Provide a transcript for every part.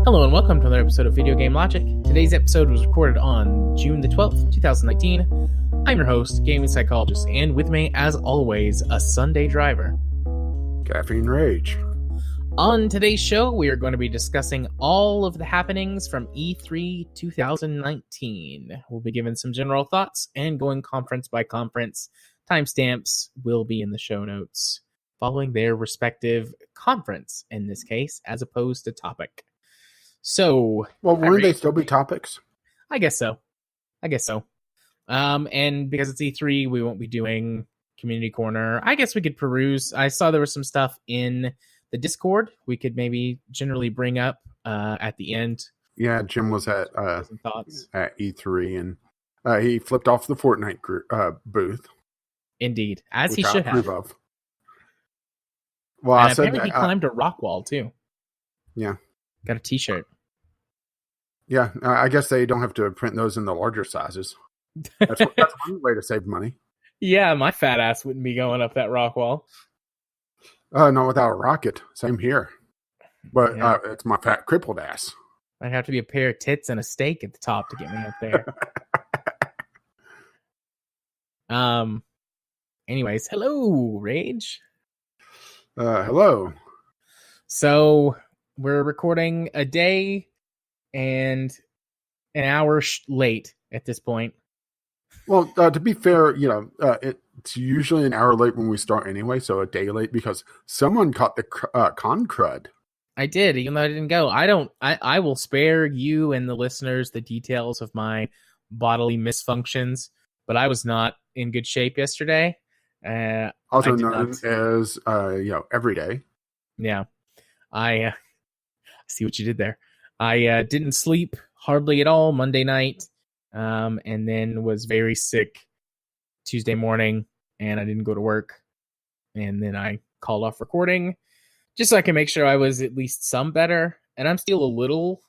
Hello and welcome to another episode of Video Game Logic. Today's episode was recorded on June the 12th, 2019. I'm your host, Gaming Psychologist, and with me, as always, a Sunday driver. Caffeine Rage. On today's show, we are going to be discussing all of the happenings from E3 2019. We'll be giving some general thoughts and going conference by conference. Timestamps will be in the show notes, following their respective conference, in this case, as opposed to topic. So, well, wouldn't they still be topics? I guess so. And because it's E3, we won't be doing Community Corner. I guess we could peruse. I saw there was some stuff in the Discord we could maybe generally bring up at the end. Yeah, Jim was at thoughts at E3, and he flipped off the Fortnite booth. Indeed, as he should have. Of. Well, and I said apparently he climbed a rock wall too. Yeah, got a T-shirt. Yeah, I guess they don't have to print those in the larger sizes. That's one way to save money. Yeah, my fat ass wouldn't be going up that rock wall. Not without a rocket. Same here. But yeah. It's my fat crippled ass. I'd have to be a pair of tits and a steak at the top to get me up there. Anyways, hello, Rage. Hello. So we're recording a day and an hour late at this point. Well, to be fair, it's usually an hour late when we start anyway, so a day late because someone caught the con crud. I did, even though I didn't go. I will spare you and the listeners the details of my bodily misfunctions, but I was not in good shape yesterday. Also known as, every day. Yeah. I see what you did there. I didn't sleep hardly at all Monday night, and then was very sick Tuesday morning, and I didn't go to work. And then I called off recording just so I can make sure I was at least some better. And I'm still a little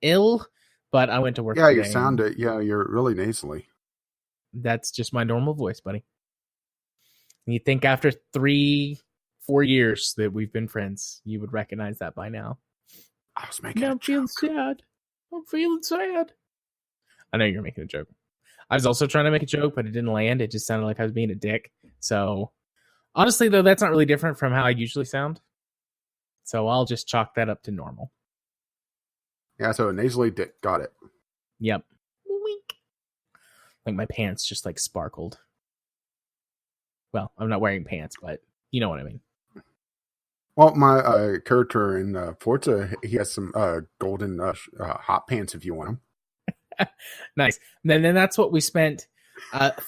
ill, but I went to work today. You sound it. Yeah, you're really nasally. That's just my normal voice, buddy. And you think after 3-4 years that we've been friends, you would recognize that by now. I was making I'm feeling sad. I know you're making a joke. I was also trying to make a joke, but it didn't land. It just sounded like I was being a dick. So, honestly, though, that's not really different from how I usually sound. So, I'll just chalk that up to normal. Yeah, so a nasally dick. Got it. Yep. Wink. Like my pants just like sparkled. Well, I'm not wearing pants, but you know what I mean. Well, my character in Forza, he has some golden hot pants if you want them. Nice. Then that's what we spent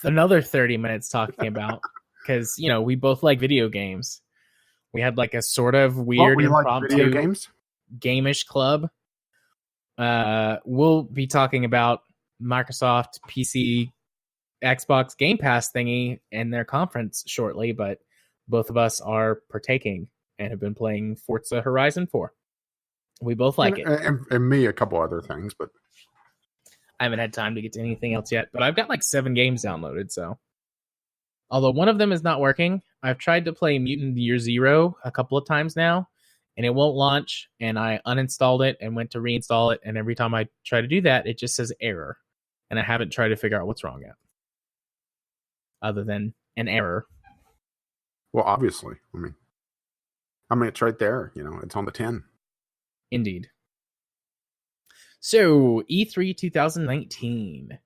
another 30 minutes talking about because, we both like video games. We had like a sort of weird impromptu video games? Game-ish club. We'll be talking about Microsoft PC, Xbox Game Pass thingy and their conference shortly, but both of us are partaking and have been playing Forza Horizon 4. We both like it. And me, a couple other things, but I haven't had time to get to anything else yet. But I've got like 7 games downloaded, so. Although one of them is not working. I've tried to play Mutant Year Zero a couple of times now, and it won't launch, and I uninstalled it and went to reinstall it, and every time I try to do that, it just says error. And I haven't tried to figure out what's wrong yet. Other than an error. Well, obviously. I mean, it's right there. It's on the 10. Indeed. So, E3 2019.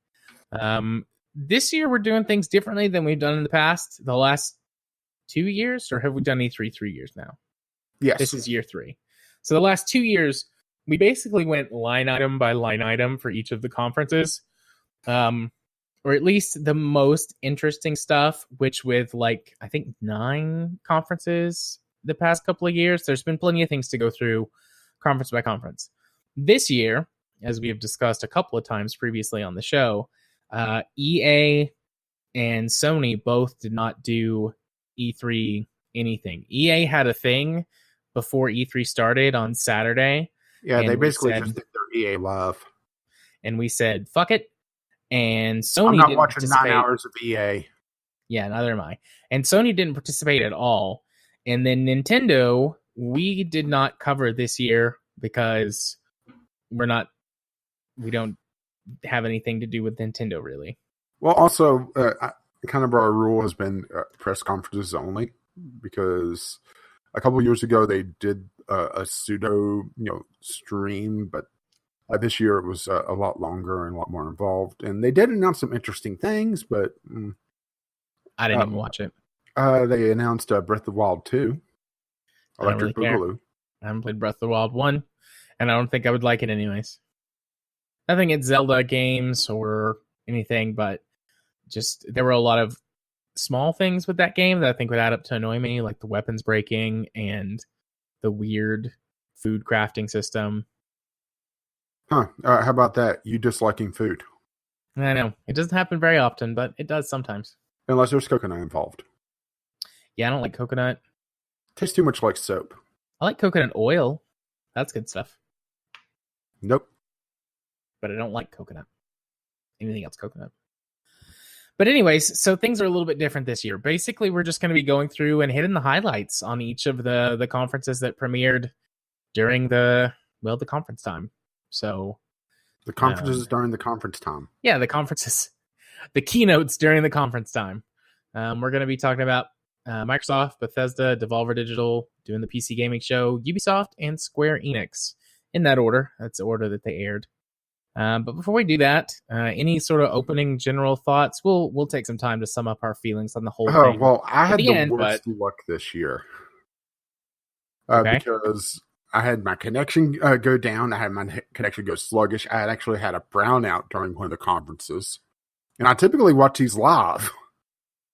This year, we're doing things differently than we've done in the past. The last 2 years, or have we done E3 3 years now? Yes. This is year 3. So, the last 2 years, we basically went line item by line item for each of the conferences. Or at least the most interesting stuff, which with I think 9 conferences the past couple of years, there's been plenty of things to go through conference by conference. This year, as we have discussed a couple of times previously on the show, EA and Sony both did not do E3 anything. EA had a thing before E3 started on Saturday. Yeah, they basically just did their EA love. And we said, fuck it. And Sony I'm not didn't watching participate. 9 hours of EA. Yeah, neither am I. And Sony didn't participate at all. And then Nintendo, we did not cover this year because we don't have anything to do with Nintendo really. Well, also, kind of our rule has been press conferences only, because a couple of years ago they did a pseudo, stream, but this year it was a lot longer and a lot more involved, and they did announce some interesting things, but I didn't even watch it. They announced Breath of the Wild 2, Electric Boogaloo. I haven't played Breath of the Wild 1, and I don't think I would like it anyways. Nothing against Zelda games or anything, but just there were a lot of small things with that game that I think would add up to annoy me, like the weapons breaking and the weird food crafting system. Huh. How about that? You disliking food? I know. It doesn't happen very often, but it does sometimes. Unless there's coconut involved. Yeah, I don't like coconut. Tastes too much like soap. I like coconut oil. That's good stuff. Nope. But I don't like coconut. Anything else coconut. But anyways, so things are a little bit different this year. Basically, we're just going to be going through and hitting the highlights on each of the conferences that premiered during the conference time. So the conferences during the conference time. Yeah, the conferences, the keynotes during the conference time. We're going to be talking about Microsoft, Bethesda, Devolver Digital, doing the PC gaming show, Ubisoft, and Square Enix. In that order. That's the order that they aired. But before we do that, any sort of opening general thoughts? We'll take some time to sum up our feelings on the whole thing. Well, I had the worst luck this year. Because I had my connection go down. I had my connection go sluggish. I had actually had a brownout during one of the conferences. And I typically watch these live.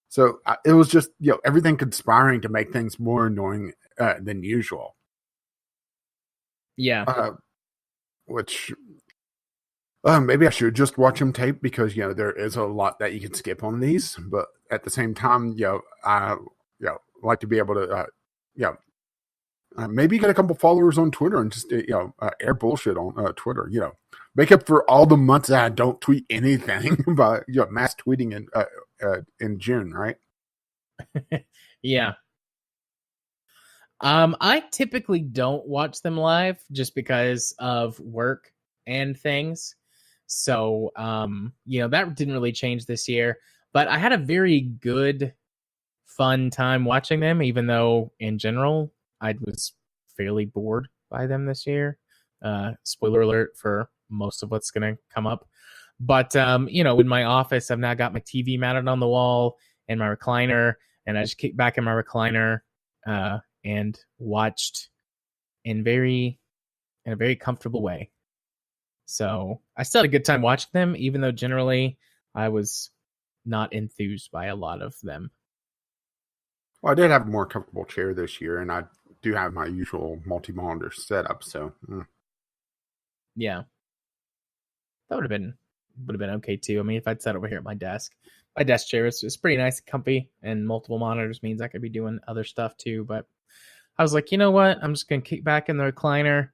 So it was just, everything conspiring to make things more annoying than usual. Yeah. Which... maybe I should just watch them tape, because, there is a lot that you can skip on these. But at the same time, I like to be able to, maybe get a couple followers on Twitter and just, air bullshit on Twitter, make up for all the months that I don't tweet anything by, mass tweeting in June, right? Yeah. I typically don't watch them live just because of work and things. So, that didn't really change this year, but I had a very good, fun time watching them, even though in general, I was fairly bored by them this year. Spoiler alert for most of what's going to come up. But, in my office, I've now got my TV mounted on the wall and my recliner, and I just kicked back in my recliner, and watched in a very comfortable way. So I still had a good time watching them, even though generally I was not enthused by a lot of them. Well, I did have a more comfortable chair this year, and I do have my usual multi-monitor setup. So yeah, that would have been okay too. I mean, if I'd sat over here at my desk chair is pretty nice and comfy, and multiple monitors means I could be doing other stuff too. But I was like, you know what? I'm just gonna kick back in the recliner,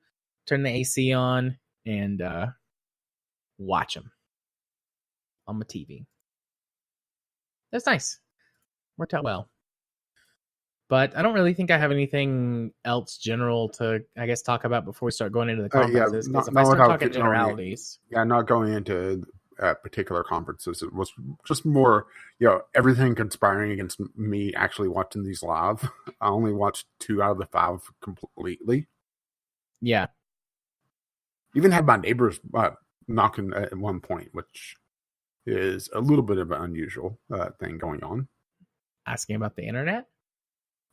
turn the AC on, and watch them on my TV. That's nice. Worked out well. But I don't really think I have anything else general to, I guess, talk about before we start going into the conferences. If I start talking generalities. Not going into particular conferences. It was just more, everything conspiring against me actually watching these live. I only watched 2 out of the 5 completely. Yeah. Even had my neighbors knocking at one point, which is a little bit of an unusual thing going on. Asking about the internet?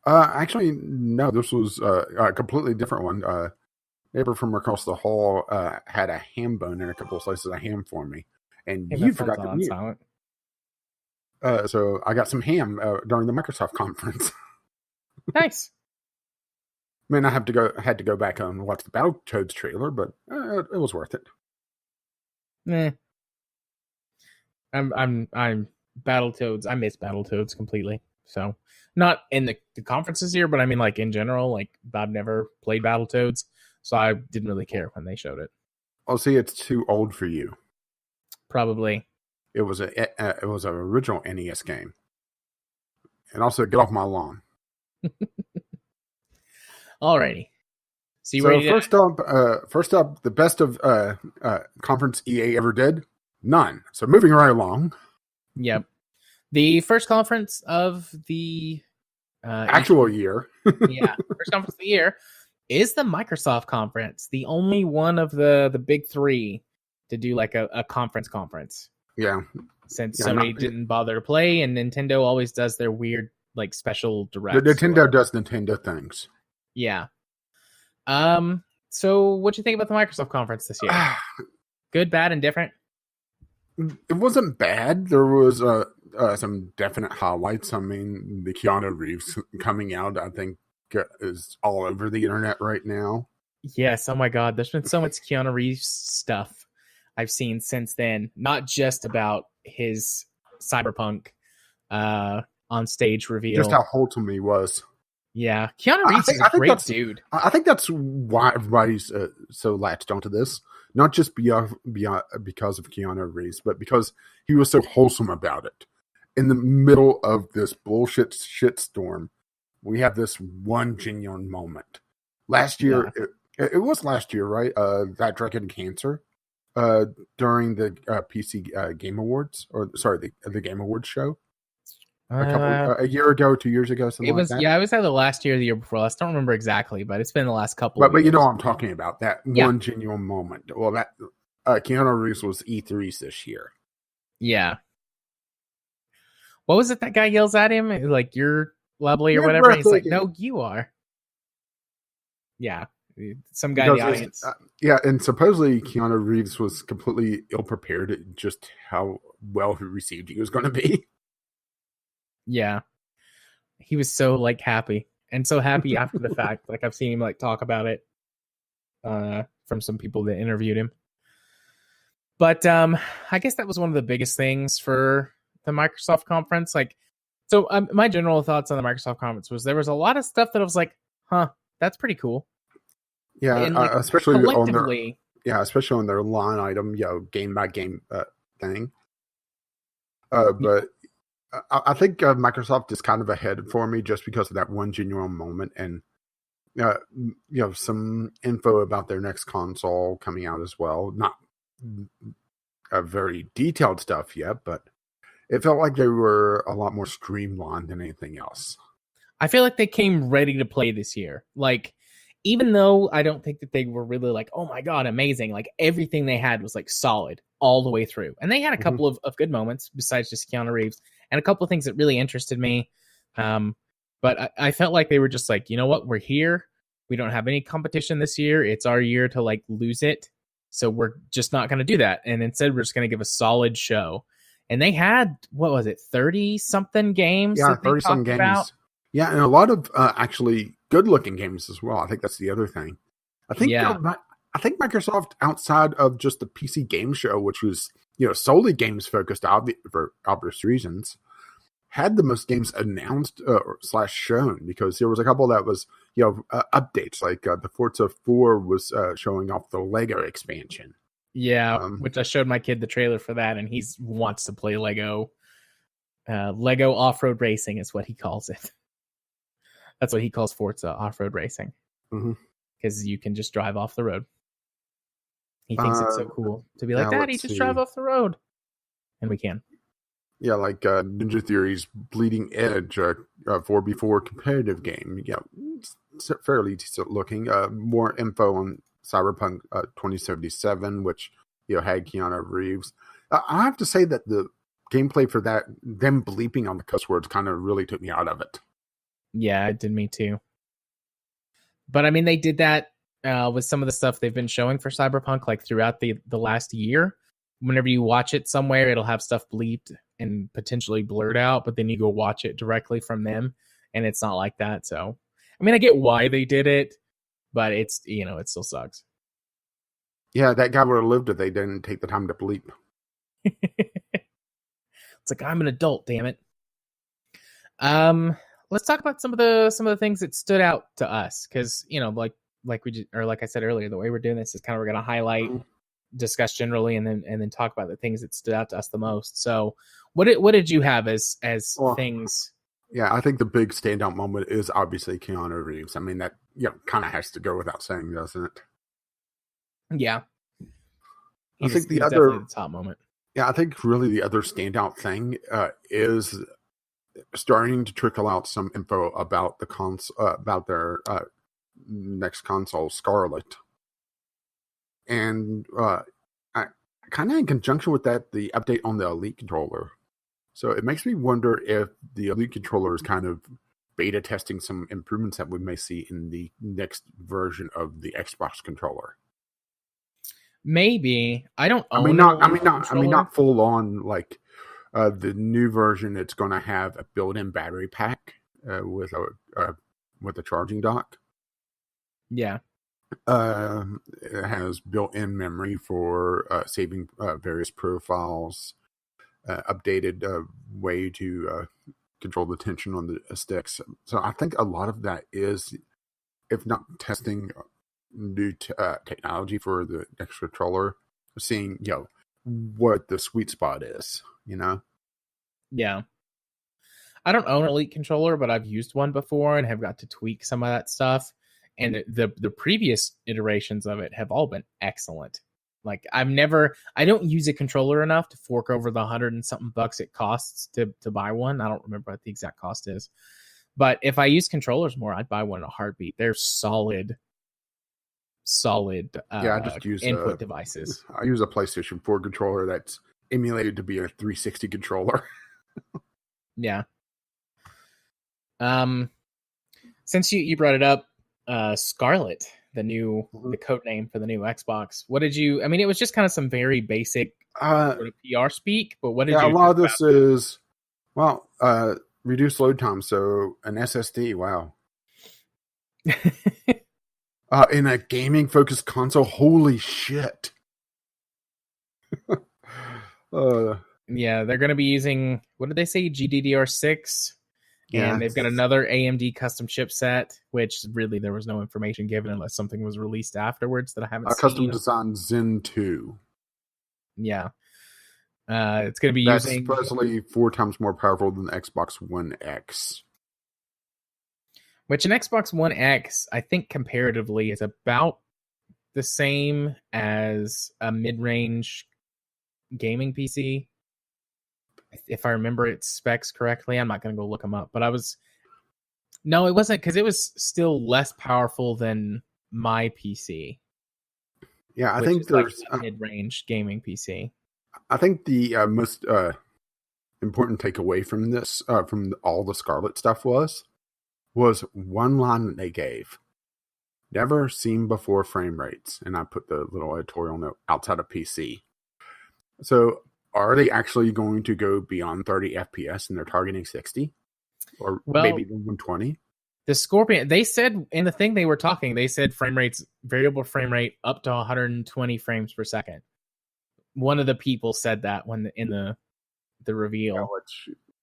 Actually, no. This was a completely different one. Neighbor from across the hall had a ham bone and a couple of slices of ham for me, and you forgot to mute. So I got some ham during the Microsoft conference. Nice. I mean, I had to go back and watch the Battletoads trailer, but it was worth it. Nah. I'm Battletoads. I miss Battletoads completely. So not in the conferences here, but I mean, like in general, like I've never played Battletoads, so I didn't really care when they showed it. Oh, see, it's too old for you. Probably. It was an original NES game, and also get off my lawn. Alrighty. So you So ready to... first up, the best of conference EA ever did? None. So moving right along. Yep. The first conference of the Actual year. yeah, first conference of the year is the Microsoft conference, the only one of the big three to do like a conference. Yeah. Since Yeah, Sony didn't bother to play, and Nintendo always does their weird like special The directs. Nintendo does Nintendo things. Yeah. So what do you think about the Microsoft conference this year? Good, bad, and different? It wasn't bad. There was some definite highlights. I mean, the Keanu Reeves coming out, I think, is all over the internet right now. Yes. Oh my God. There's been so much Keanu Reeves stuff I've seen since then. Not just about his Cyberpunk on stage reveal. Just how wholesome he was. Yeah. Keanu Reeves is a great dude. I think that's why everybody's so latched onto this. Not just because of Keanu Reeves, but because he was so wholesome about it. In the middle of this bullshit shitstorm, we have this one genuine moment. Last year, it was last year, right? That Dragon Cancer during the PC Game Awards, the Game Awards show. A year ago, 2 years ago, something like that. Yeah, it was either last year or the year before. I don't remember exactly, but it's been the last couple. But you know what I'm talking about, that one genuine moment. Well, that Keanu Reeves was E3's this year. Yeah. What was it that guy yells at him? Like, you're lovely or whatever. And he's like, no, you are. Yeah. Some guy in the audience. And supposedly Keanu Reeves was completely ill-prepared at just how well he received he was going to be. Yeah. He was so, like, happy. And so happy after the fact. Like, I've seen him, like, talk about it from some people that interviewed him. But I guess that was one of the biggest things for the Microsoft conference. Like, so my general thoughts on the Microsoft conference was there was a lot of stuff that I was like, huh, that's pretty cool. Yeah, and, like, especially on their line item, game by game thing. But I think Microsoft is kind of ahead for me just because of that one genuine moment, and some info about their next console coming out as well. Not very detailed stuff yet, but it felt like they were a lot more streamlined than anything else. I feel like they came ready to play this year. Like, even though I don't think that they were really like, oh my God, amazing. Like, everything they had was like solid all the way through. And they had a couple of good moments besides just Keanu Reeves and a couple of things that really interested me. But I felt like they were just like, you know what? We're here. We don't have any competition this year. It's our year to like lose it. So we're just not going to do that. And instead, we're just going to give a solid show. And they had, what was it, 30-something games? Yeah, 30-some games. About? Yeah, and a lot of actually good-looking games as well. I think that's the other thing. I think Microsoft, outside of just the PC game show, which was solely games focused for obvious reasons, had the most games announced / shown, because there was a couple that was updates, like the Forza 4 was showing off the Lego expansion. Yeah, which I showed my kid the trailer for that, and he wants to play Lego. Lego off-road racing is what he calls it. That's what he calls Forza, off-road racing. Because you can just drive off the road. He thinks it's so cool to be like, Daddy, just drive off the road. And we can. Yeah, like Ninja Theory's Bleeding Edge, 4v4 competitive game. Yeah, it's fairly decent looking. More info on Cyberpunk 2077, which had Keanu Reeves. I have to say that the gameplay for that, them bleeping on the cuss words, kind of really took me out of it. Yeah, it did me too. But I mean, they did that with some of the stuff they've been showing for Cyberpunk, like throughout the last year. Whenever you watch it somewhere, it'll have stuff bleeped and potentially blurred out, but then you go watch it directly from them, and it's not like that. So, I mean, I get why they did it, but it's, it still sucks. Yeah, that guy would have lived if they didn't take the time to bleep. It's like, I'm an adult, damn it. Let's talk about some of the things that stood out to us, because like I said earlier, the way we're doing this is kind of, we're going to highlight, discuss generally, and then talk about the things that stood out to us the most. So, what did you have as things? Yeah, I think the big standout moment is obviously Keanu Reeves. I mean, that kind of has to go without saying, doesn't it? Yeah, I think he's the definitely other, the top moment. yeah, I think really the other standout thing is starting to trickle out some info about the about their next console, Scarlet, and kind of in conjunction with that, the update on the Elite controller. So it makes me wonder if the Elite controller is kind of beta testing some improvements that we may see in the next version of the Xbox controller. Maybe. I don't I mean, own an not. I Elite mean, not. I mean, controller. not full on. Like the new version, it's going to have a built-in battery pack with a charging dock. Yeah. It has built-in memory for saving various profiles. Updated way to control the tension on the sticks. So I think a lot of that is, if not testing new technology for the next controller, seeing what the sweet spot is. Yeah. I don't own an Elite controller, but I've used one before and have got to tweak some of that stuff. And the previous iterations of it have all been excellent. Like I don't use a controller enough to fork over the $100 and something bucks it costs to buy one. I don't remember what the exact cost is. But if I use controllers more, I'd buy one in a heartbeat. They're solid Yeah, I just use input devices. I use a PlayStation 4 controller that's emulated to be a 360 controller. Yeah. Since you brought it up, Scarlet, the code name for the new Xbox. What did you? I mean, it was just kind of some very basic sort of PR speak. But what did you? A lot of this is reduced load time. So an SSD. Wow. In a gaming focused console, holy shit. Yeah, they're going to be using, what did they say, GDDR6, and they've got another AMD custom chipset, which really there was no information given unless something was released afterwards that I haven't seen. Custom design Zen 2. Yeah, it's going to be That's using supposedly 4 times more powerful than the Xbox One X. Which an Xbox One X, I think comparatively, is about the same as a mid-range gaming PC. If I remember its specs correctly, I'm not going to go look them up. But no, it wasn't, because it was still less powerful than my PC. Yeah, I think there's like a mid-range gaming PC. I think the most important takeaway from this, from all the Scarlet stuff was one line that they gave. Never seen before frame rates. And I put the little editorial note outside of PC. So are they actually going to go beyond 30 FPS and they're targeting 60? Or maybe 120? The Scorpion, they said in the thing they were talking, they said variable frame rate up to 120 frames per second. One of the people said that in the reveal.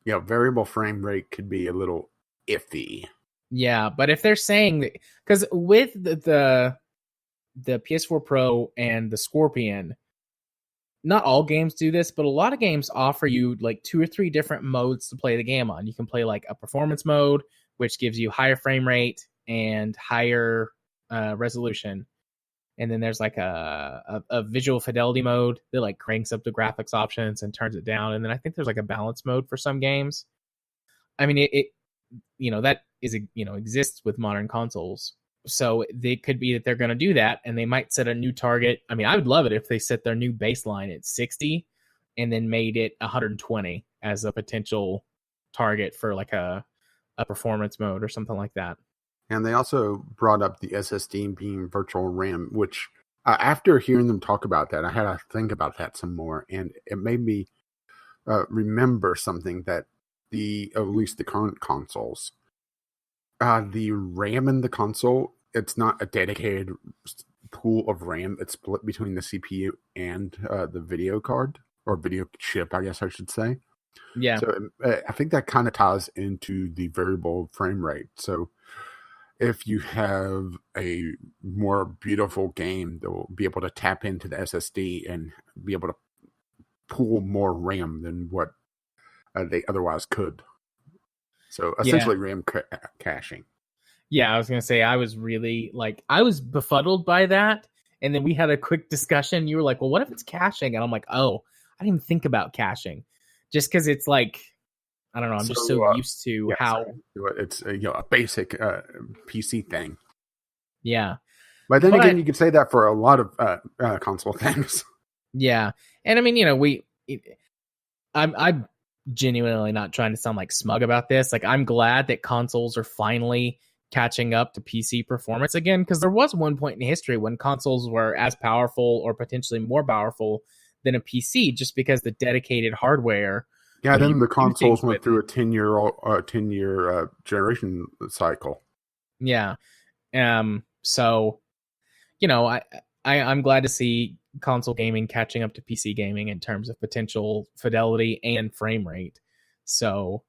Variable frame rate could be a little iffy. Yeah, but if they're saying that, because with the PS4 Pro and the Scorpion, not all games do this, but a lot of games offer you like 2 or 3 different modes to play the game on. You can play like a performance mode, which gives you higher frame rate and higher resolution. And then there's like a visual fidelity mode that like cranks up the graphics options and turns it down. And then I think there's like a balance mode for some games. I mean, it that is, exists with modern consoles. So they could be that they're going to do that, and they might set a new target. I mean, I would love it if they set their new baseline at 60 and then made it 120 as a potential target for like a performance mode or something like that. And they also brought up the SSD being virtual RAM, which after hearing them talk about that, I had to think about that some more, and it made me remember something that at least the current consoles, the RAM in the console, it's not a dedicated pool of RAM. It's split between the CPU and the video card, or video chip, I guess I should say. Yeah. So I think that kind of ties into the variable frame rate. So if you have a more beautiful game, they'll be able to tap into the SSD and be able to pull more RAM than what they otherwise could. So Yeah. essentially RAM caching. Yeah, I was gonna say I was really I was befuddled by that, and then we had a quick discussion. You were like, "Well, what if it's caching?" And I'm like, "Oh, I didn't even think about caching," just because it's like I don't know. I'm just so used to how it's a basic PC thing. Yeah, But then again, you could say that for a lot of console things. Yeah, and I mean, I'm genuinely not trying to sound like smug about this. Like, I'm glad that consoles are finally catching up to PC performance again, because there was one point in history when consoles were as powerful or potentially more powerful than a PC, just because the dedicated hardware. Yeah, then the consoles went through a 10-year generation cycle. Yeah, so I'm glad to see console gaming catching up to PC gaming in terms of potential fidelity and frame rate. So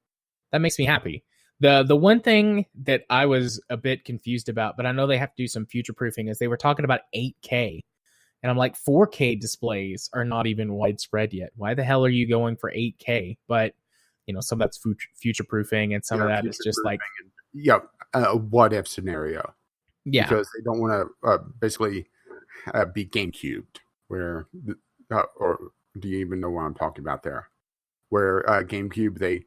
that makes me happy. The one thing that I was a bit confused about, but I know they have to do some future proofing, is they were talking about 8K. And I'm like, 4K displays are not even widespread yet. Why the hell are you going for 8K? But, some of that's future proofing, and some of that is just like... a what-if scenario. Yeah. Because they don't want to basically be GameCubed, where... or do you even know what I'm talking about there? Where GameCube, they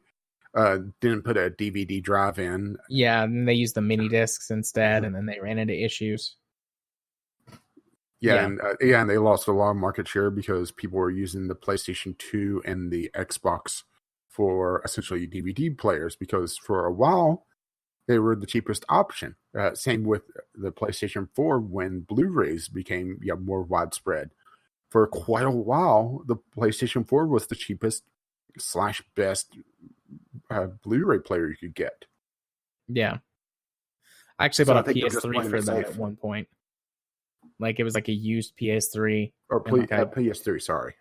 didn't put a DVD drive in. Yeah, and they used the mini discs instead, and then they ran into issues. Yeah. And they lost a lot of market share because people were using the PlayStation 2 and the Xbox for essentially DVD players, because for a while they were the cheapest option. Same with the PlayStation 4 when Blu-rays became more widespread. For quite a while, the PlayStation 4 was the cheapest / best Blu-ray player you could get. Yeah. I actually bought a PS3 for that at one point. Like, it was like a used PS3. Or PS3, sorry.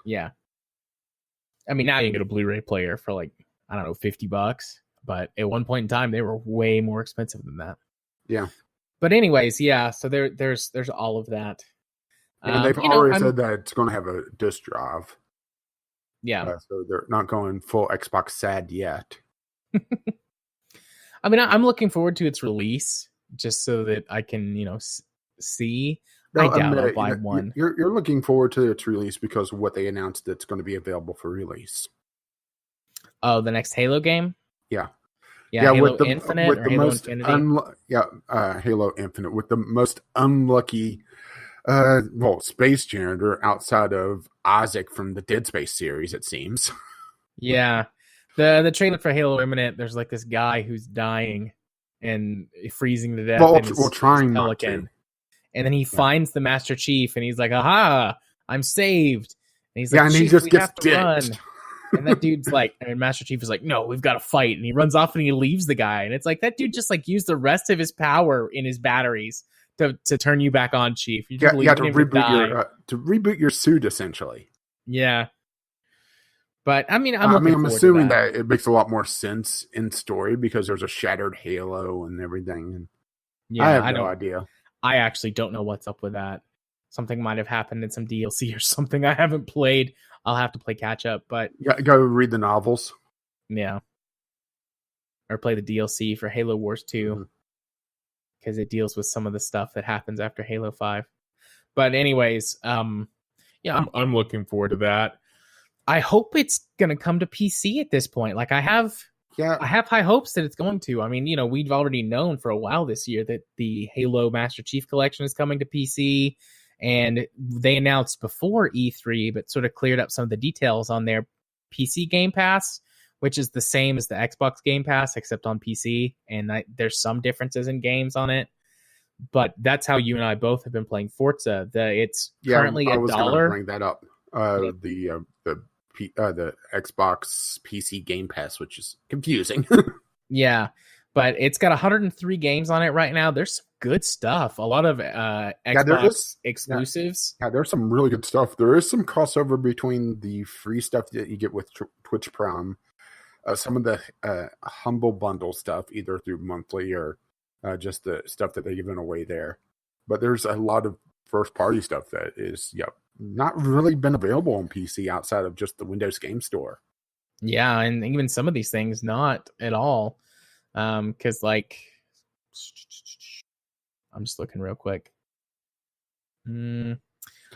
Yeah. I mean, now you can get a Blu-ray player for like, I don't know, $50. But at one point in time, they were way more expensive than that. Yeah. But anyways, yeah, so there's all of that. And they've already said that it's going to have a disc drive. Yeah. So they're not going full Xbox SAD yet. I mean, I'm looking forward to its release just so that I can, see. I doubt I'll buy one. You're looking forward to its release because of what they announced that's going to be available for release. Oh, the next Halo game? Yeah. Yeah, Halo Infinite or Halo Infinity? Halo Infinite with the most unlucky space janitor outside of Isaac from the Dead Space series, it seems. Yeah. The trailer for Halo Infinite, there's like this guy who's dying and freezing to death in his trying pelican. not to. And then he finds the Master Chief and he's like, aha, I'm saved. And he's like, and he just gets ditched. And that dude's like, and Master Chief is like, no, we've got to fight. And he runs off and he leaves the guy. And it's like, that dude just like used the rest of his power in his batteries to turn you back on, Chief. You just to reboot your suit, essentially. Yeah. But I mean, I'm assuming that it makes a lot more sense in story because there's a shattered Halo and everything. And yeah, I have no idea. I actually don't know what's up with that. Something might have happened in some DLC or something I haven't played. I'll have to play catch up, but go read the novels. Yeah. Or play the DLC for Halo Wars 2 because it deals with some of the stuff that happens after Halo 5. But anyways, I'm looking forward to that. I hope it's going to come to PC at this point. Like I have high hopes that it's going to. I mean, we've already known for a while this year that the Halo Master Chief Collection is coming to PC. And they announced before E3, but sort of cleared up some of the details on their PC Game Pass, which is the same as the Xbox Game Pass, except on PC. And there's some differences in games on it. But that's how you and I both have been playing Forza. It's currently $1. I was going to bring that up. The Xbox PC Game Pass, which is confusing. Yeah. But it's got 103 games on it right now. There's some good stuff. A lot of Xbox exclusives. Yeah, there's some really good stuff. There is some crossover between the free stuff that you get with Twitch Prime, some of the Humble Bundle stuff, either through monthly or just the stuff that they're giving away there. But there's a lot of first-party stuff that is not really been available on PC outside of just the Windows Game Store. Yeah, and even some of these things not at all. Because like, I'm just looking real quick.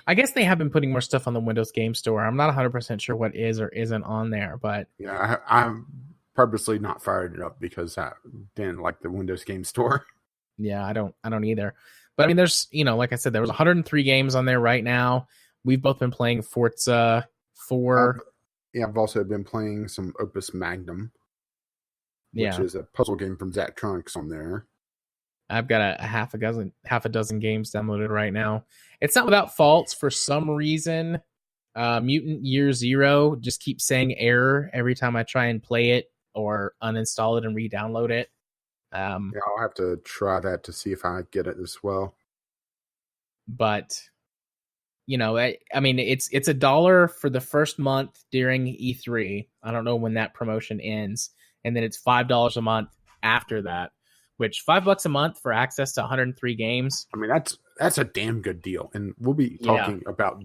I guess they have been putting more stuff on the Windows Game Store. I'm not 100% sure what is or isn't on there, but Yeah, I'm purposely not fired it up because I didn't like the Windows Game Store. yeah, I don't either. But I mean, there's, like I said, there was 103 games on there right now. We've both been playing Forza 4. I've also been playing some Opus Magnum, which Yeah, is a puzzle game from Zachtronics on there. I've got a half a dozen games downloaded right now. It's not without faults. For some reason, Mutant Year Zero just keeps saying error every time I try and play it or uninstall it and re-download it. Yeah, I'll have to try that to see if I get it as well. But I mean, it's $1 for the first month during E3. I don't know when that promotion ends, and then it's $5 a month after that. Which $5 a month for access to 103 games. I mean, that's a damn good deal, and we'll be talking about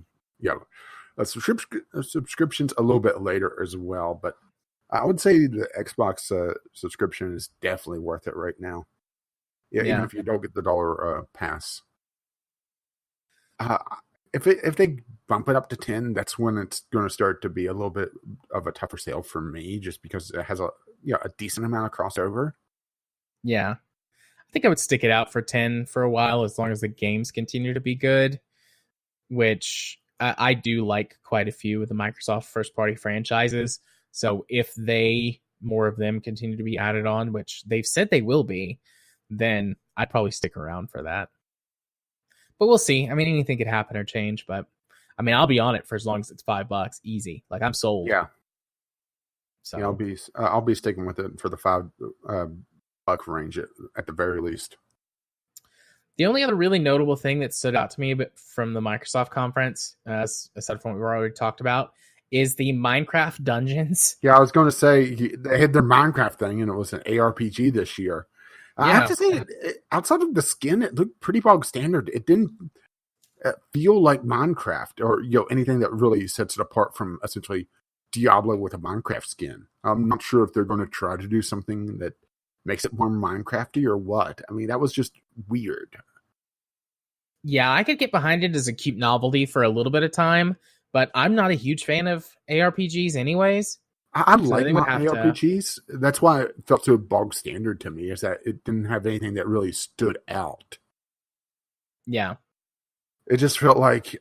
subscriptions a little bit later as well. But I would say the Xbox subscription is definitely worth it right now. Yeah, even if you don't get the dollar pass. If they bump it up to 10, that's when it's going to start to be a little bit of a tougher sale for me, just because it has a decent amount of crossover. Yeah, I think I would stick it out for 10 for a while as long as the games continue to be good, which I do like quite a few of the Microsoft first-party franchises. So if more of them continue to be added on, which they've said they will be, then I'd probably stick around for that. But we'll see. I mean, anything could happen or change, but I mean, I'll be on it for as long as it's $5, easy. Like, I'm sold. Yeah. So yeah, I'll be sticking with it for the $5 range at the very least. the only other really notable thing that stood out to me from the Microsoft conference, aside from what we already talked about, is the Minecraft dungeons. Yeah, I was going to say they had their Minecraft thing, and it was an ARPG this year. I have to say, outside of the skin, it looked pretty bog standard. It didn't feel like Minecraft or anything that really sets it apart from essentially Diablo with a Minecraft skin. I'm not sure if they're going to try to do something that makes it more Minecrafty or what. I mean, that was just weird. Yeah, I could get behind it as a cute novelty for a little bit of time, but I'm not a huge fan of ARPGs anyways. I like my ARPGs. That's why it felt so bog standard to me, is that it didn't have anything that really stood out. Yeah. It just felt like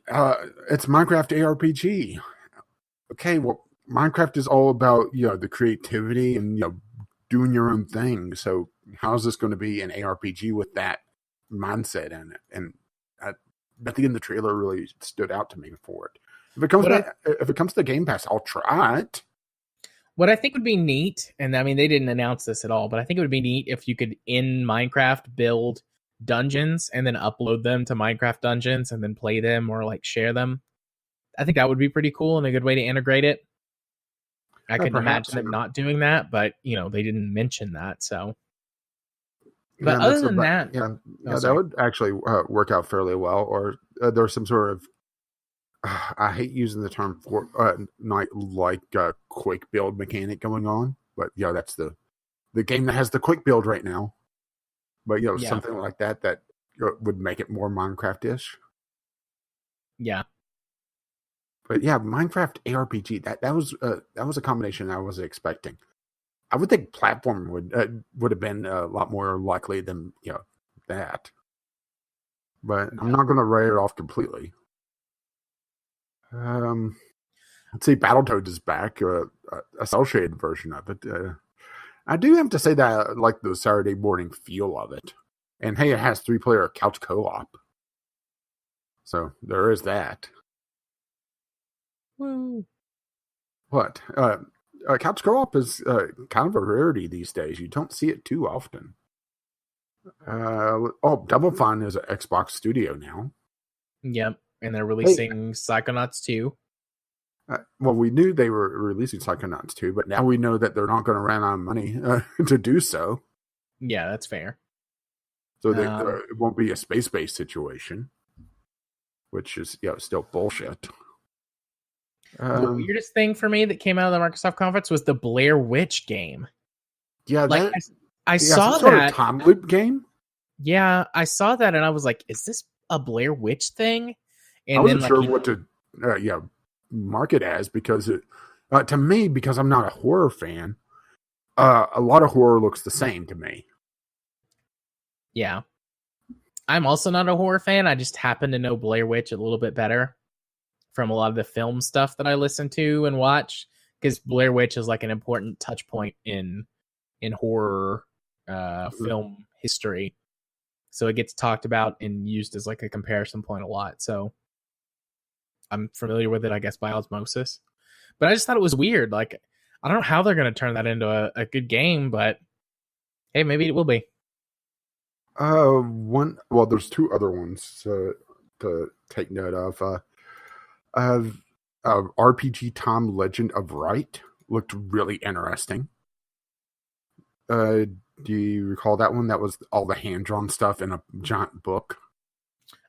it's Minecraft ARPG. Okay, well, Minecraft is all about the creativity and doing your own thing. So how is this going to be an ARPG with that mindset in it? And nothing in the trailer really stood out to me for it. If it comes to Game Pass, I'll try it. What I think would be neat, and I mean, they didn't announce this at all, but I think it would be neat if you could, in Minecraft, build dungeons and then upload them to Minecraft Dungeons and then play them or like share them. I think that would be pretty cool and a good way to integrate it. I couldn't imagine them not doing that, but they didn't mention that. So, but other than that, that would actually work out fairly well. Or there's some sort of I hate using the term quick build mechanic going on, but that's the game that has the quick build right now. But something like that would make it more Minecraft-ish. Yeah. But Minecraft ARPG, that was a combination I wasn't expecting. I would think platform would have been a lot more likely than that. But I'm not going to write it off completely. Let's see, Battletoads is back, a cel-shaded version of it. I do have to say that I like the Saturday morning feel of it. And hey, it has 3-player couch co-op. So there is that. Woo. What? Couch co-op is kind of a rarity these days. You don't see it too often. Double Fine is an Xbox studio now. Yep. And they're releasing Psychonauts 2. Well, we knew they were releasing Psychonauts 2, but now we know that they're not going to run out of money to do so. Yeah, that's fair. So it won't be a space-based situation, which is still bullshit. The weirdest thing for me that came out of the Microsoft conference was the Blair Witch game. Yeah, like I some saw sort that of time loop game. Yeah, I saw that and I was like, is this a Blair Witch thing? I And then wasn't like sure what to mark it as, because it to me, because I'm not a horror fan, a lot of horror looks the same to me. Yeah. I'm also not a horror fan. I just happen to know Blair Witch a little bit better from a lot of the film stuff that I listen to and watch, because Blair Witch is like an important touch point in horror film history. So it gets talked about and used as like a comparison point a lot. So I'm familiar with it, I guess, by osmosis. But I just thought it was weird. Like, I don't know how they're going to turn that into a good game, but hey, maybe it will be. There's two other ones to take note of. RPG Time Legend of Right looked really interesting. Do you recall that one? That was all the hand-drawn stuff in a giant book.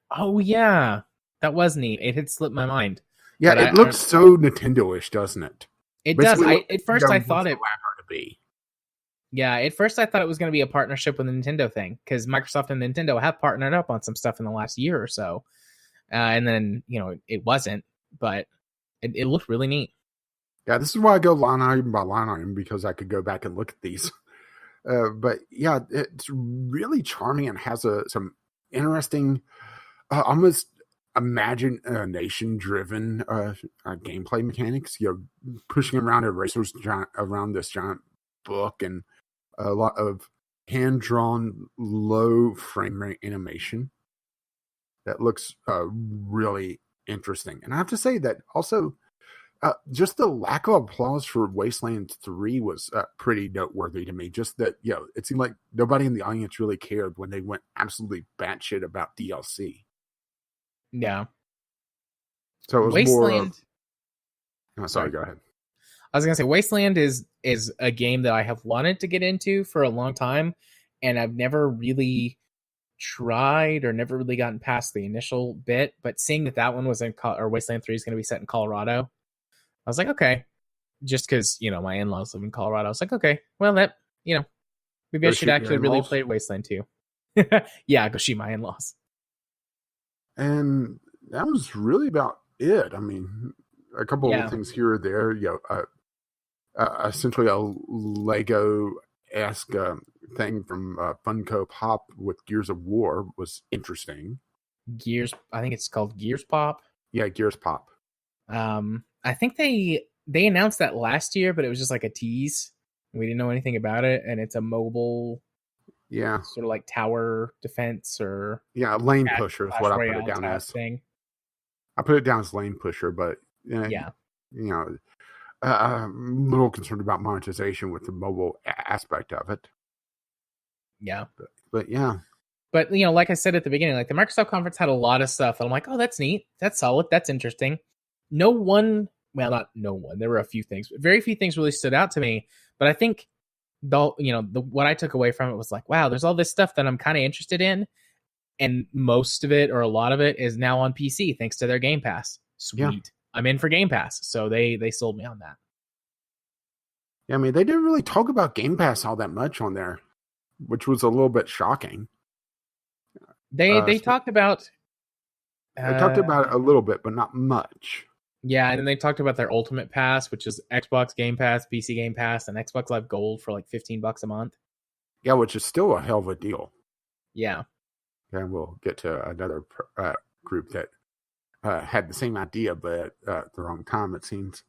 Oh, yeah. That was neat. It had slipped my mind. Yeah, but it looks so Nintendo-ish, doesn't it? It Basically, does. At first, I thought it... to be. Yeah, at first I thought it was going to be a partnership with the Nintendo thing, because Microsoft and Nintendo have partnered up on some stuff in the last year or so. And then, it wasn't, but it looked really neat. Yeah, this is why I go line item by line item, because I could go back and look at these. But yeah, it's really charming and has some interesting, almost imagination-driven gameplay mechanics. Pushing around erasers around this giant book, and a lot of hand-drawn, low frame rate animation that looks really interesting. And I have to say that also, just the lack of applause for Wasteland 3 was pretty noteworthy to me. Just that, it seemed like nobody in the audience really cared when they went absolutely batshit about DLC. Yeah. So it was Wasteland. Sorry, go ahead. I was going to say, Wasteland is a game that I have wanted to get into for a long time, and I've never really tried or never really gotten past the initial bit. But seeing that one was or Wasteland 3 is going to be set in Colorado, I was like, okay, just because, my in-laws live in Colorado. I was like, okay, well, that, maybe I should actually really play Wasteland 2. Yeah, go shoot my in-laws. And that was really about it. I mean, a couple of things here or there. Essentially a Lego-esque thing from Funko Pop with Gears of War was interesting. I think it's called Gears Pop. Yeah, Gears Pop. I think they announced that last year, but it was just like a tease. We didn't know anything about it, and it's a mobile, sort of like tower defense or lane pusher is what I put it down as. Thing. I put it down as lane pusher, but I'm a little concerned about monetization with the mobile aspect of it. Yeah, but yeah. But like I said at the beginning, like the Microsoft conference had a lot of stuff, and I'm like, oh, that's neat, that's solid, that's interesting. Not no one. There were a few things, but very few things really stood out to me. But I think what I took away from it was like, wow, there's all this stuff that I'm kind of interested in, and most of it or a lot of it is now on PC thanks to their Game Pass. Sweet. Yeah. I'm in for Game Pass, so they sold me on that. Yeah, I mean, they didn't really talk about Game Pass all that much on there, which was a little bit shocking. They talked about... They talked about it a little bit, but not much. Yeah, and then they talked about their Ultimate Pass, which is Xbox Game Pass, PC Game Pass, and Xbox Live Gold for like $15 a month. Yeah, which is still a hell of a deal. Yeah. And we'll get to another group that had the same idea, but at the wrong time, it seems.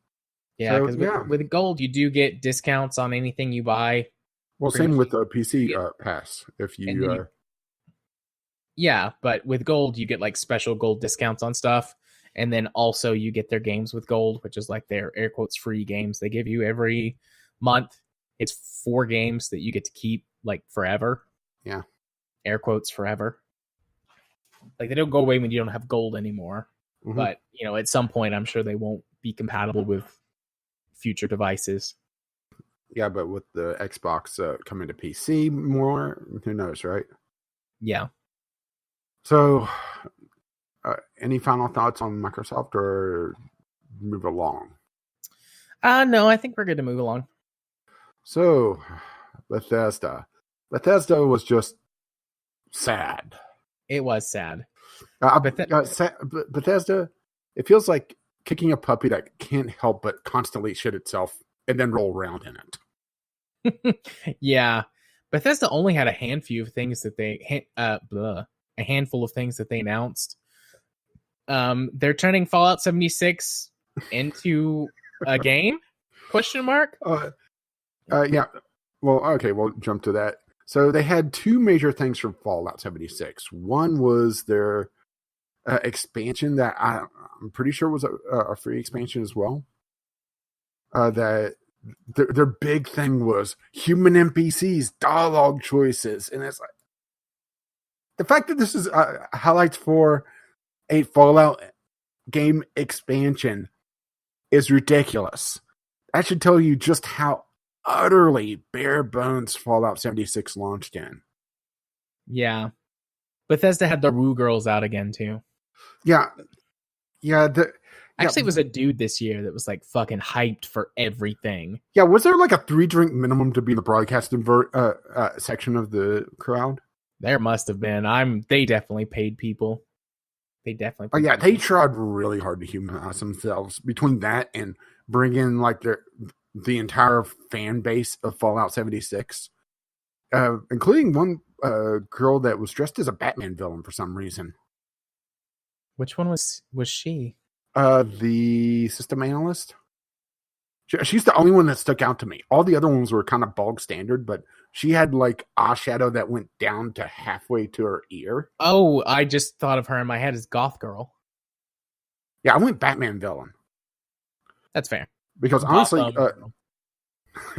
Yeah, because with Gold, you do get discounts on anything you buy. Well, same with the PC Pass. If you... Yeah, but with Gold, you get like special Gold discounts on stuff. And then also you get their games with Gold, which is like their air quotes free games they give you every month. It's 4 games that you get to keep like forever. Yeah. Air quotes forever. Like they don't go away when you don't have Gold anymore. Mm-hmm. But, at some point, I'm sure they won't be compatible with future devices. Yeah, but with the Xbox coming to PC more, who knows, right? Yeah. So, any final thoughts on Microsoft, or move along? No, I think we're good to move along. So, Bethesda. Bethesda was just sad. It was sad. Bethesda, it feels like kicking a puppy that can't help but constantly shit itself and then roll around in it. Yeah. Bethesda only had a handful of things that a handful of things that they announced. They're turning Fallout 76 into a game? Question mark? Yeah. Well, okay, we'll jump to that. So they had two major things from Fallout 76. One was their expansion that I'm pretty sure was a free expansion as well. That their big thing was human NPCs, dialogue choices, and it's like the fact that this is highlights for a Fallout game expansion is ridiculous. That should tell you just how utterly bare bones Fallout 76 launched in. Yeah. Bethesda had the Woo Girls out again, too. Yeah. Actually, it was a dude this year that was like fucking hyped for everything. Yeah, was there like a 3-drink minimum to be in the broadcasting section of the crowd? There must have been. They definitely paid people. They definitely. Oh yeah, they tried really hard to humanize themselves. Between that and bring in like the entire fan base of Fallout 76, including one girl that was dressed as a Batman villain for some reason. Which one was she? The system analyst. She's the only one that stuck out to me. All the other ones were kind of bog standard, but she had like eyeshadow that went down to halfway to her ear. Oh, I just thought of her in my head as Goth Girl. Yeah, I went Batman villain. That's fair. Because honestly,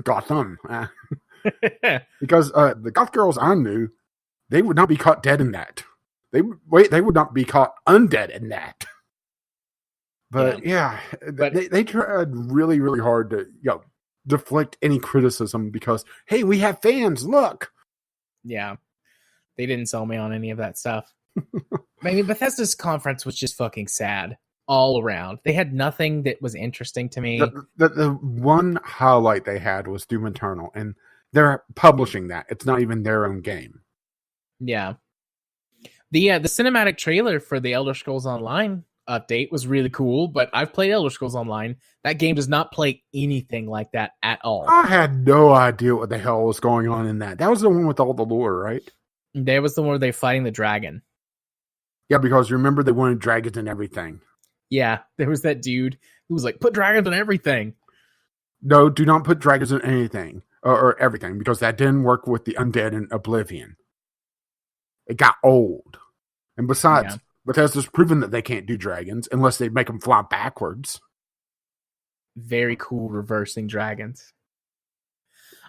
Gotham. Because the Goth Girls I knew, they would not be caught dead in that. They would not be caught undead in that. But they tried really, really hard to deflect any criticism because, hey, we have fans, look. Yeah. They didn't sell me on any of that stuff. I mean, Bethesda's conference was just fucking sad all around. They had nothing that was interesting to me. The one highlight they had was Doom Eternal, and they're publishing that. It's not even their own game. Yeah. The cinematic trailer for the Elder Scrolls Online update was really cool, but I've played Elder Scrolls Online. That game does not play anything like that at all. I had no idea what the hell was going on in that. That was the one with all the lore, right? There was the one where they're fighting the dragon. Yeah, because remember they wanted dragons and everything. Yeah, there was that dude who was like, put dragons on everything. No, do not put dragons on anything or everything, because that didn't work with the undead in Oblivion. It got old. And besides, Bethesda's proven that they can't do dragons unless they make them fly backwards. Very cool reversing dragons.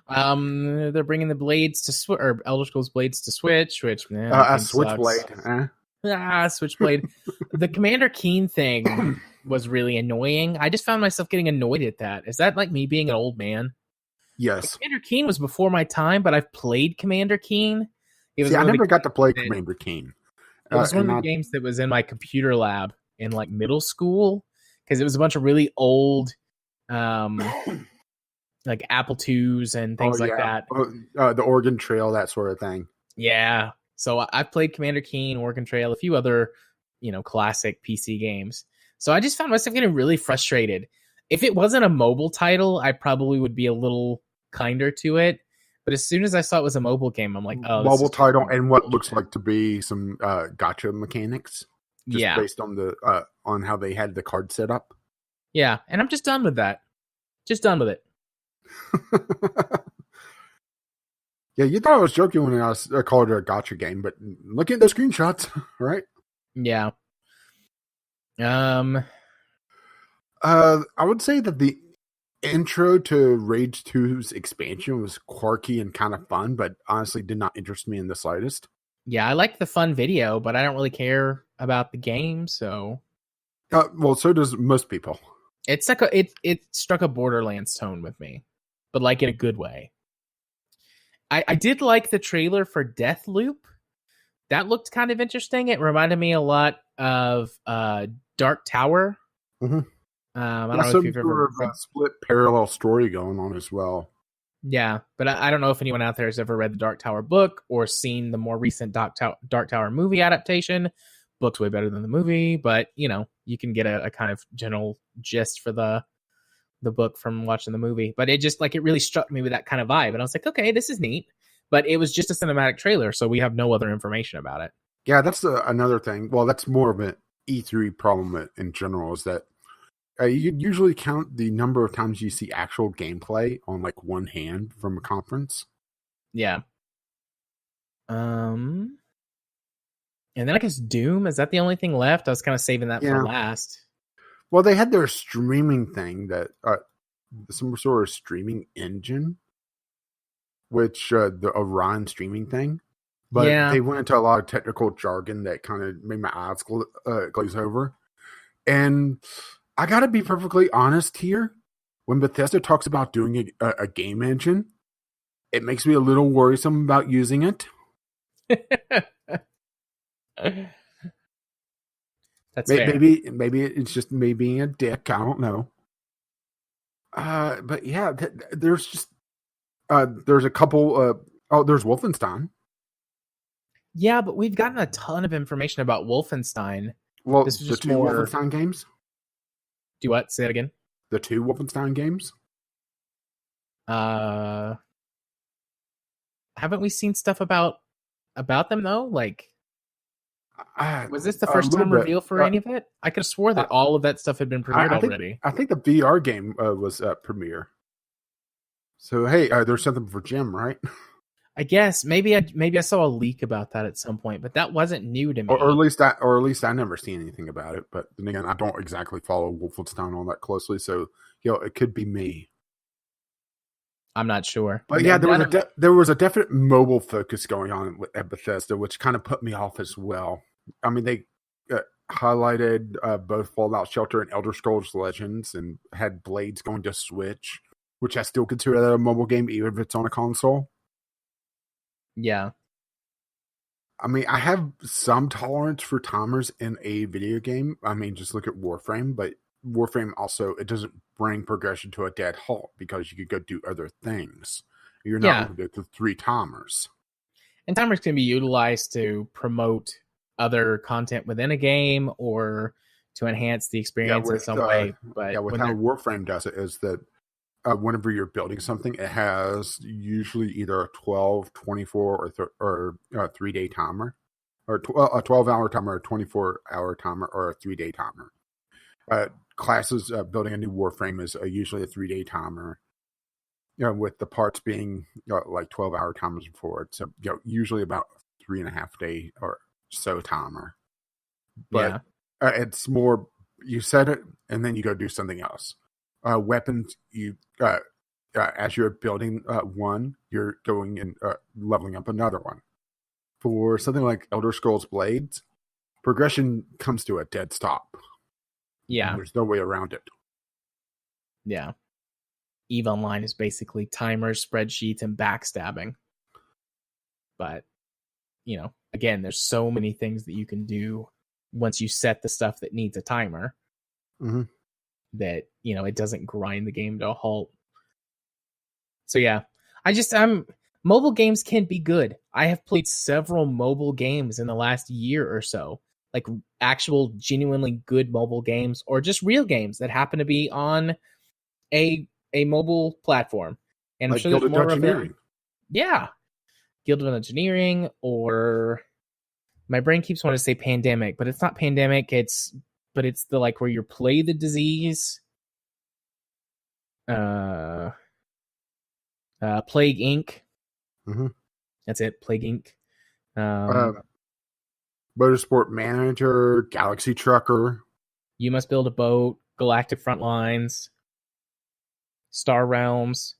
They're bringing the blades to or Elder Scrolls blades to Switch, which Switchblade. Switchblade. The Commander Keen thing was really annoying. I just found myself getting annoyed at that. Is that like me being an old man? Yes. Commander Keen was before my time, but I've played Commander Keen. I never got to play Commander Keen. It was one of the games that was in my computer lab in like middle school, because it was a bunch of really old like Apple IIs and things like that. The Oregon Trail, that sort of thing. Yeah. So I've played Commander Keen, Oregon Trail, a few other, classic PC games. So I just found myself getting really frustrated. If it wasn't a mobile title, I probably would be a little kinder to it. But as soon as I saw it was a mobile game, I'm like, oh, mobile title and what looks like to be some gotcha mechanics. Just based on the on how they had the card set up. Yeah, and I'm just done with that. Just done with it. Yeah, you thought I was joking when I called it a gotcha game, but look at the screenshots, right? Yeah. I would say that the intro to Rage 2's expansion was quirky and kind of fun, but honestly did not interest me in the slightest. Yeah, I like the fun video, but I don't really care about the game, so... well, so does most people. It's like it struck a Borderlands tone with me, but like in a good way. I did like the trailer for Deathloop. That looked kind of interesting. It reminded me a lot of Dark Tower. Mm-hmm. I Yeah, don't know if some you've ever sort of read. split parallel story going on as well. Yeah, but I don't know if anyone out there has ever read the Dark Tower book or seen the more recent Dark Tower movie adaptation. Book's way better than the movie, but you can get a kind of general gist for the book from watching the movie. But it just it really struck me with that kind of vibe, and I was like, okay, this is neat. But it was just a cinematic trailer, so we have no other information about it. Yeah, that's another thing. Well, that's more of an E3 problem in general. Is that you usually count the number of times you see actual gameplay on like one hand from a conference. Yeah. And then I guess Doom, is that the only thing left? I was kind of saving that for Yeah. last. Well, they had their streaming thing that some sort of streaming engine, which the Orion streaming thing. But Yeah. they went into a lot of technical jargon that kind of made my eyes glaze over. And I got to be perfectly honest here. When Bethesda talks about doing a game engine, it makes me a little worrisome about using it. That's fair. Maybe it's just me being a dick. I don't know. But yeah, there's just there's a couple. There's Wolfenstein. Yeah, but we've gotten a ton of information about Wolfenstein. Well, this is the just two more. Wolfenstein games. Do what? Say it again. The two Wolfenstein games. Haven't we seen stuff about them though? Was this the first time reveal for any of it? I could have swore that all of that stuff had been premiered already. I think the VR game was premiere. So hey, there's something for Jim, right? I guess maybe I saw a leak about that at some point, but that wasn't new to me. Or at least I never seen anything about it. But then again, I don't exactly follow Wolfenstein all that closely, so it could be me. I'm not sure. But yeah, there was a definite mobile focus going on at Bethesda, which kind of put me off as well. I mean, they highlighted both Fallout Shelter and Elder Scrolls Legends, and had Blades going to Switch, which I still consider that a mobile game, even if it's on a console. Yeah. I mean, I have some tolerance for timers in a video game. I mean, just look at Warframe, but Warframe also, it doesn't bring progression to a dead halt because you could go do other things. You're not going to go through 3 timers. And timers can be utilized to promote other content within a game or to enhance the experience in some way. But with how Warframe does it is that whenever you're building something, it has usually either a 12, 24, or a 3-day timer, or a 12-hour timer, a 24-hour timer, or a 3-day timer. Classes building a new Warframe is usually a 3-day timer, with the parts being like 12-hour timers before it. So usually about 3.5 day or so timer. But it's more, you set it and then you go do something else. Weapons, you as you're building one, you're going and leveling up another one. For something like Elder Scrolls Blades, progression comes to a dead stop. Yeah, there's no way around it. Yeah, EVE Online is basically timers, spreadsheets, and backstabbing. But again, there's so many things that you can do once you set the stuff that needs a timer. Mm-hmm. That it doesn't grind the game to a halt. So yeah, mobile games can be good. I have played several mobile games in the last year or so, like actual genuinely good mobile games, or just real games that happen to be on a mobile platform. And like I'm sure there's more of them. Yeah, Guild of Engineering, or my brain keeps wanting to say Pandemic, but it's not Pandemic. It's the where you play the disease. Plague Inc. Mm-hmm. That's it. Plague Inc. Motorsport Manager, Galaxy Trucker. You Must Build a Boat, Galactic Frontlines, Star Realms.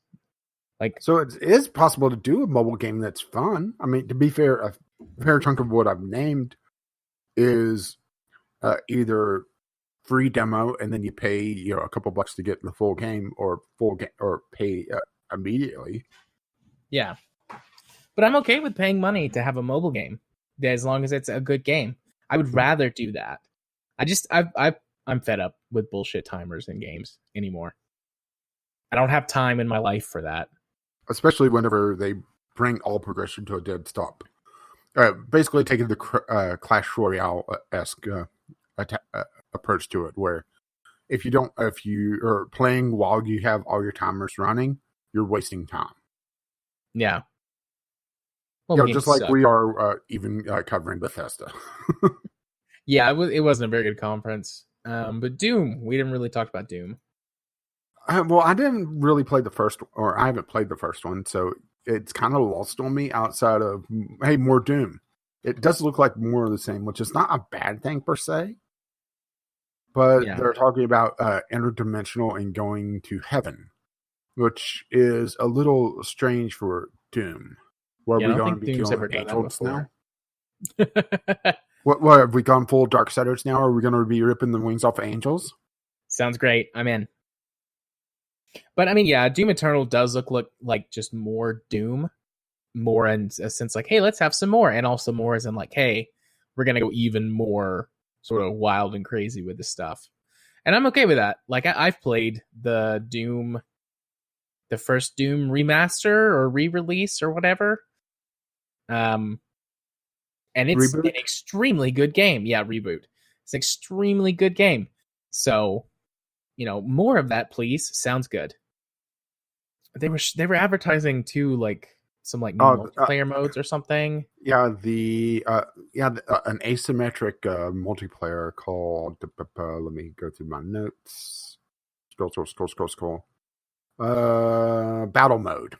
So it is possible to do a mobile game that's fun. I mean, to be fair, a fair chunk of what I've named is either free demo and then you pay a couple bucks to get the full game, or pay immediately. Yeah, but I'm okay with paying money to have a mobile game as long as it's a good game. I would rather do that. I've I'm fed up with bullshit timers in games anymore. I don't have time in my life for that. Especially whenever they bring all progression to a dead stop. Basically taking the Clash Royale-esque approach to it, where if you are playing while you have all your timers running, you're wasting time. Yeah. Well, just like we are even covering Bethesda. Yeah, it wasn't a very good conference. But Doom, we didn't really talk about Doom. Well, I didn't really play the first, or I haven't played the first one, so it's kind of lost on me outside of, hey, more Doom. It does look like more of the same, which is not a bad thing per se. But they're talking about interdimensional and going to heaven, which is a little strange for Doom. Where are we going to be killing angels now? What have we gone full Darksiders now? Are we going to be ripping the wings off of angels? Sounds great. I'm in. But I mean, yeah, Doom Eternal does look like just more Doom. More in a sense like, hey, let's have some more. And also more as in like, hey, we're going to go even more sort of wild and crazy with this stuff. And I'm okay with that. Like, I've played the first Doom remaster or re-release or whatever. And it's an extremely good game. Yeah, reboot. It's an extremely good game. So, more of that, please. Sounds good. They were advertising too, like some like new multiplayer modes or something. Yeah, an asymmetric multiplayer called. Let me go through my notes. Scroll. Battle mode,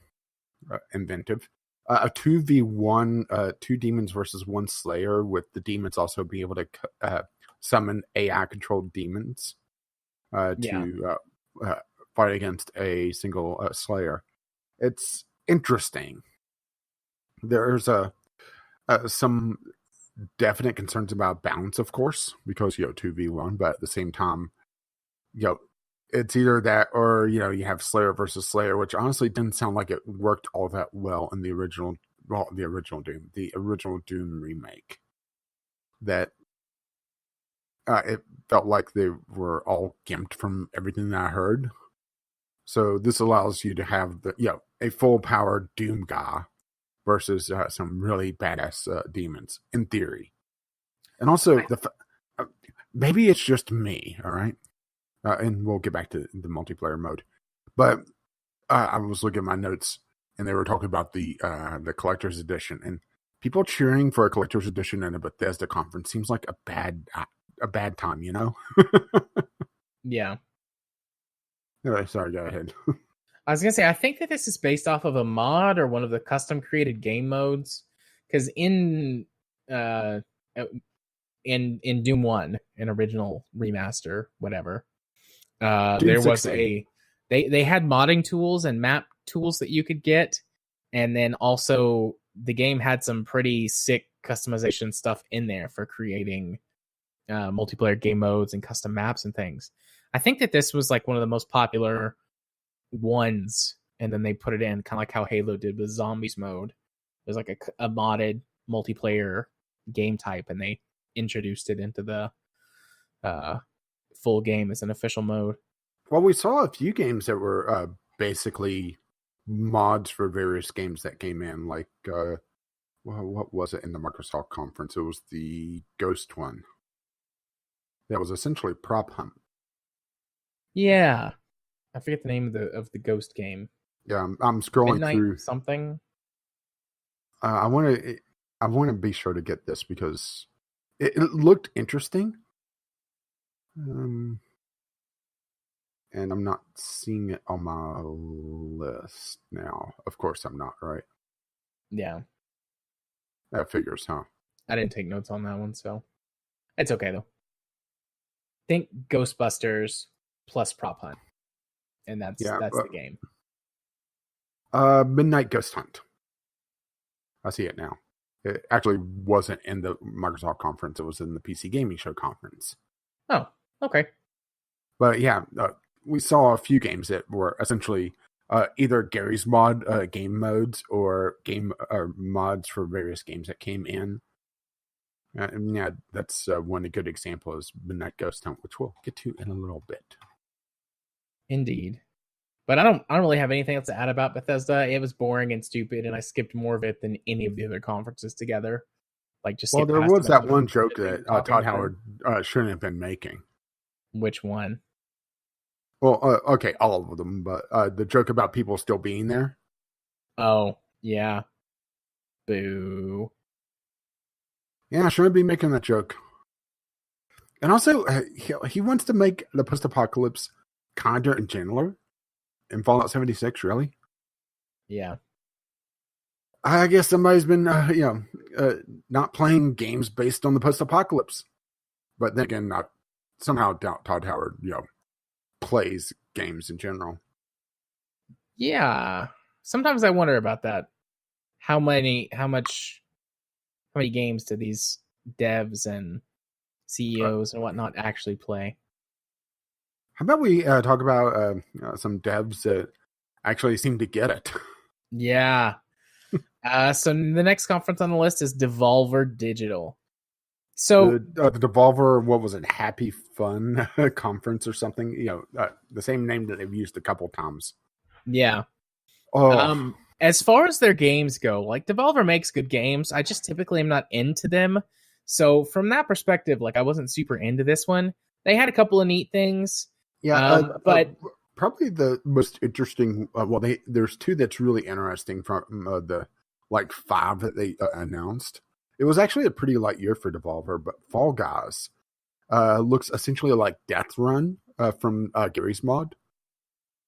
inventive. A 2v1, 2 demons versus 1 slayer, with the demons also being able to summon AI-controlled demons to fight against a single slayer. It's interesting. There's some definite concerns about balance, of course, because 2v1, but at the same time, it's either that or you have Slayer versus Slayer, which honestly didn't sound like it worked all that well in the original Doom remake. That it felt like they were all gimped from everything that I heard. So this allows you to have a full powered Doom guy versus some really badass demons in theory. And also maybe it's just me, all right. And we'll get back to the multiplayer mode. But I was looking at my notes, and they were talking about the collector's edition, and people cheering for a collector's edition in a Bethesda conference seems like a bad time, Yeah. Anyway, sorry, go ahead. I was gonna say, I think that this is based off of a mod or one of the custom created game modes, because in Doom 1, an original remaster, whatever. There was they had modding tools and map tools that you could get, and then also the game had some pretty sick customization stuff in there for creating multiplayer game modes and custom maps and things. I think that this was like one of the most popular ones, and then they put it in kind of like how Halo did with Zombies mode. It was like a modded multiplayer game type, and they introduced it into the full game as an official mode. Well, we saw a few games that were basically mods for various games that came in, like what was it in the Microsoft conference? It was the Ghost one. That was essentially Prop Hunt. Yeah, I forget the name of the Ghost game. Yeah, I'm scrolling Midnight through something. I want to be sure to get this because it looked interesting. And I'm not seeing it on my list now. Of course I'm not, right? Yeah. That figures, huh? I didn't take notes on that one, so it's okay though. Think Ghostbusters plus Prop Hunt. And that's the game. Midnight Ghost Hunt. I see it now. It actually wasn't in the Microsoft conference. It was in the PC Gaming Show conference. Oh, okay. But yeah, we saw a few games that were essentially either Gary's mod game modes or game mods for various games that came in. And yeah, that's one good example is Midnight Ghost Hunt, which we'll get to in a little bit. Indeed. But I don't really have anything else to add about Bethesda. It was boring and stupid, and I skipped more of it than any of the other conferences together. Like, just Well, skip there past was a bunch that of one shit joke we were that talking Todd about. Howard shouldn't have been making. Which one? Well, okay, all of them, but the joke about people still being there. Oh, yeah. Boo. Yeah, I shouldn't be making that joke. And also, he wants to make the post-apocalypse kinder and gentler in Fallout 76, really? Yeah. I guess somebody's been, not playing games based on the post-apocalypse. But then again, not somehow Todd Howard, plays games in general. Yeah. Sometimes I wonder about that. How many games do these devs and CEOs and whatnot actually play? How about we talk about some devs that actually seem to get it? Yeah. So the next conference on the list is Devolver Digital. So the Devolver, what was it? Happy Fun Conference or something? The same name that they've used a couple times. Yeah. Oh. As far as their games go, like Devolver makes good games. I just typically am not into them. So from that perspective, like I wasn't super into this one. They had a couple of neat things. Yeah, but probably the most interesting. There's two that's really interesting from the 5 that they announced. It was actually a pretty light year for Devolver, but Fall Guys looks essentially like Death Run from Gary's Mod.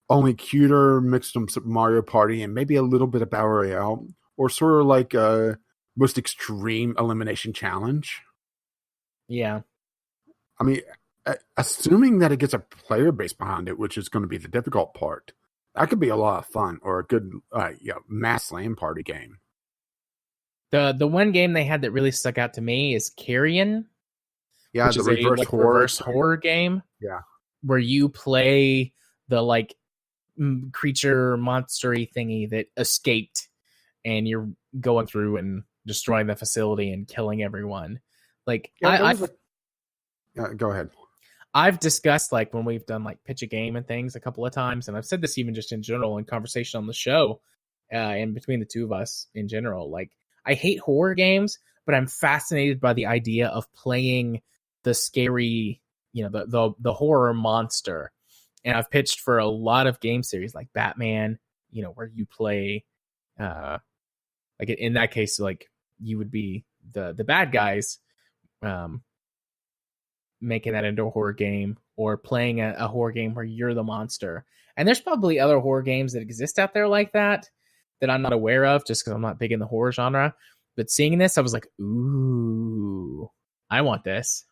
Only cuter, mixed with some Mario Party and maybe a little bit of Battle Royale, or sort of like a most extreme elimination challenge. Yeah. I mean, assuming that it gets a player base behind it, which is going to be the difficult part, that could be a lot of fun or a good mass LAN party game. The one game they had that really stuck out to me is Carrion. Yeah, which the is reverse a reverse horror game. Yeah. Where you play the creature monstery thingy that escaped, and you're going through and destroying the facility and killing everyone. Go ahead. I've discussed when we've done pitch a game and things a couple of times, and I've said this even just in general in conversation on the show, and between the two of us in general. I hate horror games, but I'm fascinated by the idea of playing the scary, the horror monster. And I've pitched for a lot of game series like Batman, where you play, in that case, you would be the bad guys, making that into a horror game, or playing a horror game where you're the monster. And there's probably other horror games that exist out there like that I'm not aware of, just because I'm not big in the horror genre. But seeing this, I was like, ooh, I want this.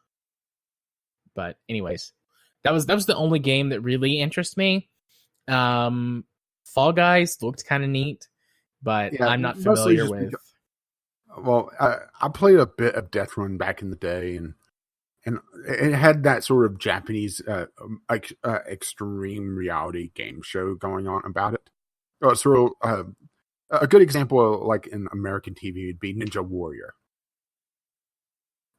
But anyways, that was the only game that really interests me. Fall Guys looked kind of neat, but I'm not familiar with. I played a bit of Death Run back in the day, and it had that sort of Japanese extreme reality game show going on about it. A good example, in American TV, would be Ninja Warrior.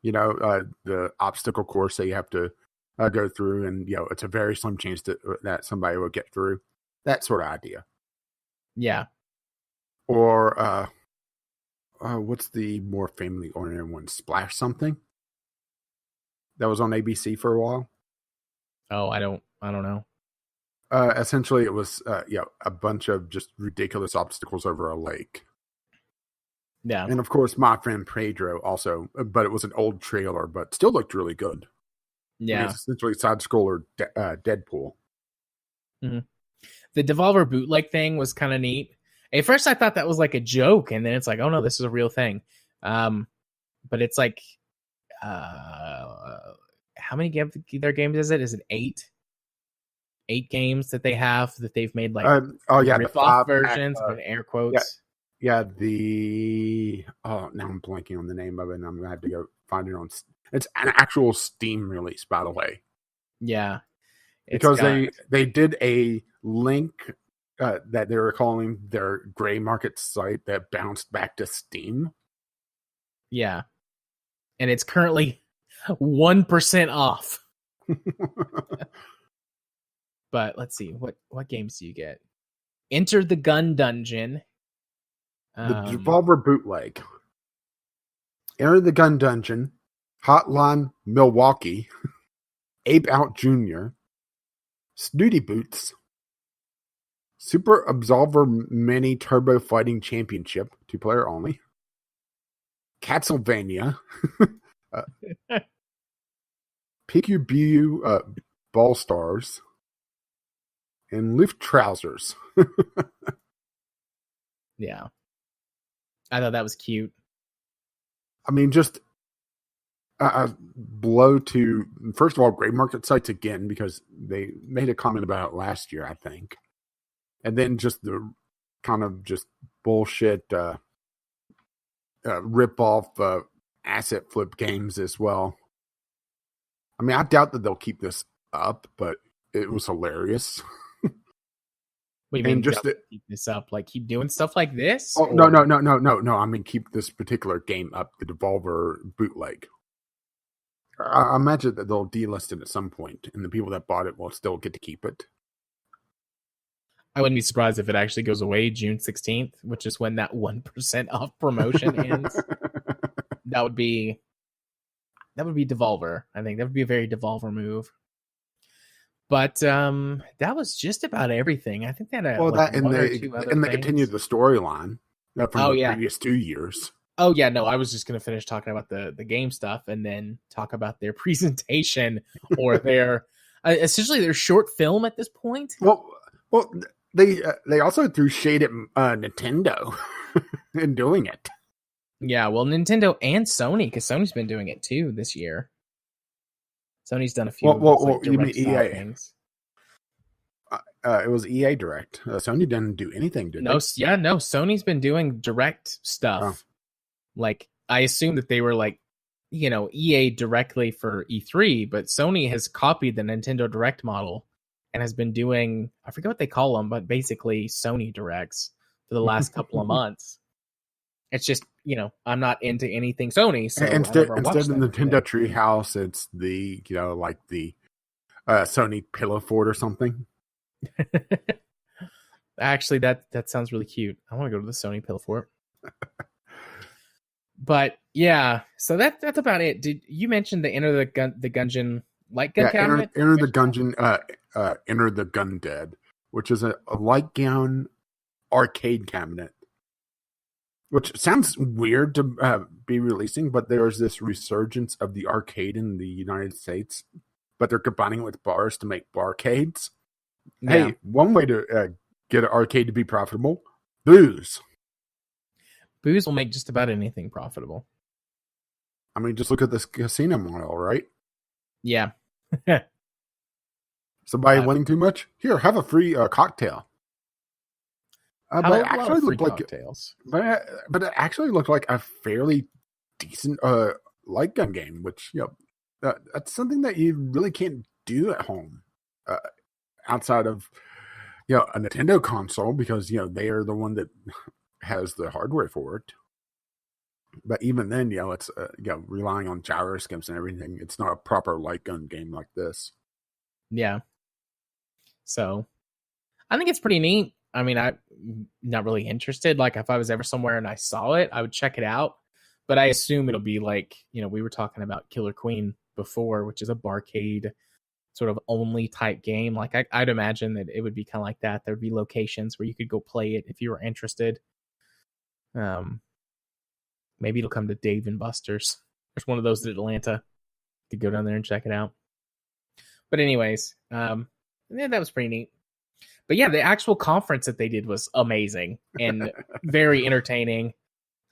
The obstacle course that you have to go through, and it's a very slim chance that somebody will get through. That sort of idea. Yeah. Or what's the more family oriented one? Splash Something. That was on ABC for a while. Oh, I don't know. Essentially, it was a bunch of just ridiculous obstacles over a lake. Yeah. And of course, my friend Pedro also, but it was an old trailer, but still looked really good. Yeah. It's essentially side scroller Deadpool. Mm-hmm. The Devolver bootleg thing was kind of neat. At first, I thought that was a joke, and then it's oh no, this is a real thing. But it's how many their games is it? Is it 8? 8 games that they have that they've made rip-off versions, but air quotes. Yeah, now I'm blanking on the name of it, and I'm gonna have to go find it on. It's an actual Steam release, by the way. Yeah, because they did a link that they were calling their gray market site that bounced back to Steam. Yeah, and it's currently 1% off. But let's see, what games do you get? Enter the Gun Dungeon. The Devolver bootleg. Enter the Gun Dungeon. Hotline Milwaukee. Ape Out Jr. Snooty Boots. Super Absolver Mini Turbo Fighting Championship. 2-player only. Castlevania. Peekaboo Ball Stars. And Lift Trousers. Yeah. I thought that was cute. I mean, just a blow to, first of all, gray market sites again, because they made a comment about it last year, I think. And then just the kind of just bullshit rip-off asset flip games as well. I mean, I doubt that they'll keep this up, but it was hilarious. What do you mean? Just keep this up? Like keep doing stuff like this? Oh, no. I mean, keep this particular game up, the Devolver bootleg. I imagine that they'll delist it at some point, and the people that bought it will still get to keep it. I wouldn't be surprised if it actually goes away June 16th, which is when that 1% off promotion ends. That would be Devolver. I think that would be a very Devolver move. But that was just about everything. I think they had they continued the storyline from the previous 2 years. Oh yeah, no, I was just going to finish talking about the game stuff and then talk about their presentation or their essentially their short film at this point. Well, they also threw shade at Nintendo in doing it. Yeah, well, Nintendo and Sony, because Sony's been doing it too this year. Sony's done a few. You mean EA? Things. It was EA Direct. Sony didn't do anything, did they? No. Sony's been doing direct stuff. Oh. Like, I assume that they were like, EA directly for E3, but Sony has copied the Nintendo Direct model and has been doing, I forget what they call them, but basically Sony Directs for the last couple of months. It's just, I'm not into anything Sony. So instead of Nintendo Treehouse, it's the, like the Sony Pillow Fort or something. Actually, that sounds really cute. I want to go to the Sony Pillow Fort. But yeah, so that's about it. Did you mention the Enter the Gungeon light gun cabinet? Enter the Gun Dead, which is a light gun arcade cabinet. Which sounds weird to be releasing, but there's this resurgence of the arcade in the United States. But they're combining it with bars to make barcades. Yeah. Hey, one way to get an arcade to be profitable, booze. Booze will make just about anything profitable. I mean, just look at this casino model, right? Yeah. Somebody winning too much? Here, have a free cocktail. But it actually looked like cocktails. But it actually looked like a fairly decent light gun game, which that's something that you really can't do at home outside of a Nintendo console, because they are the one that has the hardware for it. But even then, it's relying on gyroscopes and everything. It's not a proper light gun game like this. Yeah. So I think it's pretty neat. I mean, I'm not really interested. Like, if I was ever somewhere and I saw it, I would check it out. But I assume it'll be like, we were talking about Killer Queen before, which is a barcade sort of only type game. Like, I'd imagine that it would be kind of like that. There'd be locations where you could go play it if you were interested. Maybe it'll come to Dave and Buster's. There's one of those in Atlanta. You could go down there and check it out. But anyways, that was pretty neat. But yeah, the actual conference that they did was amazing and very entertaining,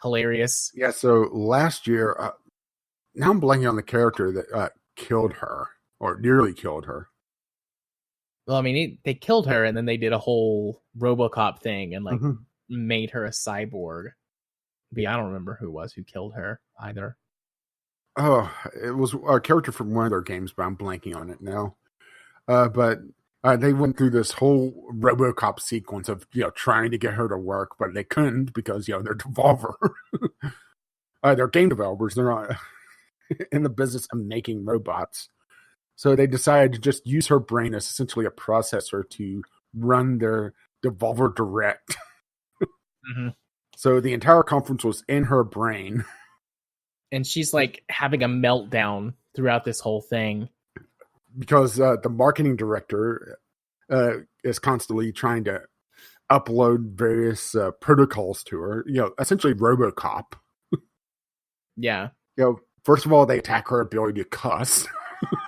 hilarious. Yeah, so last year, now I'm blanking on the character that killed her, or nearly killed her. Well, I mean, they killed her, and then they did a whole RoboCop thing and made her a cyborg. But I don't remember who killed her either. Oh, it was a character from one of their games, but I'm blanking on it now. But they went through this whole RoboCop sequence of trying to get her to work, but they couldn't because they're Devolver. They're game developers. They're not. in the business of making robots. So they decided to just use her brain as essentially a processor to run their Devolver Direct. Mm-hmm. So the entire conference was in her brain. And she's like having a meltdown throughout this whole thing. Because the marketing director is constantly trying to upload various protocols to her. Essentially RoboCop. Yeah. First of all, they attack her ability to cuss.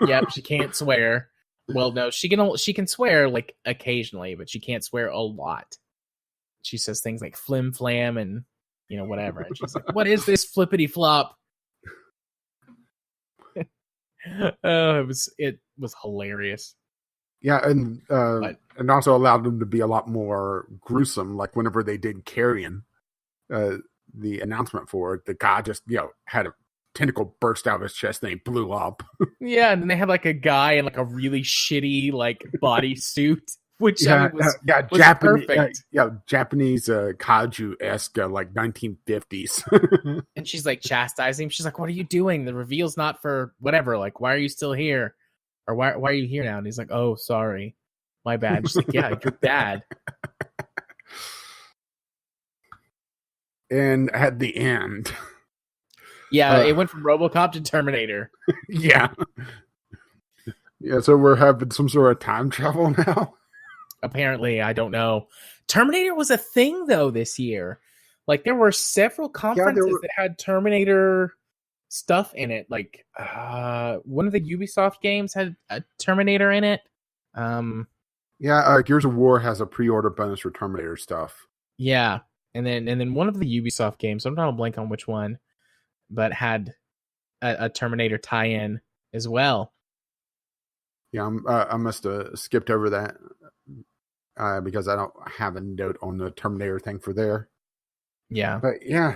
Yep, she can't swear. Well, no, she can swear like occasionally, but she can't swear a lot. She says things like flim flam and whatever. And she's like, "What is this flippity flop?" Oh, it was hilarious. Yeah, and also allowed them to be a lot more gruesome. Like whenever they did Carrion, the announcement for it, the guy just had a tentacle burst out of his chest and he blew up. Yeah, and then they had like a guy in like a really shitty like bodysuit, which was Japanese, perfect. Japanese kaiju-esque like 1950s. And she's like chastising him. She's like, "What are you doing? The reveal's not for whatever. Like, why are you still here? Or why are you here now?" And he's like, "Oh, sorry, my bad." And she's like, "Yeah, you're bad." And at the end, yeah, it went from RoboCop to Terminator. Yeah. So we're having some sort of time travel now. Apparently, I don't know. Terminator was a thing though this year. Like there were several conferences that had Terminator stuff in it. Like one of the Ubisoft games had a Terminator in it. Gears of War has a pre-order bonus for Terminator stuff. Yeah, and then one of the Ubisoft games, I'm not blank on which one, but had a Terminator tie-in as well. Yeah, I must have skipped over that because I don't have a note on the Terminator thing for there. Yeah, but yeah,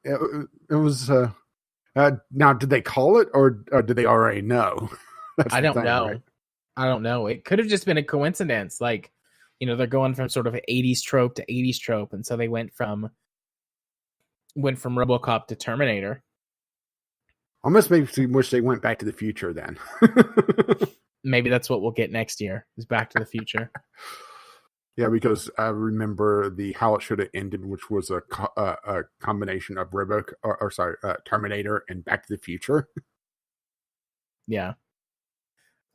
it was. Now, did they call it or did they already know? I don't know. Right? I don't know. It could have just been a coincidence. Like, they're going from sort of an 80s trope to 80s trope, and so they went from RoboCop to Terminator. Almost makes me wish they went Back to the Future then. Maybe that's what we'll get next year, is Back to the Future. Yeah, because I remember how it should have ended, which was a combination of Terminator and Back to the Future. Yeah.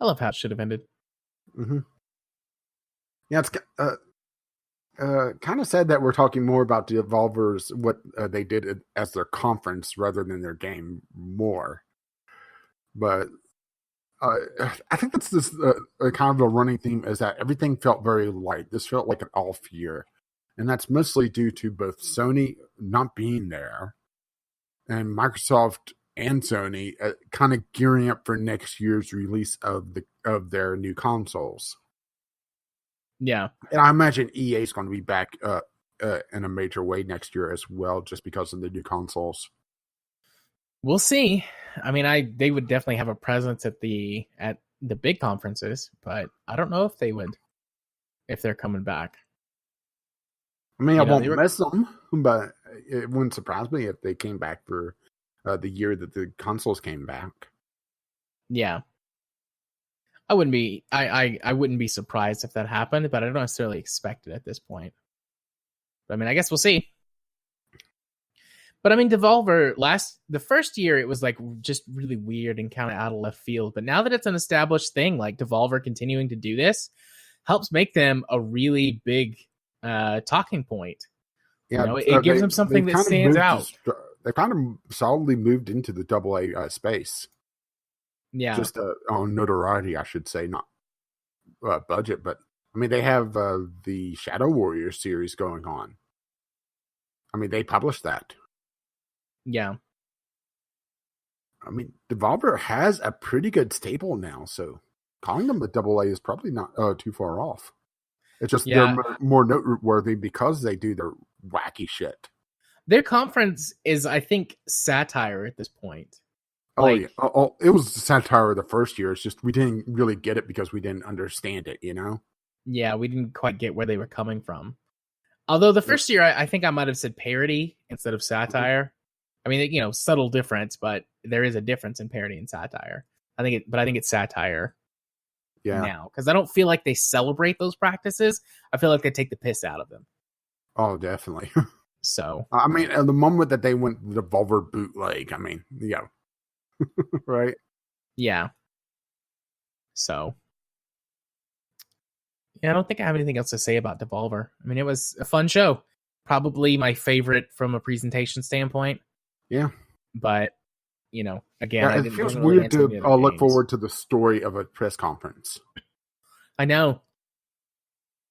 I love how it should have ended. Mm-hmm. Yeah, it's kind of sad that we're talking more about Devolver's what they did as their conference rather than their game more. But I think that's this kind of a running theme is that everything felt very light. This felt like an off year. And that's mostly due to both Sony not being there and Microsoft and Sony kind of gearing up for next year's release of their new consoles. Yeah. And I imagine EA is going to be back in a major way next year as well, just because of the new consoles. We'll see. I mean, they would definitely have a presence at the big conferences, but I don't know if they would, if they're coming back. I mean, I won't miss them, but it wouldn't surprise me if they came back for the year that the consoles came back. Yeah. I wouldn't be surprised if that happened, but I don't necessarily expect it at this point. But, I mean, I guess we'll see. But I mean, Devolver the first year it was like just really weird and kind of out of left field. But now that it's an established thing, like Devolver continuing to do this helps make them a really big talking point. Yeah, it gives them something that stands out. They kind of solidly moved into the AA space. Yeah, just on notoriety, I should say, not budget. But I mean, they have the Shadow Warrior series going on. I mean, they published that. Yeah. I mean, Devolver has a pretty good stable now, so calling them the AA is probably not too far off. It's just they're more noteworthy because they do their wacky shit. Their conference is, I think, satire at this point. Yeah. It was satire the first year. It's just we didn't really get it because we didn't understand it, Yeah, we didn't quite get where they were coming from. Although the first year, I think I might have said parody instead of satire. I mean, subtle difference, but there is a difference in parody and satire. I think it's satire now, because I don't feel like they celebrate those practices. I feel like they take the piss out of them. Oh, definitely. So, I mean, the moment that they went the Devolver bootleg, I mean, yeah. Right? Yeah. So, yeah, I don't think I have anything else to say about Devolver. I mean, it was a fun show. Probably my favorite from a presentation standpoint. Yeah. But, again, it feels weird to look forward to the story of a press conference. I know.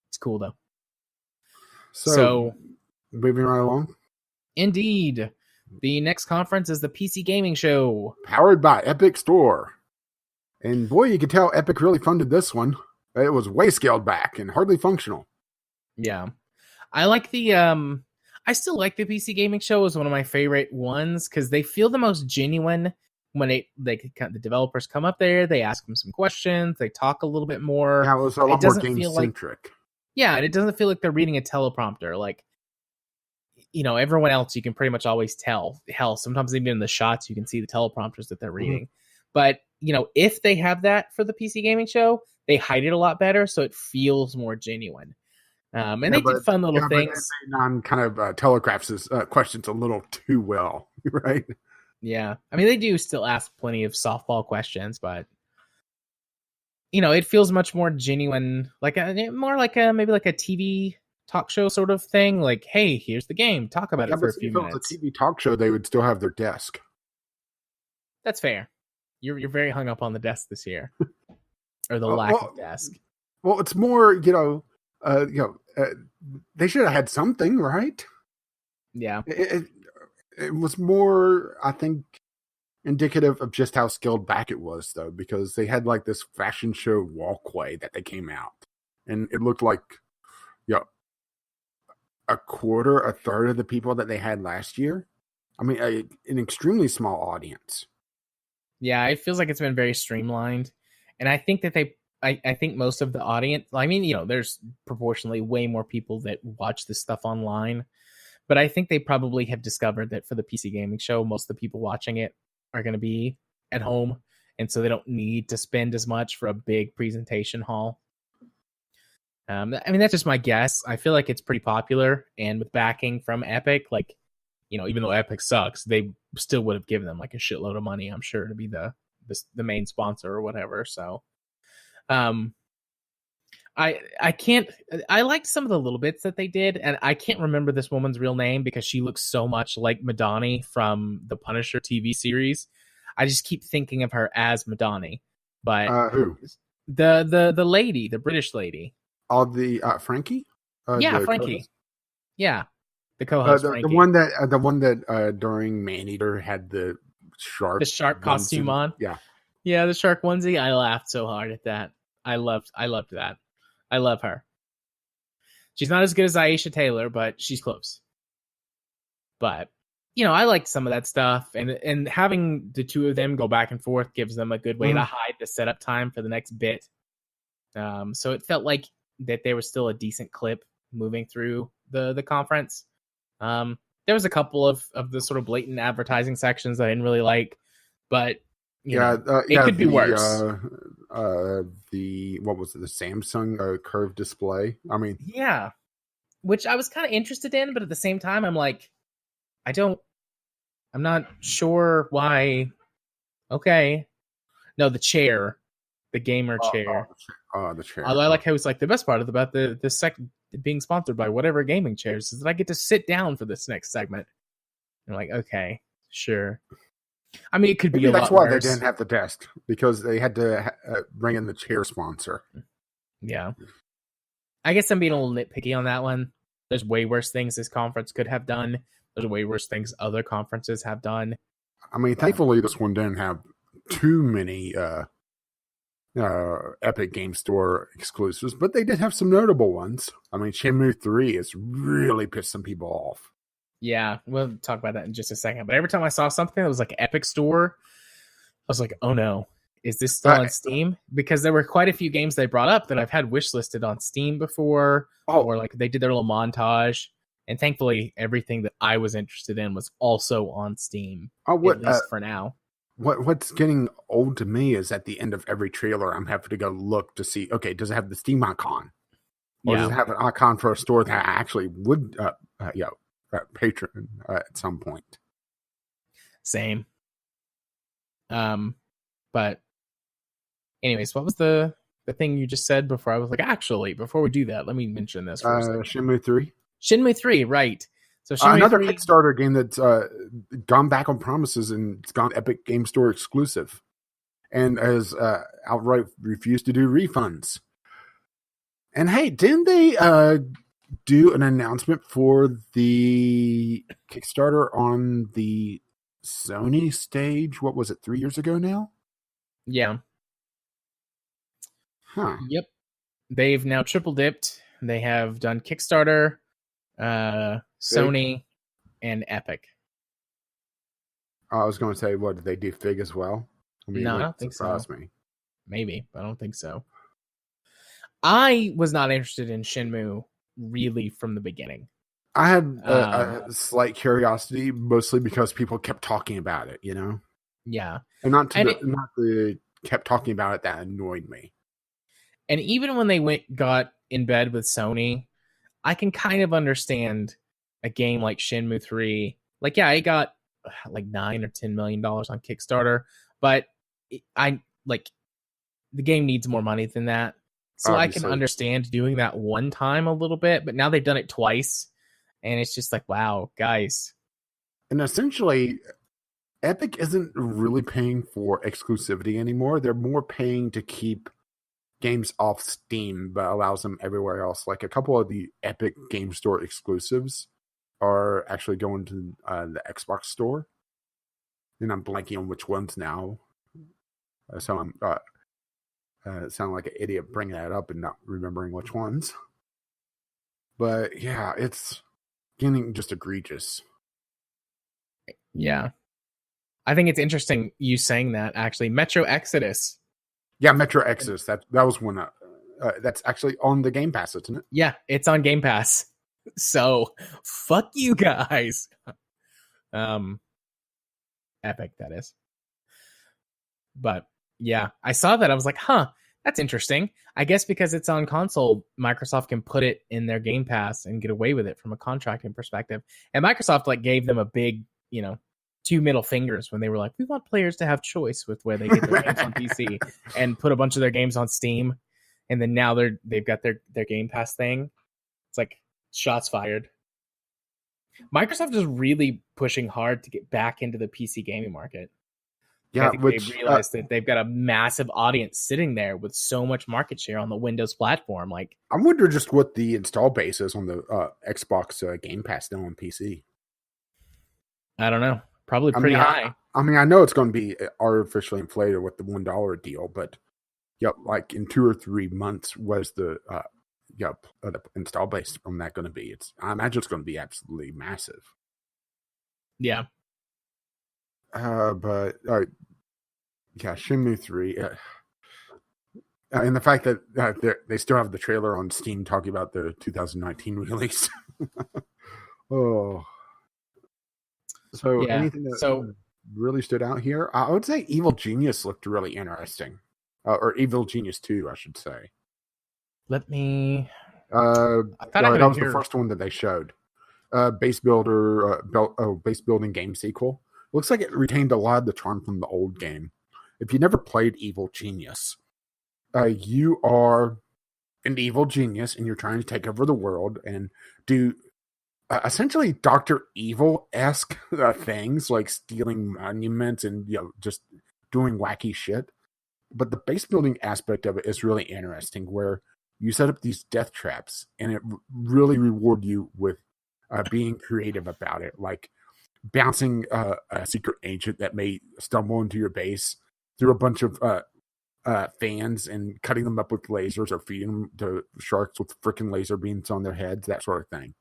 It's cool, though. So moving right along. Indeed. The next conference is the PC Gaming Show. Powered by Epic Store. And boy, you could tell Epic really funded this one. It was way scaled back and hardly functional. Yeah. I like I still like the PC Gaming Show as one of my favorite ones because they feel the most genuine when the developers come up there. They ask them some questions. They talk a little bit more. Yeah, it was a lot more game-centric. Yeah, and it doesn't feel like they're reading a teleprompter. Like, everyone else, you can pretty much always tell. Hell, sometimes even in the shots, you can see the teleprompters that they're reading. Mm-hmm. But, if they have that for the PC Gaming Show, they hide it a lot better, so it feels more genuine. And they did fun little things. Non kind of telegraphs questions a little too well, right? Yeah. I mean, they do still ask plenty of softball questions, but it feels much more genuine, maybe like a TV talk show sort of thing. Like, hey, here's the game. Talk about it for a few minutes. If it was a TV talk show, they would still have their desk. That's fair. You're very hung up on the desk this year, or the lack of desk. Well, it's more, they should have had something, right? Yeah. It was more, I think, indicative of just how scaled back it was, though, because they had like this fashion show walkway that they came out, and it looked like, a third of the people that they had last year. I mean, an extremely small audience. Yeah, it feels like it's been very streamlined, and I think that I think most of the audience, I mean, there's proportionally way more people that watch this stuff online, but I think they probably have discovered that for the PC Gaming Show, most of the people watching it are going to be at home, and so they don't need to spend as much for a big presentation hall. I mean, that's just my guess. I feel like it's pretty popular, and with backing from Epic, like, even though Epic sucks, they still would have given them like a shitload of money, I'm sure, to be the main sponsor or whatever. So, I liked some of the little bits that they did, and I can't remember this woman's real name because she looks so much like Madani from the Punisher TV series. I just keep thinking of her as Madani, but who? The lady, the British lady. Oh, the Frankie? Yeah, Frankie. Co-host? Yeah, the co-host. The one that during Maneater had the shark costume on. Yeah, the shark onesie. I laughed so hard at that. I loved that. I love her. She's not as good as Aisha Taylor, but she's close. But I liked some of that stuff, and having the two of them go back and forth gives them a good way to hide the setup time for the next bit. So it felt like that there was still a decent clip moving through the conference. There was a couple of the sort of blatant advertising sections that I didn't really like, but it could be worse. What was it? The Samsung curved display. I mean, yeah, which I was kind of interested in, but at the same time, I'm like, I'm not sure why. Okay, no, the chair. The gamer chair. The chair. I like how it's like the best part about the being sponsored by whatever gaming chairs is that I get to sit down for this next segment. I'm like, okay, sure. I mean, it could be a lot worse. That's why they didn't have the desk, because they had to bring in the chair sponsor. Yeah. I guess I'm being a little nitpicky on that one. There's way worse things this conference could have done. There's way worse things other conferences have done. I mean, thankfully, this one didn't have too many Epic Game Store exclusives, but they did have some notable ones. I mean, Shenmue 3 has really pissed some people off. Yeah, we'll talk about that in just a second. But every time I saw something that was like Epic Store, I was like, oh no, is this still on Steam? Because there were quite a few games they brought up that I've had wishlisted on Steam before, or like they did their little montage, And thankfully, everything that I was interested in was also on Steam, Oh, at least for now. What's getting old to me is at the end of every trailer, I'm having to go look to see, okay, does it have the Steam icon? Or does it have an icon for a store that I actually would patron at some point? Same. But anyways, what was the thing you just said before? I was like, actually, before we do that, let me mention this for a second. Shenmue 3. Shenmue 3, right. So Shenmue another 3... Kickstarter game that's gone back on promises and it's gone Epic Game Store exclusive and has outright refused to do refunds. And hey, didn't they do an announcement for the Kickstarter on the Sony stage? What was it, 3 years ago now? Yeah. Huh. Yep. They've now triple dipped. They have done Kickstarter, Sony, and Epic. I was going to say, what, did they do Fig as well? No, I don't think so. Me. Maybe, but I don't think so. I was not interested in Shenmue really from the begining. I had a slight curiosity, mostly because people kept talking about it, you know? Yeah. And not kept talking about it that annoyed me. And even when they got in bed with Sony, I can kind of understand a game like Shenmue 3. Like, yeah, it got like $9 or $10 million on Kickstarter, but the game needs more money than that. So obviously, I can understand doing that one time a little bit, but now they've done it twice, and it's just like, wow, guys. And essentially, Epic isn't really paying for exclusivity anymore. They're more paying to keep games off Steam, but allows them everywhere else. Like a couple of the Epic Game Store exclusives are actually going to the Xbox Store. And I'm blanking on which ones now. So I'm sound like an idiot bringing that up and not remembering which ones. But yeah, it's getting just egregious. Yeah. I think it's interesting you saying that, actually. Metro Exodus. Yeah, Metro Exodus. That was one that's actually on the Game Pass, isn't it? Yeah, it's on Game Pass. So, fuck you guys. Epic, that is. But yeah, I saw that. I was like, huh, that's interesting. I guess because it's on console, Microsoft can put it in their Game Pass and get away with it from a contracting perspective. And Microsoft gave them a big, two middle fingers when they were like, we want players to have choice with where they get their games on PC, and put a bunch of their games on Steam. And then now they've got their Game Pass thing. It's like shots fired. Microsoft is really pushing hard to get back into the PC gaming market. Yeah, they've realized that they've got a massive audience sitting there with so much market share on the Windows platform. I wonder just what the install base is on the Xbox Game Pass now on PC. I don't know. Probably pretty high. I know it's going to be artificially inflated with the $1 deal, but in 2 or 3 months, was the install base from that going to be? I imagine it's going to be absolutely massive. Yeah. But Shenmue 3, and the fact that they still have the trailer on Steam talking about the 2019 release. Oh, so yeah. Anything that really stood out here? I would say Evil Genius looked really interesting, or Evil Genius 2, I should say. Let me. I thought that was the first one that they showed. Base building game sequel. Looks like it retained a lot of the charm from the old game. If you never played Evil Genius, you are an evil genius and you're trying to take over the world and do essentially Dr. Evil-esque things like stealing monuments and just doing wacky shit. But the base building aspect of it is really interesting, where you set up these death traps and it really reward you with being creative about it, like bouncing a secret agent that may stumble into your base through a bunch of fans and cutting them up with lasers, or feeding them to sharks with freaking laser beams on their heads, that sort of thing.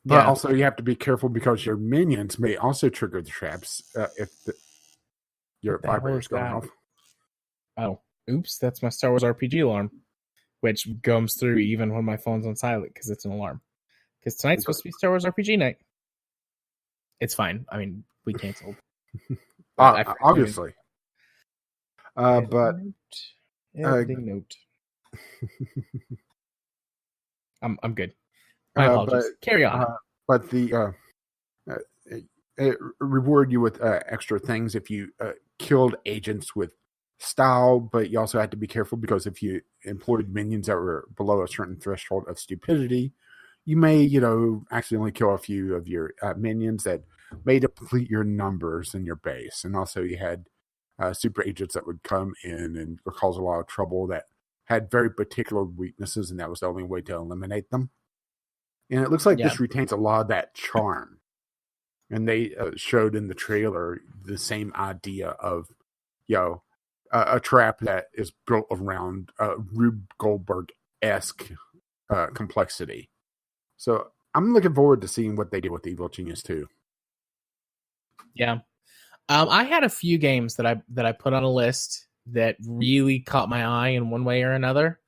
But also you have to be careful because your minions may also trigger the traps if your vibrator's going off. Oh, oops, that's my Star Wars RPG alarm, which comes through even when my phone's on silent because it's an alarm. because tonight's supposed to be Star Wars RPG night. It's fine. I mean, we canceled. Obviously. But editing note. I'm good. My apologies. Carry on. But it reward you with extra things if you killed agents with style, but you also had to be careful because if you employed minions that were below a certain threshold of stupidity, you may, accidentally kill a few of your minions that may deplete your numbers in your base. And also you had super agents that would come in and cause a lot of trouble that had very particular weaknesses, and that was the only way to eliminate them. And it looks like this retains a lot of that charm. And they showed in the trailer the same idea of, a trap that is built around Rube Goldberg-esque complexity. So I'm looking forward to seeing what they do with Evil Genius 2. Yeah. I had a few games that I put on a list that really caught my eye in one way or another.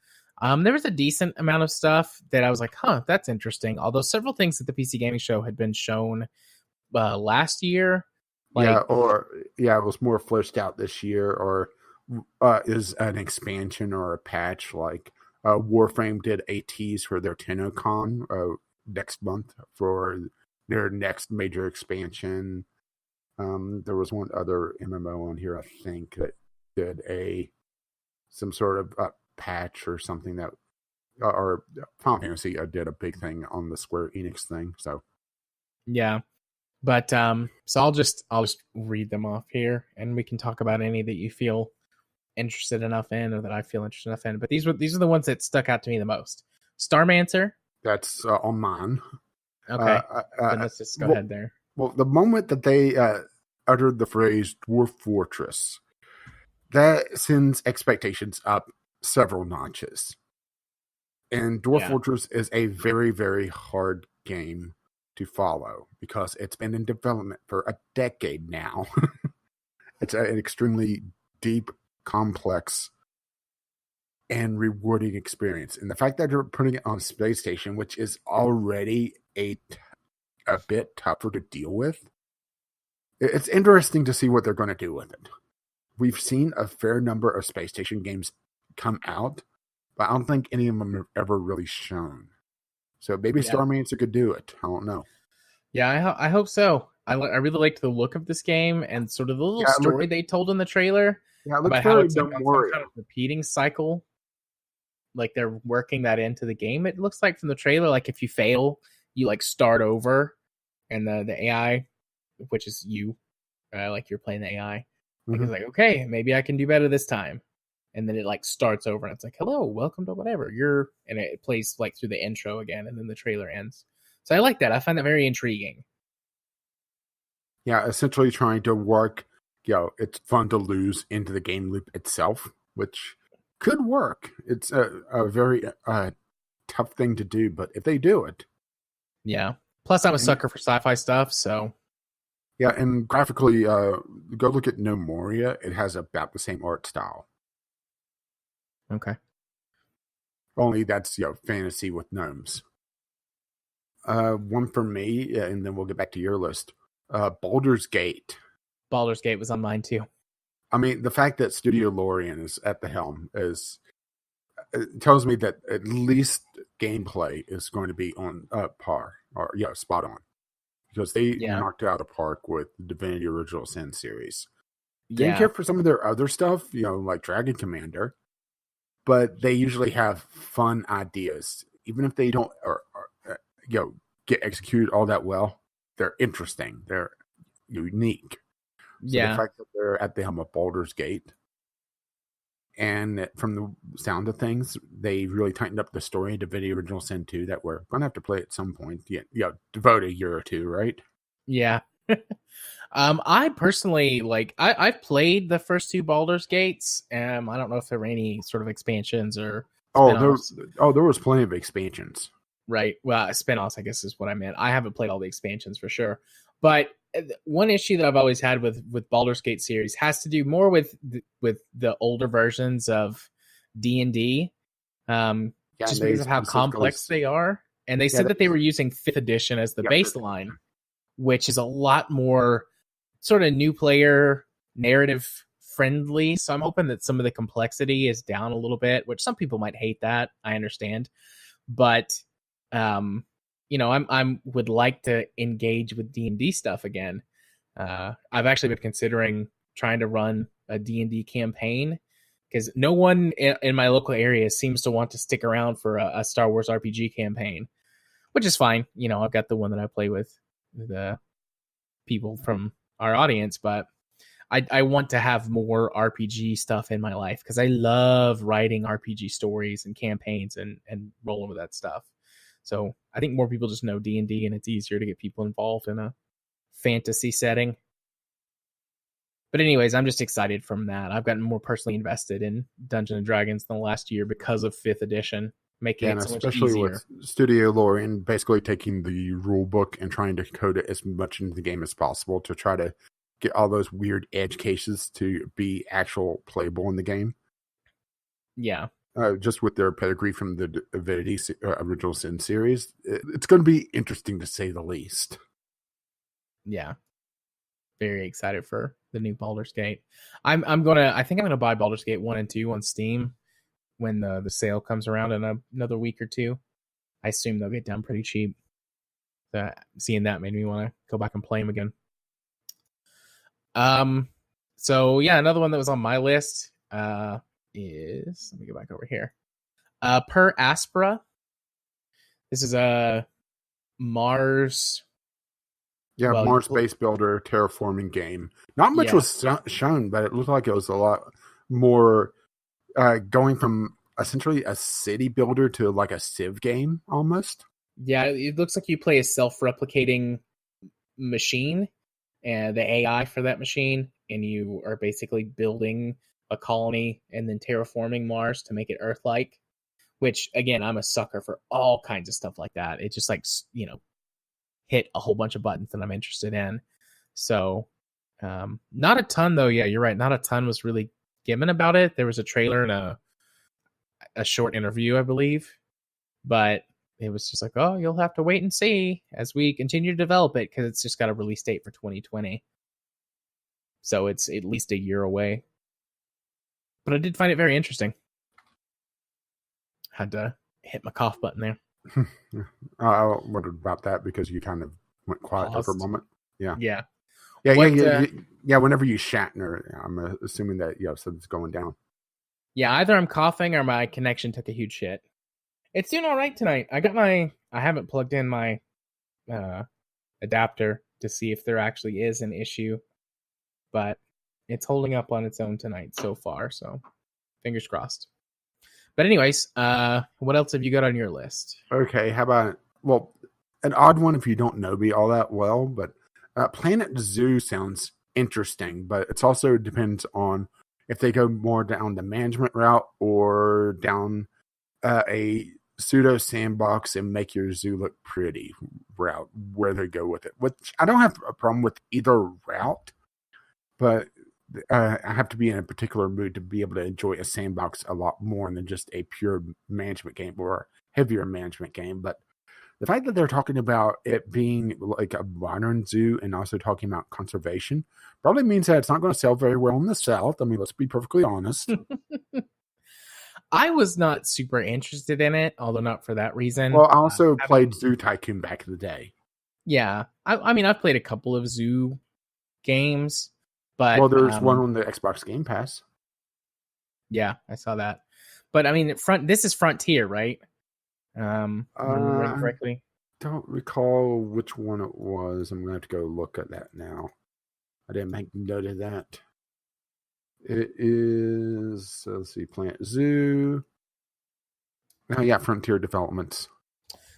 There was a decent amount of stuff that I was like, that's interesting. Although several things at the PC Gaming Show had been shown last year. It was more fleshed out this year, or is an expansion or a patch. Like Warframe did a tease for their TennoCon next month for their next major expansion. There was one other MMO on here, I think, that did some sort of patch or something that, or Final Fantasy did a big thing on the Square Enix thing. So yeah, but so I'll just read them off here, and we can talk about any that you feel interested enough in, or that I feel interested enough in. But these are the ones that stuck out to me the most. Starmancer. That's on mine. Okay, then let's just go ahead there. Well, the moment that they uttered the phrase Dwarf Fortress, that sends expectations up several notches. And Dwarf Fortress is a very, very hard game to follow because it's been in development for a decade now. It's an extremely deep, complex, and rewarding experience. And the fact that they're putting it on Space Station, which is already a bit tougher to deal with, it's interesting to see what they're going to do with it. We've seen a fair number of Space Station games come out, but I don't think any of them have ever really shown. So maybe Starmancer could do it. I don't know. Yeah, I hope so. I really liked the look of this game and sort of the little story they told in the trailer. Yeah, it looks about how it's some kind of repeating cycle. Like they're working that into the game. It looks like from the trailer, like if you fail, you like start over, and the AI, which is you, like you're playing the AI, it's like, okay, maybe I can do better this time. And then it like starts over and it's like, hello, welcome to whatever and it plays like through the intro again, and then the trailer ends. So I like that. I find that very intriguing. Yeah, essentially trying to work, it's fun to lose into the game loop itself, which could work. It's a very tough thing to do, but if they do it. Yeah. Plus I'm a sucker for sci-fi stuff, so. Yeah, and graphically, go look at No Moria. It has about the same art style. Okay. Only that's, fantasy with gnomes. One for me, and then we'll get back to your list. Baldur's Gate. Baldur's Gate was on mine too. I mean, the fact that Studio Lorien is at the helm it tells me that at least gameplay is going to be on par, or spot on, because they knocked it out of the park with the Divinity Original Sin series. Didn't care for some of their other stuff, like Dragon Commander, but they usually have fun ideas, even if they don't, get executed all that well. They're interesting. They're unique. So the fact that they're at the helm of Baldur's Gate, and from the sound of things, they really tightened up the story into Divinity Original Sin 2 that we're going to have to play at some point. Devote a year or two, right? Yeah. I personally I've played the first two Baldur's Gates. I don't know if there were any sort of expansions or spin-offs. There was plenty of expansions. Right. Well, spin-offs, I guess, is what I meant. I haven't played all the expansions for sure. But one issue that I've always had with Baldur's Gate series has to do more with the older versions of D&D. Just because of how complex they are. And they said that they were using 5th edition as the baseline, which is a lot more sort of new player narrative friendly. So I'm hoping that some of the complexity is down a little bit, which some people might hate that. I understand. But, I'm would like to engage with D&D stuff again. I've actually been considering trying to run a D&D campaign because no one in my local area seems to want to stick around for a Star Wars RPG campaign, which is fine. I've got the one that I play with the people from our audience, but I want to have more RPG stuff in my life because I love writing RPG stories and campaigns and rolling with that stuff. So I think more people just know D&D, and it's easier to get people involved in a fantasy setting. But anyways, I'm just excited from that. I've gotten more personally invested in Dungeons and Dragons in the last year because of 5th edition, making it so much easier. Especially with Studio Lorien basically taking the rule book and trying to code it as much into the game as possible to try to get all those weird edge cases to be actual playable in the game. Yeah. Just with their pedigree from the Divinity original Sin series, it's going to be interesting to say the least. Yeah. Very excited for the new Baldur's Gate. I think I'm gonna buy Baldur's Gate 1 and 2 on Steam when the sale comes around in another week or two. I assume they'll get down pretty cheap. Seeing that made me want to go back and play them again. So yeah, another one that was on my list is, let me go back over here. Per Aspera. This is a Mars. Yeah, Mars base builder terraforming game. Not much was shown, but it looked like it was a lot more going from essentially a city builder to like a Civ game almost. Yeah, it looks like you play a self-replicating machine and the AI for that machine, and you are basically building a colony and then terraforming Mars to make it Earth-like, which, again, I'm a sucker for all kinds of stuff like that. It's just like, hit a whole bunch of buttons that I'm interested in. So, not a ton, though. Yeah, you're right. Not a ton was really given about it. There was a trailer and a short interview, I believe, but it was just like, oh, you'll have to wait and see as we continue to develop it, because it's just got a release date for 2020. So it's at least a year away. But I did find it very interesting. Had to hit my cough button there. I wondered about that because you kind of went quiet there for a moment. Yeah. Whenever you Shatner, I'm assuming that something's going down. Yeah, either I'm coughing or my connection took a huge shit. It's doing all right tonight. I haven't plugged in my adapter to see if there actually is an issue, but it's holding up on its own tonight so far. So fingers crossed. But anyways, what else have you got on your list? Okay, how about, an odd one if you don't know me all that well, but Planet Zoo sounds interesting, but it also depends on if they go more down the management route or down a pseudo sandbox and make your zoo look pretty route, where they go with it. Which I don't have a problem with either route, but I have to be in a particular mood to be able to enjoy a sandbox a lot more than just a pure management game or heavier management game. But the fact that they're talking about it being like a modern zoo and also talking about conservation probably means that it's not going to sell very well in the South. I mean, let's be perfectly honest. I was not super interested in it, although not for that reason. Well, I also played Zoo Tycoon back in the day. Yeah. I mean, I've played a couple of zoo games, but... there's one on the Xbox Game Pass. Yeah, I saw that. But, I mean, this is Frontier, right? Remember correctly? Don't recall which one it was. I'm going to have to go look at that now. I didn't make note of that. It is, let's see, Planet Zoo. Oh, yeah, Frontier Developments.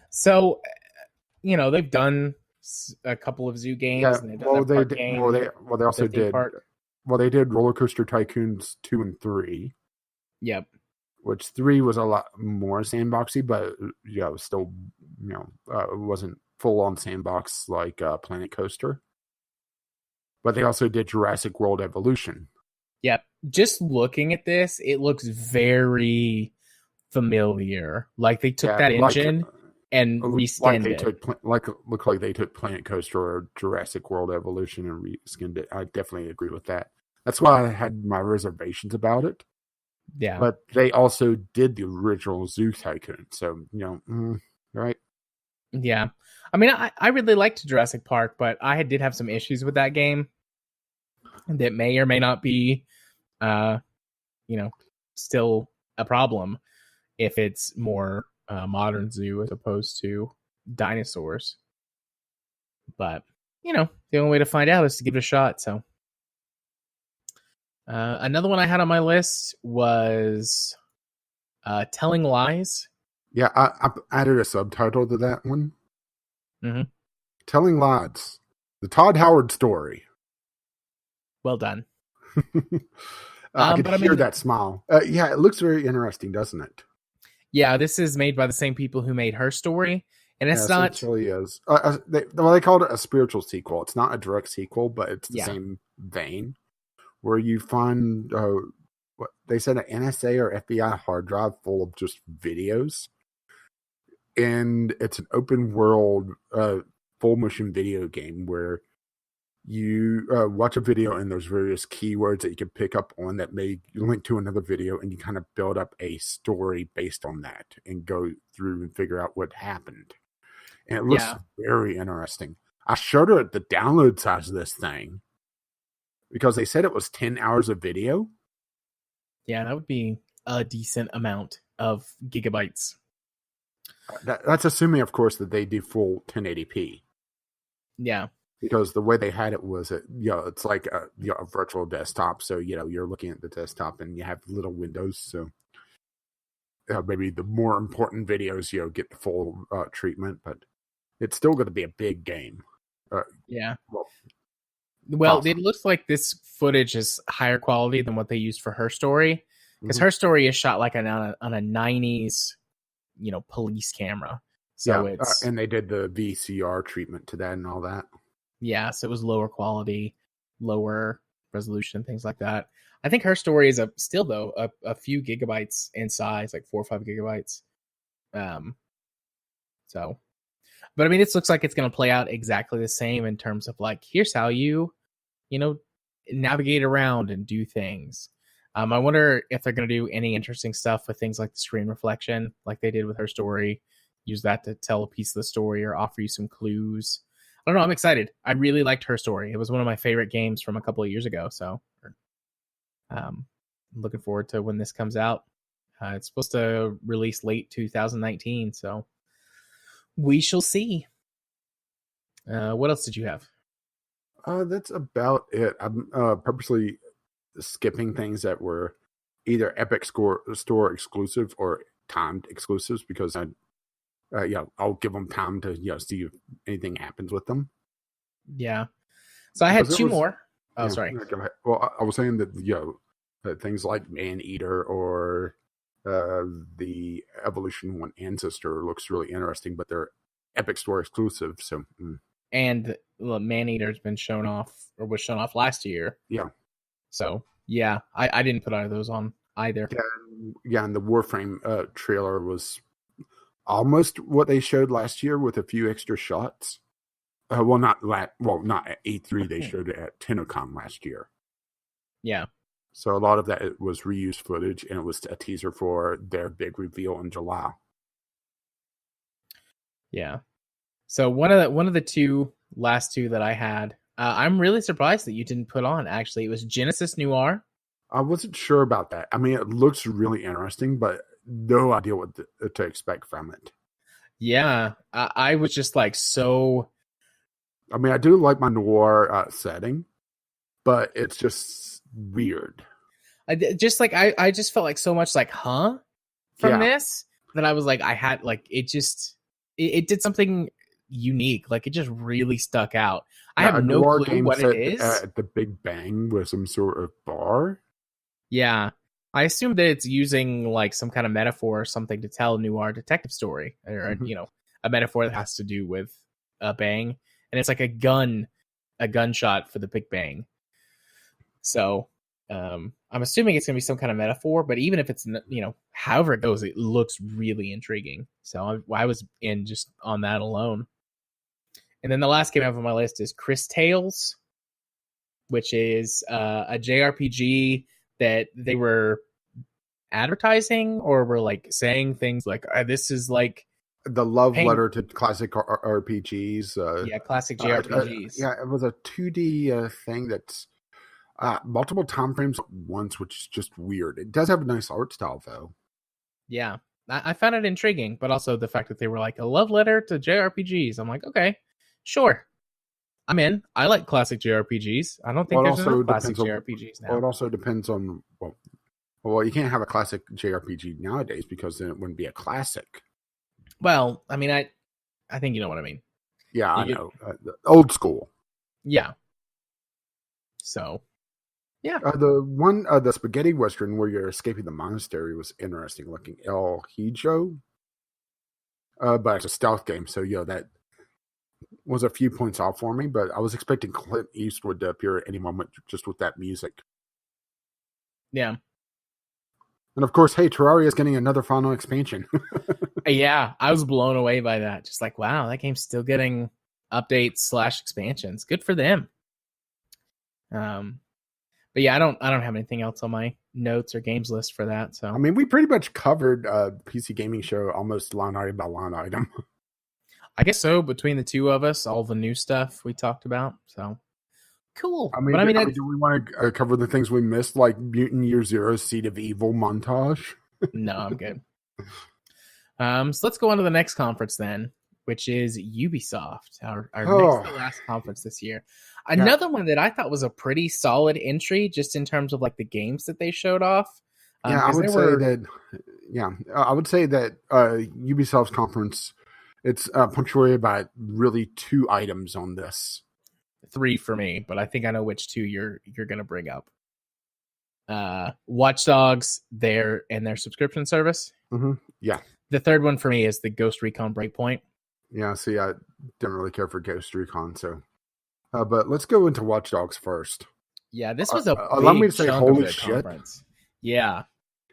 So, they've done a couple of zoo games. Yeah, and they've done they also did. Well, they did Roller Coaster Tycoons 2 and 3. Yep. Which 3 was a lot more sandboxy, but it was still, it wasn't full on sandbox like Planet Coaster. But they also did Jurassic World Evolution. Yep. Just looking at this, it looks very familiar. Like they took that engine and Like reskinned they it. took look like they took Planet Coaster or Jurassic World Evolution and reskinned it. I definitely agree with that. That's why I had my reservations about it. Yeah. But they also did the original Zoo Tycoon, so right? Yeah. I mean, I really liked Jurassic Park, but I did have some issues with that game that may or may not be, uh, you know, still a problem if it's more modern zoo as opposed to dinosaurs. But, the only way to find out is to give it a shot. So, another one I had on my list was Telling Lies. Yeah, I added a subtitle to that one. Mm-hmm. Telling Lies, the Todd Howard story. Well done. I could But I hear mean, that smile. Yeah, it looks very interesting, doesn't it? yeah, this is made by the same people who made Her Story, and Yeah, it's not. essentially is. They called it a spiritual sequel. It's not a direct sequel, but it's the Yeah, same vein where you find what they said, an NSA or FBI hard drive full of just videos, and it's an open world full motion video game where you watch a video and there's various keywords that you can pick up on that may link to another video, and you kind of build up a story based on that and go through and figure out what happened. And it looks yeah, very interesting. I showed her the download size of this thing because they said it was 10 hours of video. yeah. That would be a decent amount of gigabytes. That's assuming, of course, that they do full 1080p. Yeah, Because the way they had it was, it's like a virtual desktop. So, you're looking at the desktop and you have little windows. So maybe the more important videos, get the full treatment, but it's still going to be a big game. yeah. Well, Well, it looks like this footage is higher quality than what they used for Her Story, because mhm. Her Story is shot like on a '90s, police camera. So it's and they did the VCR treatment to that and all that. yeah, so it was lower quality, lower resolution, things like that. I think Her Story is still though a few gigabytes in size, like 4 or 5 gigabytes. Um, so, but I mean, it looks like it's going to play out exactly the same in terms of like, here's how you know, navigate around and do things. I wonder if they're going to do any interesting stuff with things like the screen reflection, like they did with Her Story. Use that to tell a piece of the story or offer you some clues. I don't know. I'm excited. I really liked Her Story. It was one of my favorite games from a couple of years ago. So, I'm looking forward to when this comes out. It's supposed to release late 2019, so we shall see. What else did you have? That's about it. I'm purposely skipping things that were either Epic Store exclusive or timed exclusives because I'll give them time to see if anything happens with them. Yeah. So I had Because two more. Oh, sorry. Go ahead. Well, I was saying that that things like Man Eater or the Evolution 1 Ancestor looks really interesting, but they're Epic Store exclusive. So And Maneater's been shown off, or was shown off last year. yeah. So yeah, I didn't put either of those on either. And the Warframe trailer was almost what they showed last year with a few extra shots. Not at E3. They showed it at TennoCon last year. Yeah. So a lot of that was reused footage, and it was a teaser for their big reveal in July. Yeah. So one of the last two that I had, I'm really surprised that you didn't put on. Actually, it was Genesis Noir. I wasn't sure about that. I mean, it looks really interesting, but no idea what to expect from it. Yeah, I was just like so. I mean, I do like my noir setting, but it's just weird. I just felt like so much like from this that I was like I had like it did something unique. Like it just really stuck out. I have no clue what it is. At the Big Bang with some sort of bar. Yeah, I assume that it's using like some kind of metaphor or something to tell a noir detective story, or a metaphor that has to do with a bang, and it's like a gunshot for the Big Bang. So I'm assuming it's going to be some kind of metaphor, but even if it's, however it goes, it looks really intriguing. So I was in just on that alone. And then the last game I have on my list is Chris Tales, which is a JRPG that they were advertising or were like saying things like, this is like the love letter to classic RPGs. Yeah, classic JRPGs. Yeah, it was a 2D thing that's multiple time frames at once, which is just weird. It does have a nice art style, though. Yeah, I found it intriguing, but also the fact that they were like a love letter to JRPGs. I'm like, okay, sure, I'm in. I like classic JRPGs. I don't think there's enough classic JRPGs now. Well, it also depends on well, you can't have a classic JRPG nowadays because then it wouldn't be a classic. Well, I mean, I think you know what I mean. Yeah, I know. Old school. Yeah. So, yeah. The spaghetti western where you're escaping the monastery was interesting looking. El Hijo. But it's a stealth game, so that was a few points off for me. But I was expecting Clint Eastwood to appear at any moment just with that music. Yeah. And of course, hey, Terraria is getting another final expansion. Yeah, I was blown away by that. Just like, wow, that game's still getting updates / expansions. Good for them. But yeah, I don't have anything else on my notes or games list for that. So I mean, we pretty much covered the PC gaming show almost line item by line item. I guess so. Between the two of us, all the new stuff we talked about. So cool. I mean, do we want to cover the things we missed, like Mutant Year Zero's Seed of Evil montage? No, I'm good. So let's go on to the next conference then, which is Ubisoft, our next to last conference this year. Another one that I thought was a pretty solid entry, just in terms of like the games that they showed off. I would say that Ubisoft's conference, it's punctuated by really 2 items on this. 3 for me, but I think I know which 2 you're going to bring up. Watch Dogs, their subscription service. Mm-hmm. Yeah. The third one for me is the Ghost Recon Breakpoint. Yeah, see, I didn't really care for Ghost Recon, so. But let's go into Watch Dogs first. Yeah, this was a big allow me to say, holy shit. Conference. Yeah.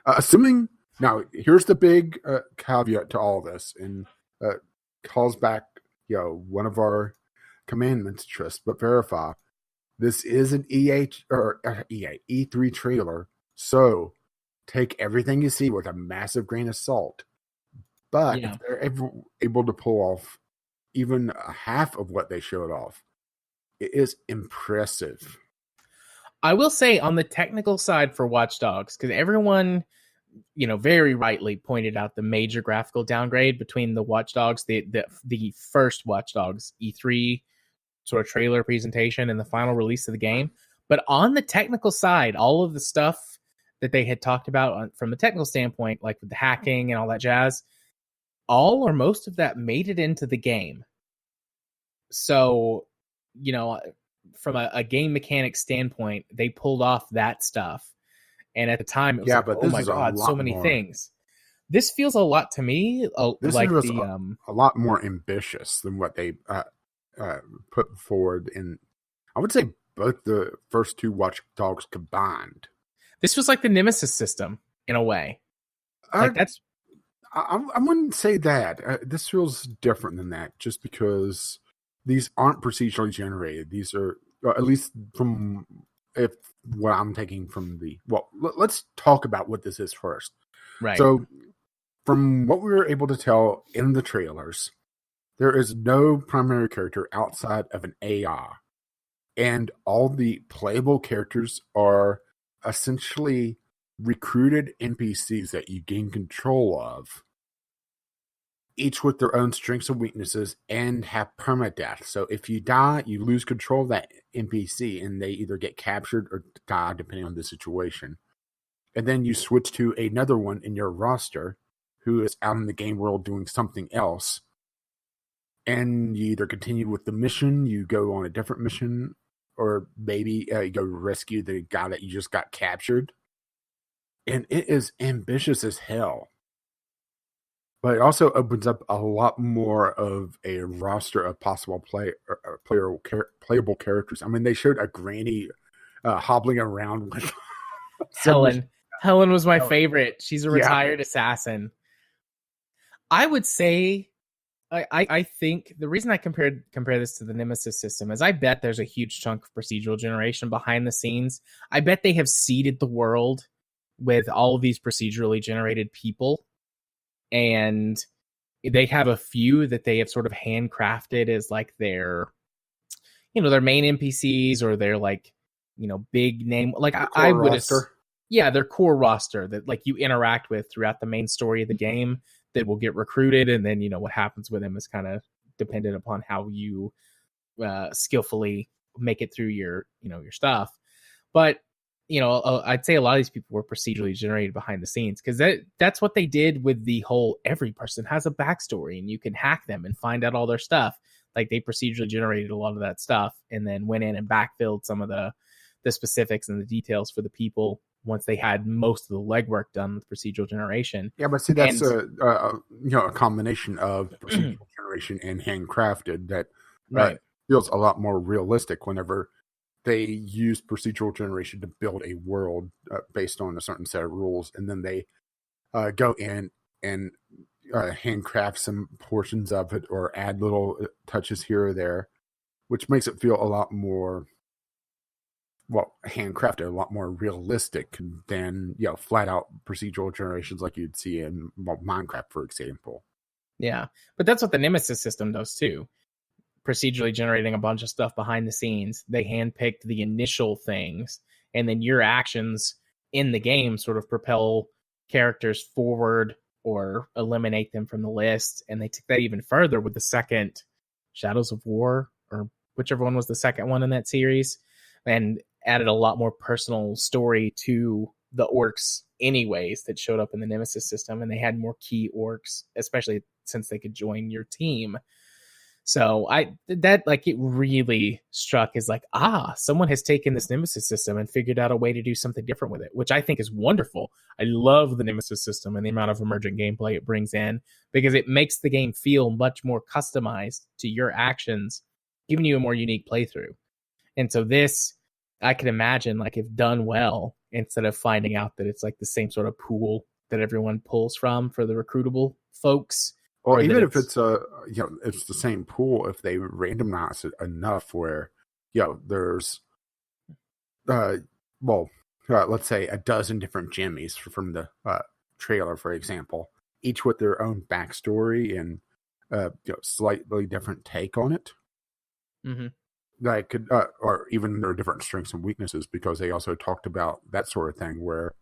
Assuming, now, here's the big caveat to all this, and calls back, one of our commandments, trust but verify. This is an E3 trailer, so take everything you see with a massive grain of salt. But if they're able to pull off even half of what they showed off, it is impressive. I will say on the technical side for Watch Dogs, because everyone, very rightly pointed out the major graphical downgrade between the Watch Dogs, the first Watch Dogs E3 sort of trailer presentation and the final release of the game. But on the technical side, all of the stuff that they had talked about from a technical standpoint, like with the hacking and all that jazz, all or most of that made it into the game. So, from a game mechanic standpoint, they pulled off that stuff. And at the time, it was oh my God, so many things. This feels a lot to me like a lot more ambitious than what they put forward in, I would say, both the first 2 Watch Dogs combined. This was like the Nemesis system in a way. I wouldn't say that. This feels different than that, just because these aren't procedurally generated. These are, at least from what I'm taking from let's talk about what this is first. Right. So, from what we were able to tell in the trailers, there is no primary character outside of an AI. And all the playable characters are essentially recruited NPCs that you gain control of, each with their own strengths and weaknesses, and have permadeath. So if you die, you lose control of that NPC, and they either get captured or die, depending on the situation. And then you switch to another one in your roster who is out in the game world doing something else. And you either continue with the mission, you go on a different mission, or maybe you go rescue the guy that you just got captured. And it is ambitious as hell. But it also opens up a lot more of a roster of possible playable characters. I mean, they showed a granny hobbling around with Helen. Helen was my favorite. She's a Yeah. retired assassin. I would say, I think the reason I compare this to the Nemesis system is I bet there's a huge chunk of procedural generation behind the scenes. I bet they have seeded the world with all of these procedurally generated people, and they have a few that they have sort of handcrafted as like their, their main NPCs or their like, big name. Like I would, yeah, their core roster that like you interact with throughout the main story of the game that will get recruited, and then what happens with them is kind of dependent upon how you skillfully make it through your your stuff. But I'd say a lot of these people were procedurally generated behind the scenes because that's what they did with the whole every person has a backstory and you can hack them and find out all their stuff. Like they procedurally generated a lot of that stuff and then went in and backfilled some of the specifics and the details for the people once they had most of the legwork done with procedural generation. Yeah, but see, that's a combination of procedural generation and handcrafted that right. feels a lot more realistic whenever they use procedural generation to build a world based on a certain set of rules, and then they go in and handcraft some portions of it or add little touches here or there, which makes it feel a lot more handcrafted, a lot more realistic than flat out procedural generations like you'd see in Minecraft, for example. Yeah, but that's what the Nemesis system does too. Procedurally generating a bunch of stuff behind the scenes. They handpicked the initial things, and then your actions in the game sort of propel characters forward or eliminate them from the list. And they took that even further with the second Shadows of War, or whichever one was the second one in that series, and added a lot more personal story to the orcs anyways that showed up in the Nemesis system. And they had more key orcs, especially since they could join your team. So it really struck as like, someone has taken this Nemesis system and figured out a way to do something different with it, which I think is wonderful. I love the Nemesis system and the amount of emergent gameplay it brings in because it makes the game feel much more customized to your actions, giving you a more unique playthrough. And so this, I could imagine, like if done well, instead of finding out that it's like the same sort of pool that everyone pulls from for the recruitable folks. Or even if it's it's the same pool, if they randomize it enough where, there's, let's say a dozen different Jimmies from the trailer, for example, each with their own backstory and slightly different take on it. Mm-hmm. That could, or even their different strengths and weaknesses, because they also talked about that sort of thing where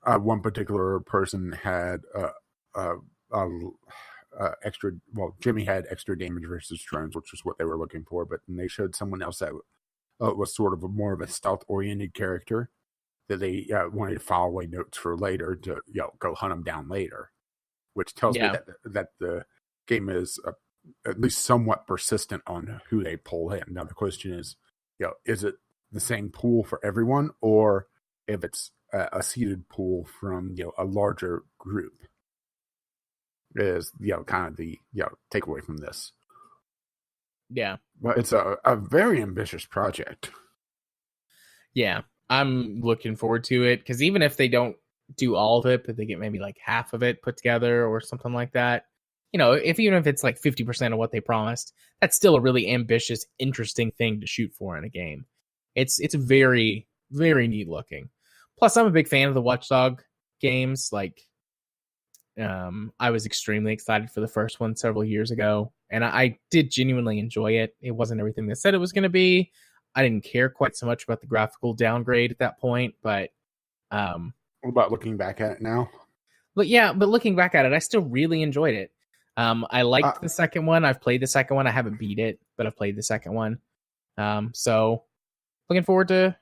one particular person had extra. Well, Jimmy had extra damage versus drones, which is what they were looking for. But then they showed someone else that was sort of more of a stealth-oriented character that they wanted to file away notes for later to go hunt them down later, which tells me that the game is at least somewhat persistent on who they pull in. Now the question is, is it the same pool for everyone, or if it's a seeded pool from a larger group? Is kind of the takeaway from this. Yeah, but it's a very ambitious project. Yeah, I'm looking forward to it because even if they don't do all of it, but they get maybe like half of it put together or something like that, even if it's like 50% of what they promised, that's still a really ambitious, interesting thing to shoot for in a game. It's very, very neat looking. Plus, I'm a big fan of the Watchdog games. Like, I was extremely excited for the first one several years ago, and I did genuinely enjoy it. It wasn't everything they said it was going to be. I didn't care quite so much about the graphical downgrade at that point, but what about looking back at it now? But looking back at it, I still really enjoyed it. I liked the second one. I've played the second one. I haven't beat it, but I've played the second one. So looking forward to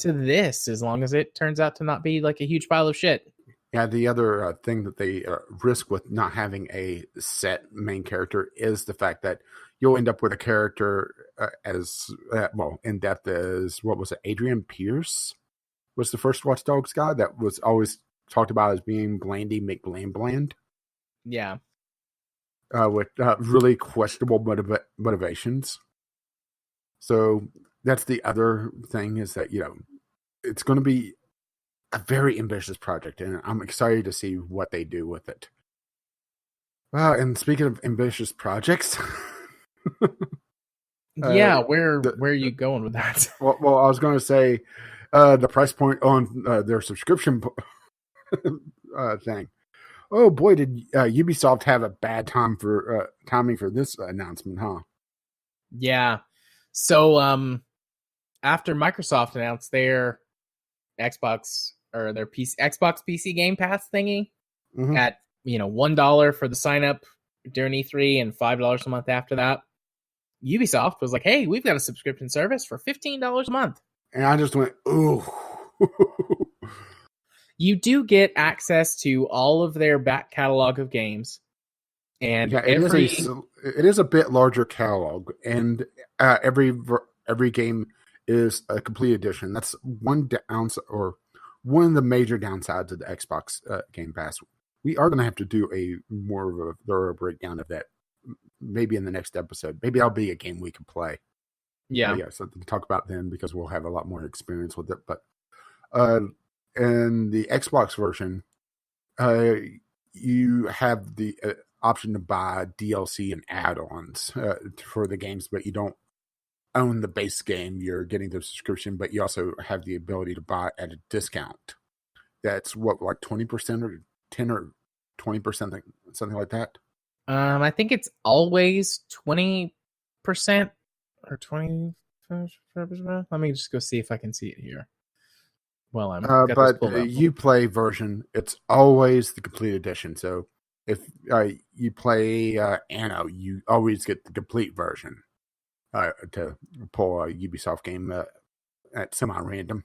this, as long as it turns out to not be like a huge pile of shit. Yeah, the other thing that they risk with not having a set main character is the fact that you'll end up with a character as in depth as, what was it, Adrian Pierce was the first Watch Dogs guy that was always talked about as being Blandy McBland. Yeah. With really questionable motivations. So that's the other thing, is that, it's going to be a very ambitious project, and I'm excited to see what they do with it. And speaking of ambitious projects, Yeah, where are you going with that? well, I was going to say the price point on their subscription thing. Oh boy, did Ubisoft have a bad timing for this announcement, huh? Yeah. So after Microsoft announced their Xbox or their Xbox PC Game Pass thingy at $1 for the sign up during E3 and $5 a month after that, Ubisoft was like, "Hey, we've got a subscription service for $15 a month." And I just went, "Ooh." You do get access to all of their back catalog of games, and yeah, it is a bit larger catalog, and every game is a complete edition. That's one downside, or one of the major downsides of the Xbox Game Pass. We are going to have to do a more of a thorough breakdown of that, maybe in the next episode. Maybe that'll be a game we can play. Yeah, something to talk about then, because we'll have a lot more experience with it. But in the Xbox version, you have the option to buy DLC and add-ons for the games, but you don't own the base game. You're getting the subscription, but you also have the ability to buy at a discount. That's what, like 20% or 10 or 20%, something like that. I think it's always 20% or 20. Let me just go see if I can see it here. Well, I'm but the Uplay version, it's always the complete edition. So if you play Anno, you always get the complete version to pull a Ubisoft game at semi-random.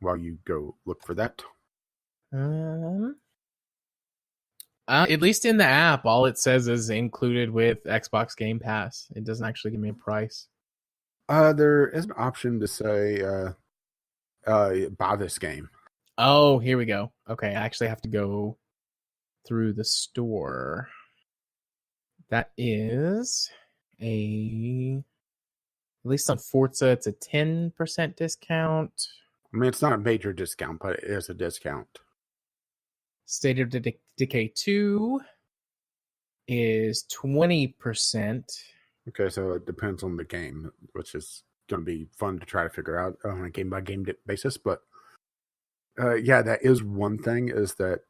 While you go look for that. At least in the app, all it says is included with Xbox Game Pass. It doesn't actually give me a price. There is an option to say buy this game. Oh, here we go. Okay, I actually have to go through the store. That is at least on Forza, it's a 10% discount. I mean, it's not a major discount, but it is a discount. State of Decay 2 is 20%. Okay, so it depends on the game, which is going to be fun to try to figure out on a game-by-game basis. But yeah, that is one thing, is that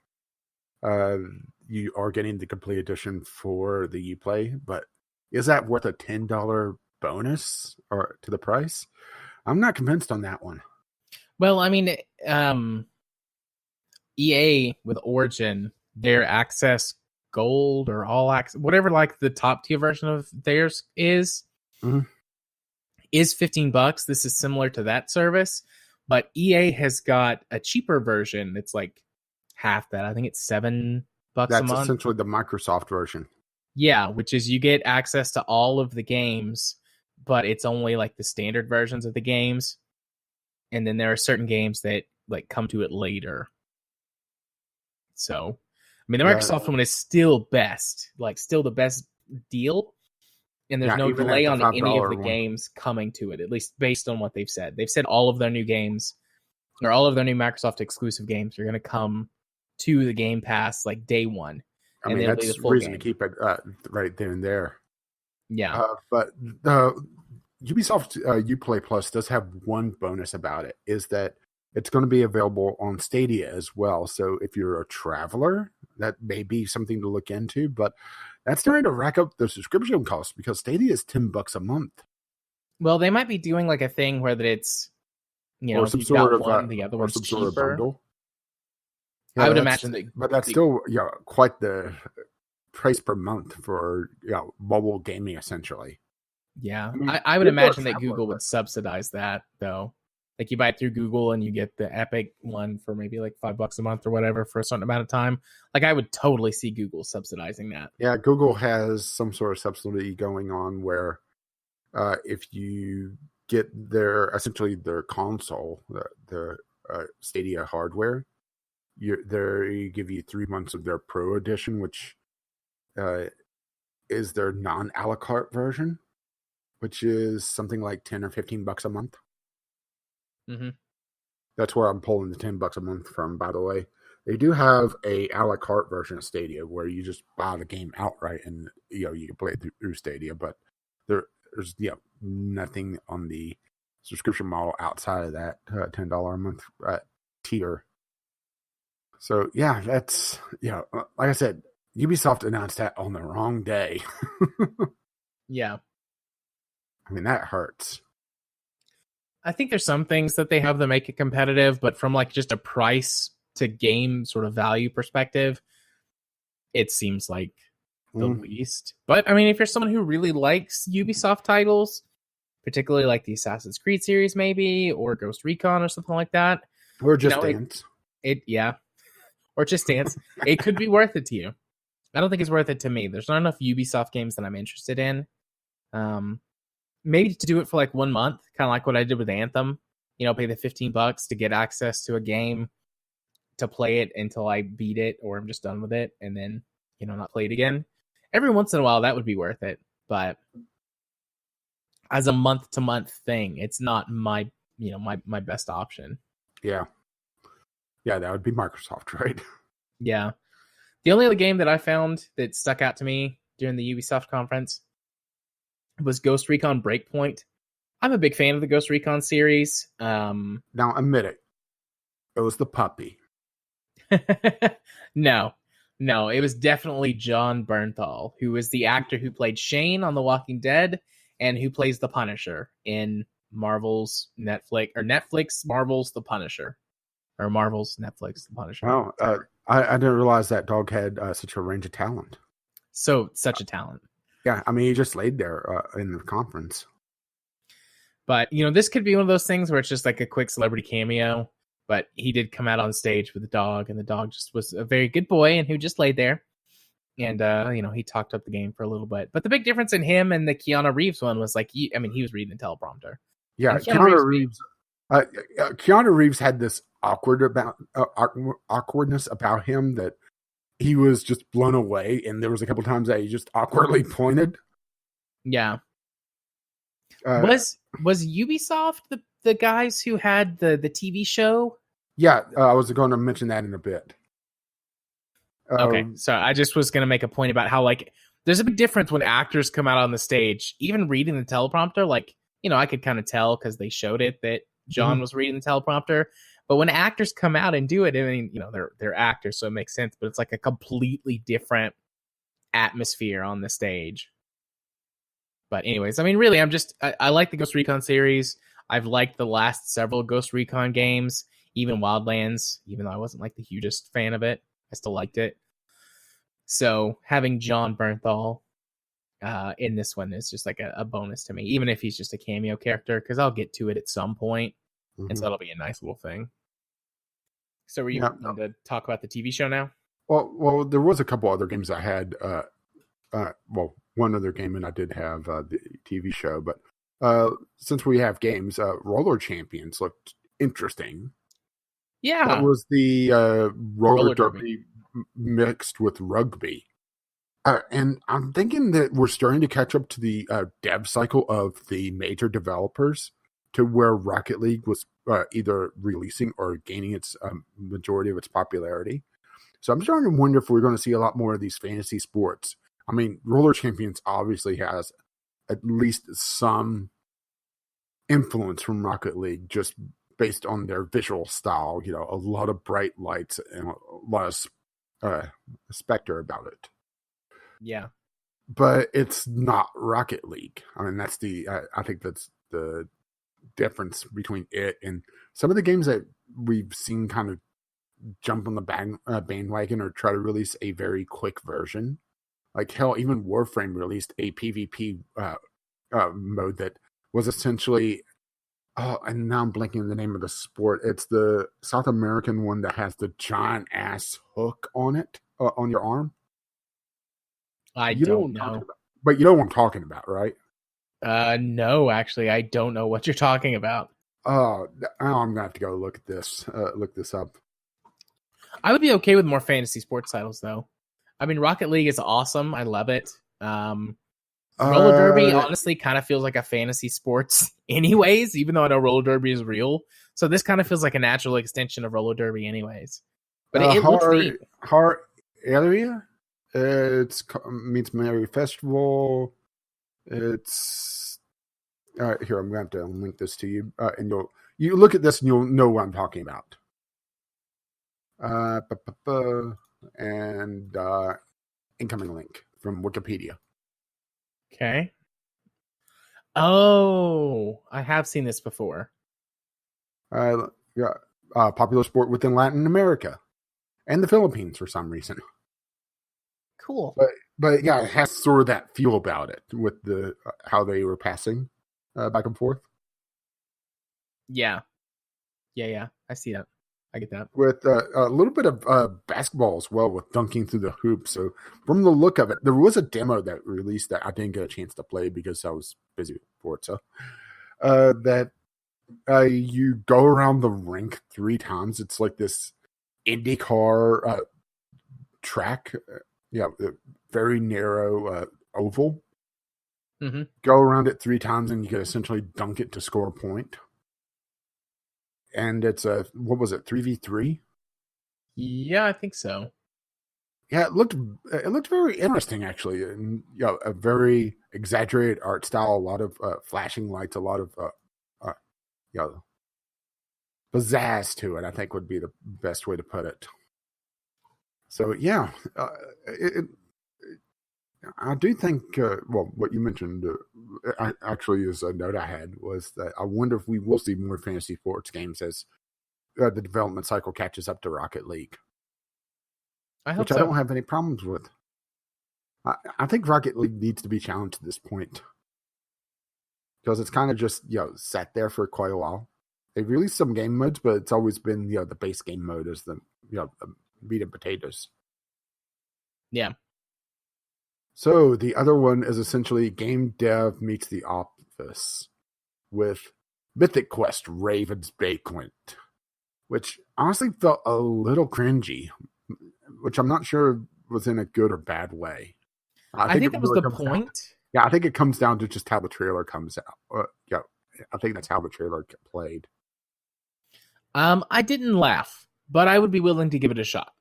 you are getting the complete edition for the Uplay, but is that worth a $10 bonus or to the price? I'm not convinced on that one. Well, I mean, EA with Origin, their Access Gold or All Access, whatever, like the top tier version of theirs is $15. This is similar to that service, but EA has got a cheaper version. It's like half that. I think it's $7 a month. That's essentially the Microsoft version. Yeah, which is you get access to all of the games, but it's only like the standard versions of the games. And then there are certain games that like come to it later. So, I mean, the Microsoft one is still best, like still the best deal. And there's no delay on any of the games coming to it, at least based on what they've said. They've said all of their new games, or all of their new Microsoft exclusive games, are going to come to the Game Pass like day one. I mean, that's the reason to keep it right there and there. Yeah. But Ubisoft Uplay Plus does have one bonus about it, is that it's going to be available on Stadia as well. So if you're a traveler, that may be something to look into, but that's starting to rack up the subscription costs, because Stadia is $10 a month. Well, they might be doing like a thing where that it's, you know, some sort of one, the other one's some cheaper. Sort of bundle. Yeah, I would imagine that, but that's still quite the price per month for mobile gaming, essentially. Yeah, I mean, I would imagine that Google would subsidize that, though. Like you buy it through Google and you get the Epic one for maybe like $5 a month or whatever for a certain amount of time. Like I would totally see Google subsidizing that. Yeah, Google has some sort of subsidy going on where if you get essentially their console, their Stadia hardware, they give you 3 months of their Pro Edition, which is their non-a la carte version. which is something like $10 or $15 a month. Mm-hmm. That's where I'm pulling the $10 a month from, by the way. They do have a a la carte version of Stadia where you just buy the game outright and you can play it through Stadia, but there's nothing on the subscription model outside of that $10 a month tier. So yeah, that's like I said, Ubisoft announced that on the wrong day. Yeah. I mean, that hurts. I think there's some things that they have that make it competitive, but from like just a price to game sort of value perspective, it seems like the least. But I mean, if you're someone who really likes Ubisoft titles, particularly like the Assassin's Creed series maybe, or Ghost Recon or something like that, or Just Dance. Or Just Dance, it could be worth it to you. I don't think it's worth it to me. There's not enough Ubisoft games that I'm interested in. Maybe to do it for like 1 month, kind of like what I did with Anthem. Pay the $15 to get access to a game, to play it until I beat it or I'm just done with it, and then not play it again. Every once in a while, that would be worth it. But as a month-to-month thing, it's not my my best option. Yeah, that would be Microsoft, right? Yeah. The only other game that I found that stuck out to me during the Ubisoft conference was Ghost Recon Breakpoint. I'm a big fan of the Ghost Recon series. Now, admit it. It was the puppy. No, it was definitely John Bernthal, who is the actor who played Shane on The Walking Dead and who plays the Punisher in Marvel's Netflix Marvel's The Punisher. Or Marvel's Netflix The Punisher. Oh, I didn't realize that dog had such a range of talent. Such a talent. Yeah, I mean, he just laid there in the conference. But, this could be one of those things where it's just like a quick celebrity cameo. But he did come out on stage with the dog, and the dog just was a very good boy and who just laid there. And, he talked up the game for a little bit. But the big difference in him and the Keanu Reeves one was like, he was reading the teleprompter. Yeah, Keanu Reeves had this awkwardness about him that he was just blown away, and there was a couple times that he just awkwardly pointed. Yeah. Was Ubisoft the guys who had the TV show? Yeah, I was going to mention that in a bit. Okay, so I just was going to make a point about how like there's a big difference when actors come out on the stage, even reading the teleprompter. Like I could kind of tell because they showed it that John was reading the teleprompter. But when actors come out and do it, I mean, they're actors, so it makes sense. But it's like a completely different atmosphere on the stage. But anyways, I mean, really, I like the Ghost Recon series. I've liked the last several Ghost Recon games, even Wildlands, even though I wasn't like the hugest fan of it. I still liked it. So having John Bernthal in this one is just like a bonus to me, even if he's just a cameo character, because I'll get to it at some point, and so that'll be a nice little thing. So were you going to talk about the TV show now? Well, there was a couple other games I had. One other game, and I did have the TV show. But since we have games, Roller Champions looked interesting. Yeah, that was the roller derby mixed with rugby. And I'm thinking that we're starting to catch up to the dev cycle of the major developers, to where Rocket League was either releasing or gaining its majority of its popularity. So I'm starting to wonder if we're going to see a lot more of these fantasy sports. I mean, Roller Champions obviously has at least some influence from Rocket League, just based on their visual style. A lot of bright lights and a lot of specter about it. Yeah. But it's not Rocket League. I mean, I think that's the difference between it and some of the games that we've seen kind of jump on the bandwagon or try to release a very quick version. Like hell, even Warframe released a PvP mode that was essentially, and now I'm blanking on the name of the sport. It's the South American one that has the giant ass hook on it, on your arm. I don't know. But you know what I'm talking about, right? No, actually, I don't know what you're talking about. I'm gonna have to go look this up. I would be okay with more fantasy sports titles, though. I mean, Rocket League is awesome. I love it. Roller derby honestly kind of feels like a fantasy sports anyways, even though I know roller derby is real. So this kind of feels like a natural extension of roller derby anyways. But it looks neat. Heart area. It's meets Merry Festival. It's all right. Here, I'm going to have to link this to you, and you look at this and you'll know what I'm talking about. And incoming link from Wikipedia. Okay. Oh, I have seen this before. Popular sport within Latin America and the Philippines for some reason. Cool. But yeah, it has sort of that feel about it with the how they were passing back and forth. Yeah. I see that. I get that. With a little bit of basketball as well, with dunking through the hoop. So from the look of it, there was a demo that released that I didn't get a chance to play because I was busy for it. So that you go around the rink 3 times. It's like this IndyCar track. Very narrow oval. Mm-hmm. Go around it 3 times and you can essentially dunk it to score a point. And it's what was it, 3v3? Yeah, I think so. Yeah, it looked very interesting actually, and a very exaggerated art style, a lot of flashing lights, a lot of pizzazz to it, I think would be the best way to put it. So yeah, I do think what you mentioned actually is a note I had was that I wonder if we will see more fantasy sports games as the development cycle catches up to Rocket League. I hope which so. I don't have any problems with. I think Rocket League needs to be challenged at this point because it's kind of just sat there for quite a while. They've released some game modes, but it's always been the base game mode as the the meat and potatoes. Yeah. So the other one is essentially game dev meets The Office with Mythic Quest Raven's Banquet, which honestly felt a little cringy, which I'm not sure was in a good or bad way. I think that was the point. I think it comes down to just how the trailer comes out. I think that's how the trailer played. I didn't laugh, but I would be willing to give it a shot.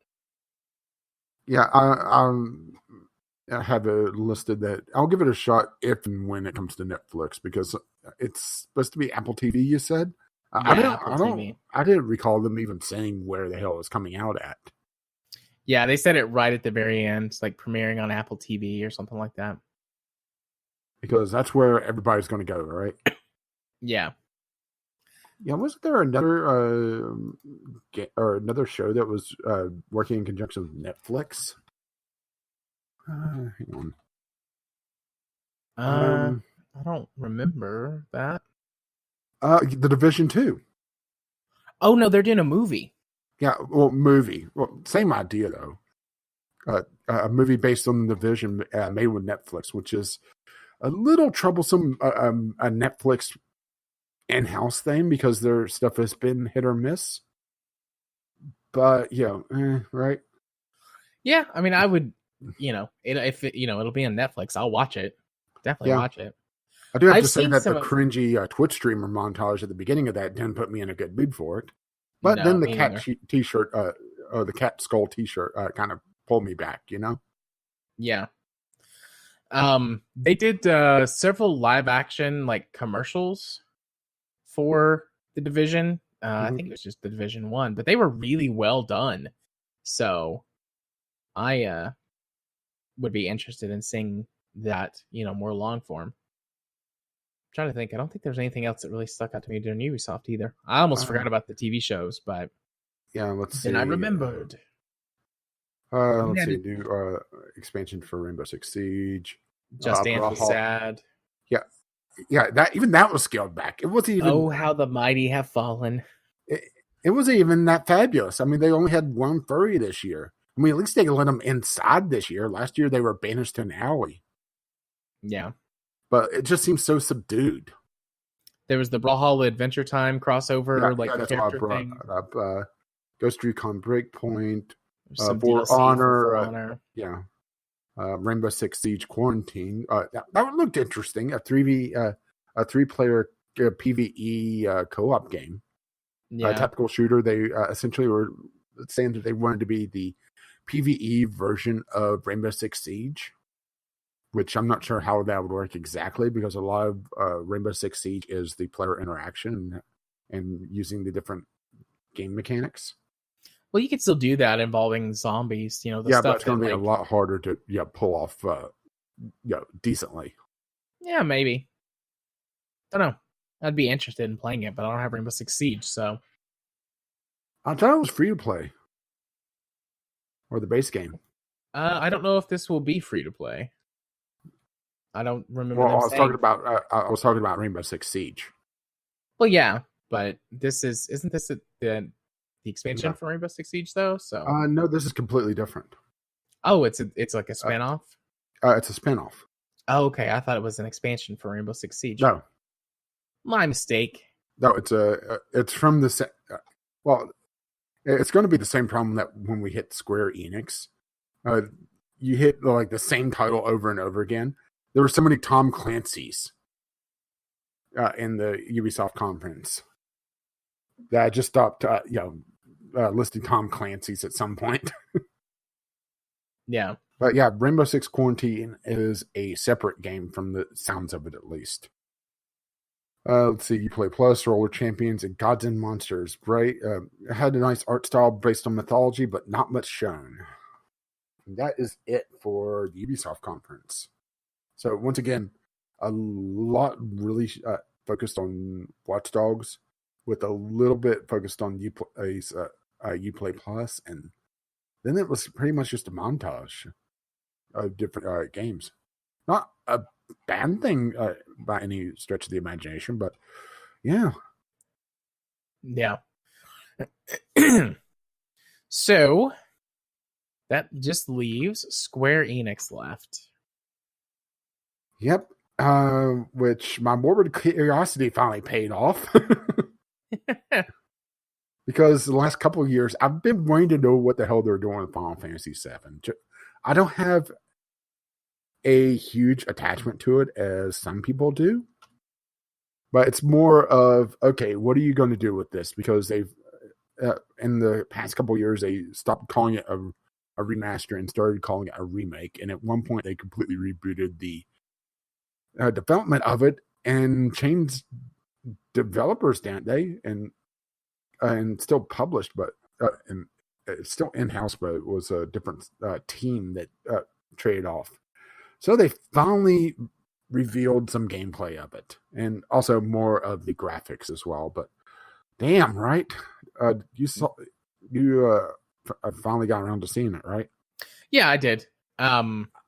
Yeah, I have it listed that I'll give it a shot if and when it comes to Netflix because it's supposed to be Apple TV. You said I didn't recall them even saying where the hell it was coming out at. Yeah, they said it right at the very end, like premiering on Apple TV or something like that. Because that's where everybody's going to go, right? Yeah. Yeah, wasn't there another another show that was working in conjunction with Netflix? Hang on. I don't remember that. The Division 2. Oh no, they're doing a movie. Yeah, well, movie. Well, same idea though. A movie based on the Division made with Netflix, which is a little troublesome. A Netflix in-house thing because their stuff has been hit or miss. But right? Yeah, I mean, I would. It'll be on Netflix, I'll watch it. Definitely watch it. I do have to say that the cringy Twitch streamer montage at the beginning of that didn't put me in a good mood for it. But then the cat t-shirt, or the cat skull t-shirt, kind of pulled me back. Yeah. They did several live action commercials for the Division. I think it was just the Division 1, but they were really well done. So I would be interested in seeing that, more long form. I'm trying to think. I don't think there's anything else that really stuck out to me during Ubisoft either. I almost forgot about the TV shows, but let's see. Then I remembered. Let's see. New expansion for Rainbow Six Siege. Just Dance was sad. Yeah. That was scaled back. It wasn't even. Oh, how the mighty have fallen. It wasn't even that fabulous. I mean, they only had one furry this year. I mean, at least they let them inside this year. Last year, they were banished to an alley. Yeah. But it just seems so subdued. There was the Brawlhalla Adventure Time crossover, that's character why I thing. brought up Ghost Recon Breakpoint, Some For DLC Honor. For Honor. Yeah. Rainbow Six Siege Quarantine. That looked interesting. A 3-player PvE co-op game. Yeah. Tactical shooter. They essentially were saying that they wanted to be the PvE version of Rainbow Six Siege, which I'm not sure how that would work exactly, because a lot of Rainbow Six Siege is the player interaction and using the different game mechanics. Well, you could still do that involving zombies, the But stuff it's going that to be a lot harder to pull off decently. Yeah, maybe. Don't know. I'd be interested in playing it, but I don't have Rainbow Six Siege, so. I thought it was free to play. Or the base game. I don't know if this will be free to play. I don't remember Well, them I was talking about Rainbow Six Siege. Well, yeah, but isn't this the expansion for Rainbow Six Siege though? So no, this is completely different. Oh, it's like a spinoff? It's a spinoff. Oh, okay. I thought it was an expansion for Rainbow Six Siege. No. My mistake. No, it's from the well, it's going to be the same problem that when we hit Square Enix, you hit like the same title over and over again. There were so many Tom Clancy's in the Ubisoft conference that I just stopped, listing Tom Clancy's at some point. Yeah. But yeah, Rainbow Six Quarantine is a separate game from the sounds of it, at least. Let's see, you play Plus, Roller Champions, and Gods and Monsters. Right? It had a nice art style based on mythology, but not much shown. And that is it for the Ubisoft conference. So once again, a lot really focused on Watch Dogs, with a little bit focused on Uplay Plus, and then it was pretty much just a montage of different games. Not a bad thing by any stretch of the imagination, but yeah. Yeah. So that just leaves Square Enix left. Yep. Which my morbid curiosity finally paid off. Because the last couple of years, I've been wanting to know what the hell they're doing with Final Fantasy VII. I don't have a huge attachment to it as some people do. But it's more of, okay, what are you going to do with this? Because they've, in the past couple of years, they stopped calling it a remaster and started calling it a remake. And at one point, they completely rebooted the development of it and changed developers, didn't they? And still published, but and it's still in-house, but it was a different team that traded off. So they finally revealed some gameplay of it, and also more of the graphics as well. But damn, right? You finally got around to seeing it, right? Yeah, I did. I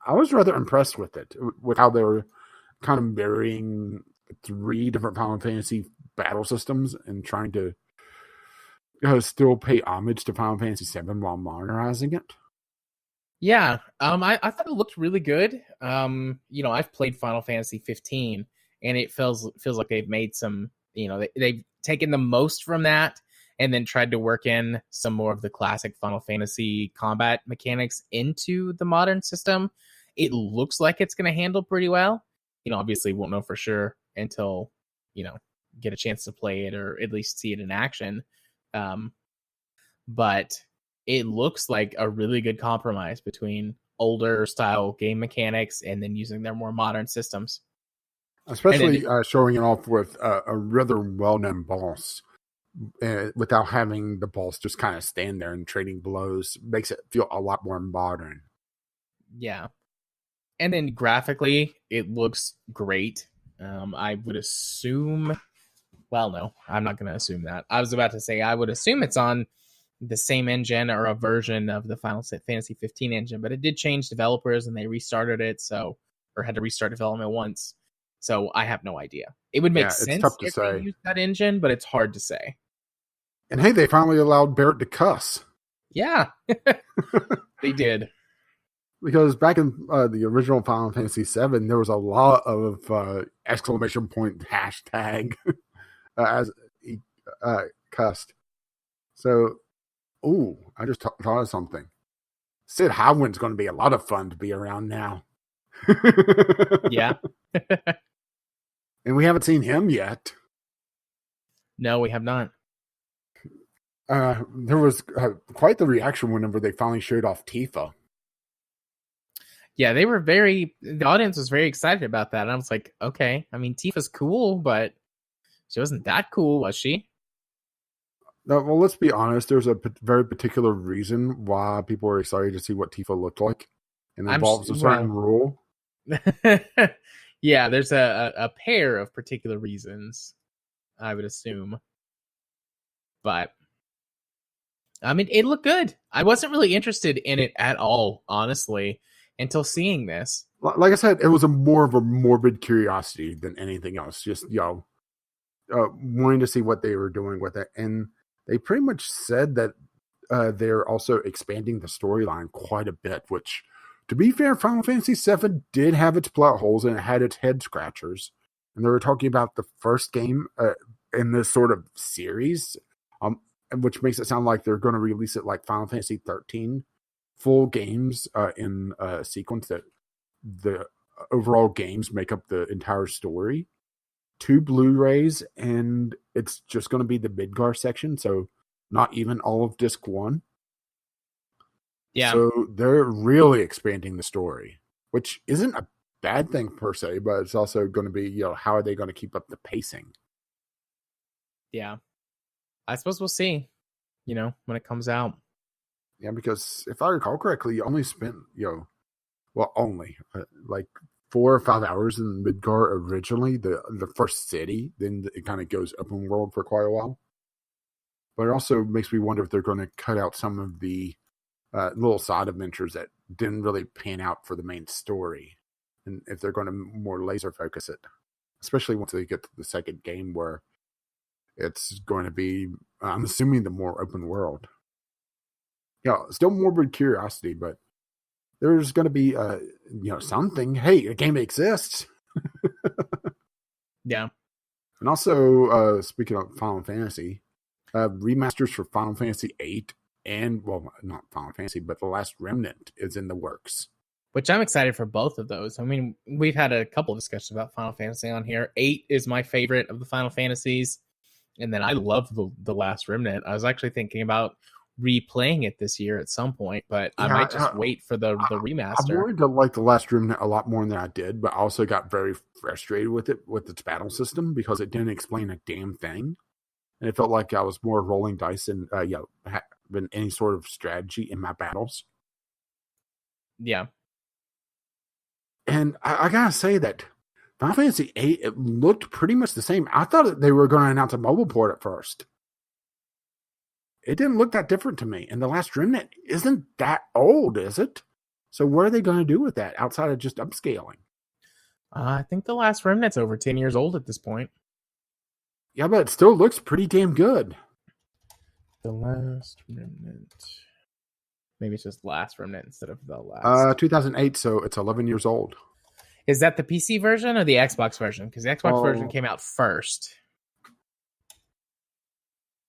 was rather impressed with it, with how they were kind of marrying 3 different Final Fantasy battle systems and trying to still pay homage to Final Fantasy VII while modernizing it. Yeah, I thought it looked really good. I've played Final Fantasy 15, and it feels like they've made some, they've taken the most from that and then tried to work in some more of the classic Final Fantasy combat mechanics into the modern system. It looks like it's going to handle pretty well. Obviously won't know for sure until, get a chance to play it or at least see it in action. But it looks like a really good compromise between older style game mechanics and then using their more modern systems. Especially showing it off with a rather well-known boss without having the boss just kind of stand there and trading blows makes it feel a lot more modern. Yeah. And then graphically, it looks great. I would assume... Well, no, I'm not going to assume that. I was about to say I would assume it's on the same engine or a version of the Final Fantasy 15 engine, but it did change developers and they restarted it, or had to restart development once. So I have no idea. It would make sense if they used that engine, but it's hard to say. And hey, they finally allowed Barrett to cuss. Yeah, they did. Because back in the original Final Fantasy VII, there was a lot of exclamation point hashtag as he cussed. So, I just thought of something. Sid Howland's going to be a lot of fun to be around now. Yeah. And we haven't seen him yet. No, we have not. There was quite the reaction whenever they finally showed off Tifa. Yeah, the audience was very excited about that. And I was like, okay, I mean, Tifa's cool, but she wasn't that cool, was she? No, well, let's be honest. There's a very particular reason why people are excited to see what Tifa looked like. And it involves a certain rule. Yeah, there's a pair of particular reasons, I would assume. But I mean, it looked good. I wasn't really interested in it at all, honestly, until seeing this. Like I said, it was more of a morbid curiosity than anything else. Just, wanting to see what they were doing with it. And they pretty much said that they're also expanding the storyline quite a bit, which, to be fair, Final Fantasy VII did have its plot holes and it had its head scratchers. And they were talking about the first game in this sort of series, which makes it sound like they're going to release it like Final Fantasy 13 full games in a sequence that the overall games make up the entire story. 2 Blu-rays, and it's just going to be the Midgar section, so not even all of disc 1. Yeah. So they're really expanding the story, which isn't a bad thing per se, but it's also going to be, how are they going to keep up the pacing? Yeah. I suppose we'll see, when it comes out. Yeah, because if I recall correctly, you only spent, like 4 or 5 hours in Midgar originally, the first city. Then it kind of goes open world for quite a while. But it also makes me wonder if they're going to cut out some of the little side adventures that didn't really pan out for the main story. And if they're going to more laser focus it, especially once they get to the second game where it's going to be, I'm assuming, the more open world. Yeah, still morbid curiosity, but there's going to be, something. Hey, a game exists. Yeah. And also, speaking of Final Fantasy, remasters for Final Fantasy VIII and, well, not Final Fantasy, but The Last Remnant is in the works. Which I'm excited for both of those. I mean, we've had a couple of discussions about Final Fantasy on here. 8 is my favorite of the Final Fantasies. And then I love the Last Remnant. I was actually thinking about replaying it this year at some point, but I might just wait for the remaster. I wanted to like The Last Remnant a lot more than I did, but I also got very frustrated with it, with its battle system, because it didn't explain a damn thing. And it felt like I was more rolling dice and having any sort of strategy in my battles. Yeah. And I gotta say that Final Fantasy VIII, it looked pretty much the same. I thought that they were going to announce a mobile port at first. It didn't look that different to me. And The Last Remnant isn't that old, is it? So what are they going to do with that outside of just upscaling? I think The Last Remnant's over 10 years old at this point. Yeah, but it still looks pretty damn good. The Last Remnant. Maybe it's just Last Remnant instead of The Last. 2008, so it's 11 years old. Is that the PC version or the Xbox version? Because the Xbox version came out first.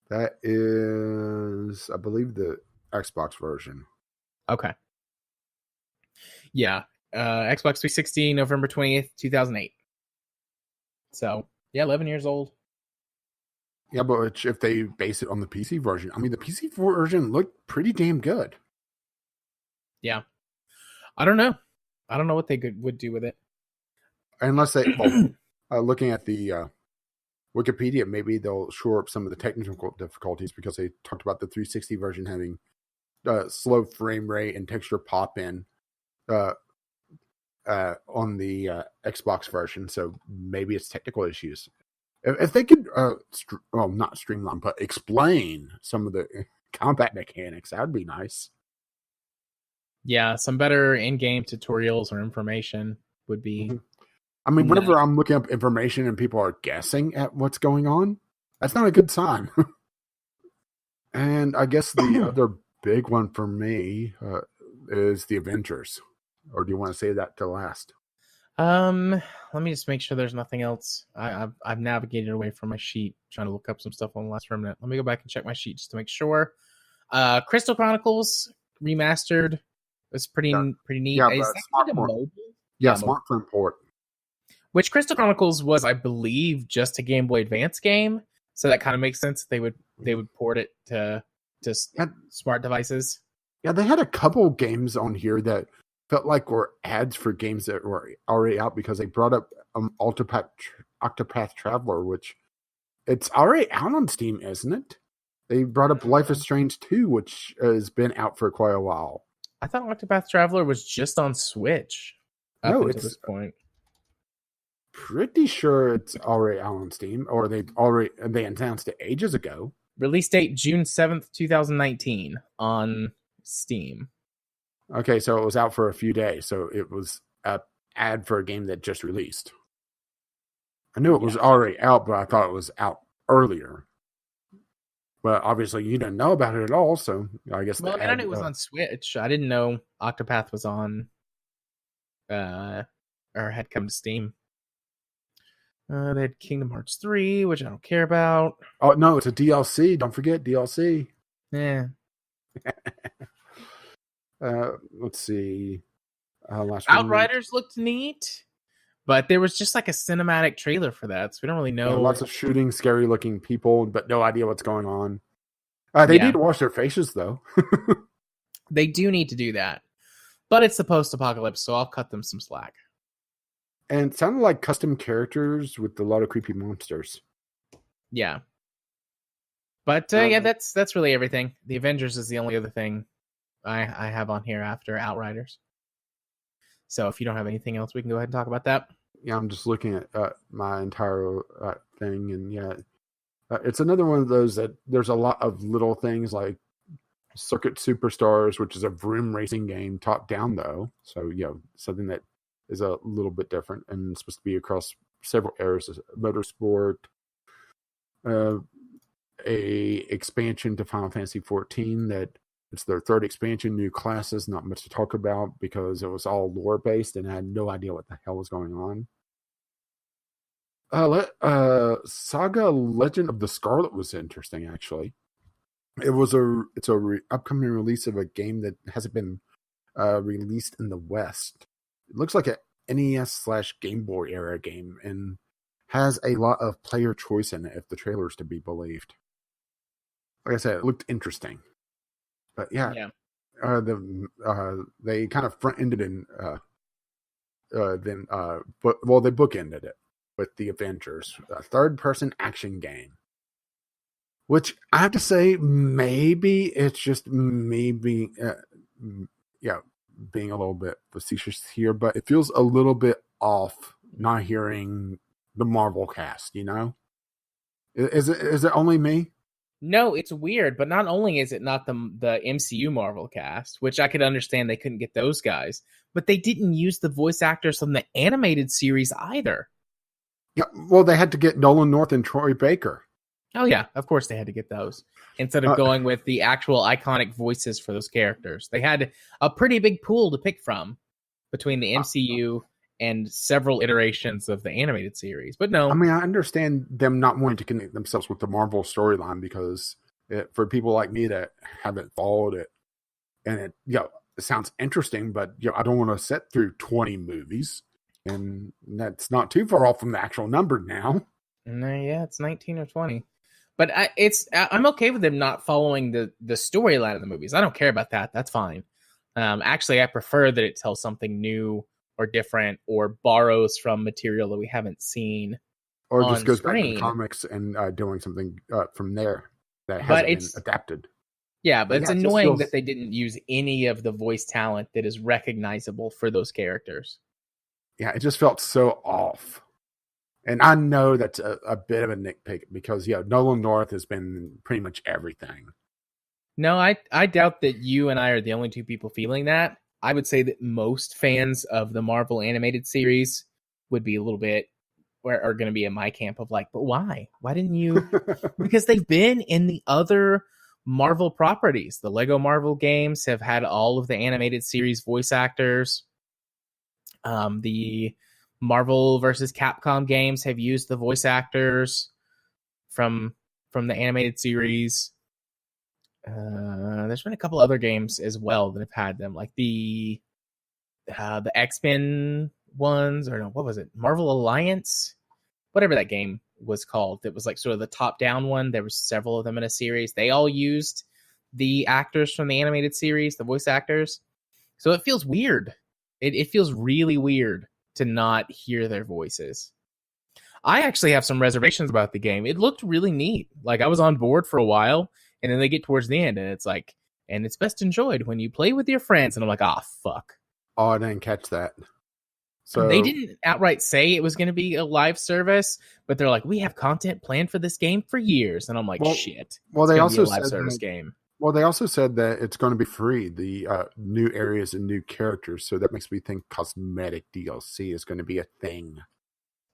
That is, I believe, the Xbox version. Okay. Yeah. Xbox 360, November 20th, 2008. So, yeah, 11 years old. Yeah, but if they base it on the PC version, I mean, the PC version looked pretty damn good. Yeah. I don't know. I don't know what they would do with it. Unless they, looking at the Wikipedia, maybe they'll shore up some of the technical difficulties, because they talked about the 360 version having slow frame rate and texture pop in on the Xbox version. So maybe it's technical issues. If they could, not streamline, but explain some of the combat mechanics, that would be nice. Yeah, some better in-game tutorials or information would be. Mm-hmm. I mean, whenever I'm looking up information and people are guessing at what's going on, that's not a good sign. And I guess the other big one for me is the Avengers. Or do you want to say that to last? Let me just make sure there's nothing else. I've navigated away from my sheet, trying to look up some stuff on the Last Remnant. Let me go back and check my sheet just to make sure. Crystal Chronicles Remastered It's pretty neat. Yeah, Is but that coming to mobile? Yeah, Mobile. smartphone port. Which Crystal Chronicles was, I believe, just a Game Boy Advance game. So that kind of makes sense. They would port it to smart devices. Yeah, they had a couple games on here that felt like were ads for games that were already out because they brought up Octopath Traveler, which it's already out on Steam, isn't it? They brought up Life is Strange 2, which has been out for quite a while. I thought Octopath Traveler was just on Switch up until this point. Pretty sure it's already out on Steam, or they announced it ages ago. Release date June 7th, 2019 on Steam. Okay, so it was out for a few days, so it was an ad for a game that just released. I knew it was already out, but I thought it was out earlier. But obviously you didn't know about it at all, so I guess... Well, I knew it was on Switch. I didn't know Octopath was on... or had come to Steam. They had Kingdom Hearts 3, which I don't care about. Oh, no, it's a DLC. Don't forget DLC. Yeah. Let's see. Outriders looked neat, but there was just like a cinematic trailer for that, so we don't really know. Lots of shooting, scary looking people, but no idea what's going on. They need to wash their faces, though. They do need to do that. But it's the post-apocalypse, so I'll cut them some slack. And it sounded like custom characters with a lot of creepy monsters. Yeah. But that's really everything. The Avengers is the only other thing I have on here after Outriders. So if you don't have anything else, we can go ahead and talk about that. Yeah, I'm just looking at my entire thing, and it's another one of those that there's a lot of little things like Circuit Superstars, which is a vroom racing game, top down though. So something that is a little bit different and supposed to be across several areas of motorsport. A expansion to Final Fantasy 14 that it's their third expansion, new classes, not much to talk about because it was all lore based and I had no idea what the hell was going on. Saga Legend of the Scarlet was interesting, actually. It's a upcoming release of a game that hasn't been released in the West. It looks like a NES/Game Boy era game and has a lot of player choice in it if the trailer is to be believed. Like I said, it looked interesting. But they kind of front-ended and they bookended it with the Avengers, a third-person action game. Which I have to say, maybe it's just me being a little bit facetious here, but it feels a little bit off not hearing the Marvel cast, Is it only me? No, it's weird, but not only is it not the MCU Marvel cast, which I could understand they couldn't get those guys, but they didn't use the voice actors from the animated series either. Yeah, well, they had to get Nolan North and Troy Baker. Oh, yeah, of course they had to get those. Instead of going with the actual iconic voices for those characters. They had a pretty big pool to pick from between the MCU and several iterations of the animated series. But no. I mean, I understand them not wanting to connect themselves with the Marvel storyline because for people like me that haven't followed it, and it sounds interesting, but I don't want to sit through 20 movies. And that's not too far off from the actual number now. Yeah, it's 19 or 20. But I'm okay with them not following the storyline of the movies. I don't care about that. That's fine. Actually, I prefer that it tells something new or different or borrows from material that we haven't seen. Or just goes back to the comics and doing something from there that hasn't been adapted. Yeah, but it's annoying that they didn't use any of the voice talent that is recognizable for those characters. Yeah, it just felt so off. And I know that's a bit of a nitpick because, Nolan North has been pretty much everything. No, I doubt that you and I are the only two people feeling that. I would say that most fans of the Marvel animated series would be a little bit, or are going to be in my camp of like, but why? Why didn't you? Because they've been in the other Marvel properties. The Lego Marvel games have had all of the animated series voice actors. The Marvel versus Capcom games have used the voice actors from the animated series. There's been a couple other games as well that have had them, like the X-Men ones, or no, what was it? Marvel Alliance, whatever that game was called. That was like sort of the top-down one. There was several of them in a series. They all used the actors from the animated series, the voice actors. So it feels weird. It feels really weird to not hear their voices. I actually have some reservations about the game. It looked really neat. Like, I was on board for a while, and then they get towards the end, and it's like, and it's best enjoyed when you play with your friends. And I'm like, ah, fuck. Oh, I didn't catch that. So They didn't outright say it was going to be a live service, but they're like, we have content planned for this game for years. And I'm like, shit. Well, it's they gonna also be a live said service that, game. Well, they also said that it's going to be free, the new areas and new characters. So that makes me think cosmetic DLC is going to be a thing.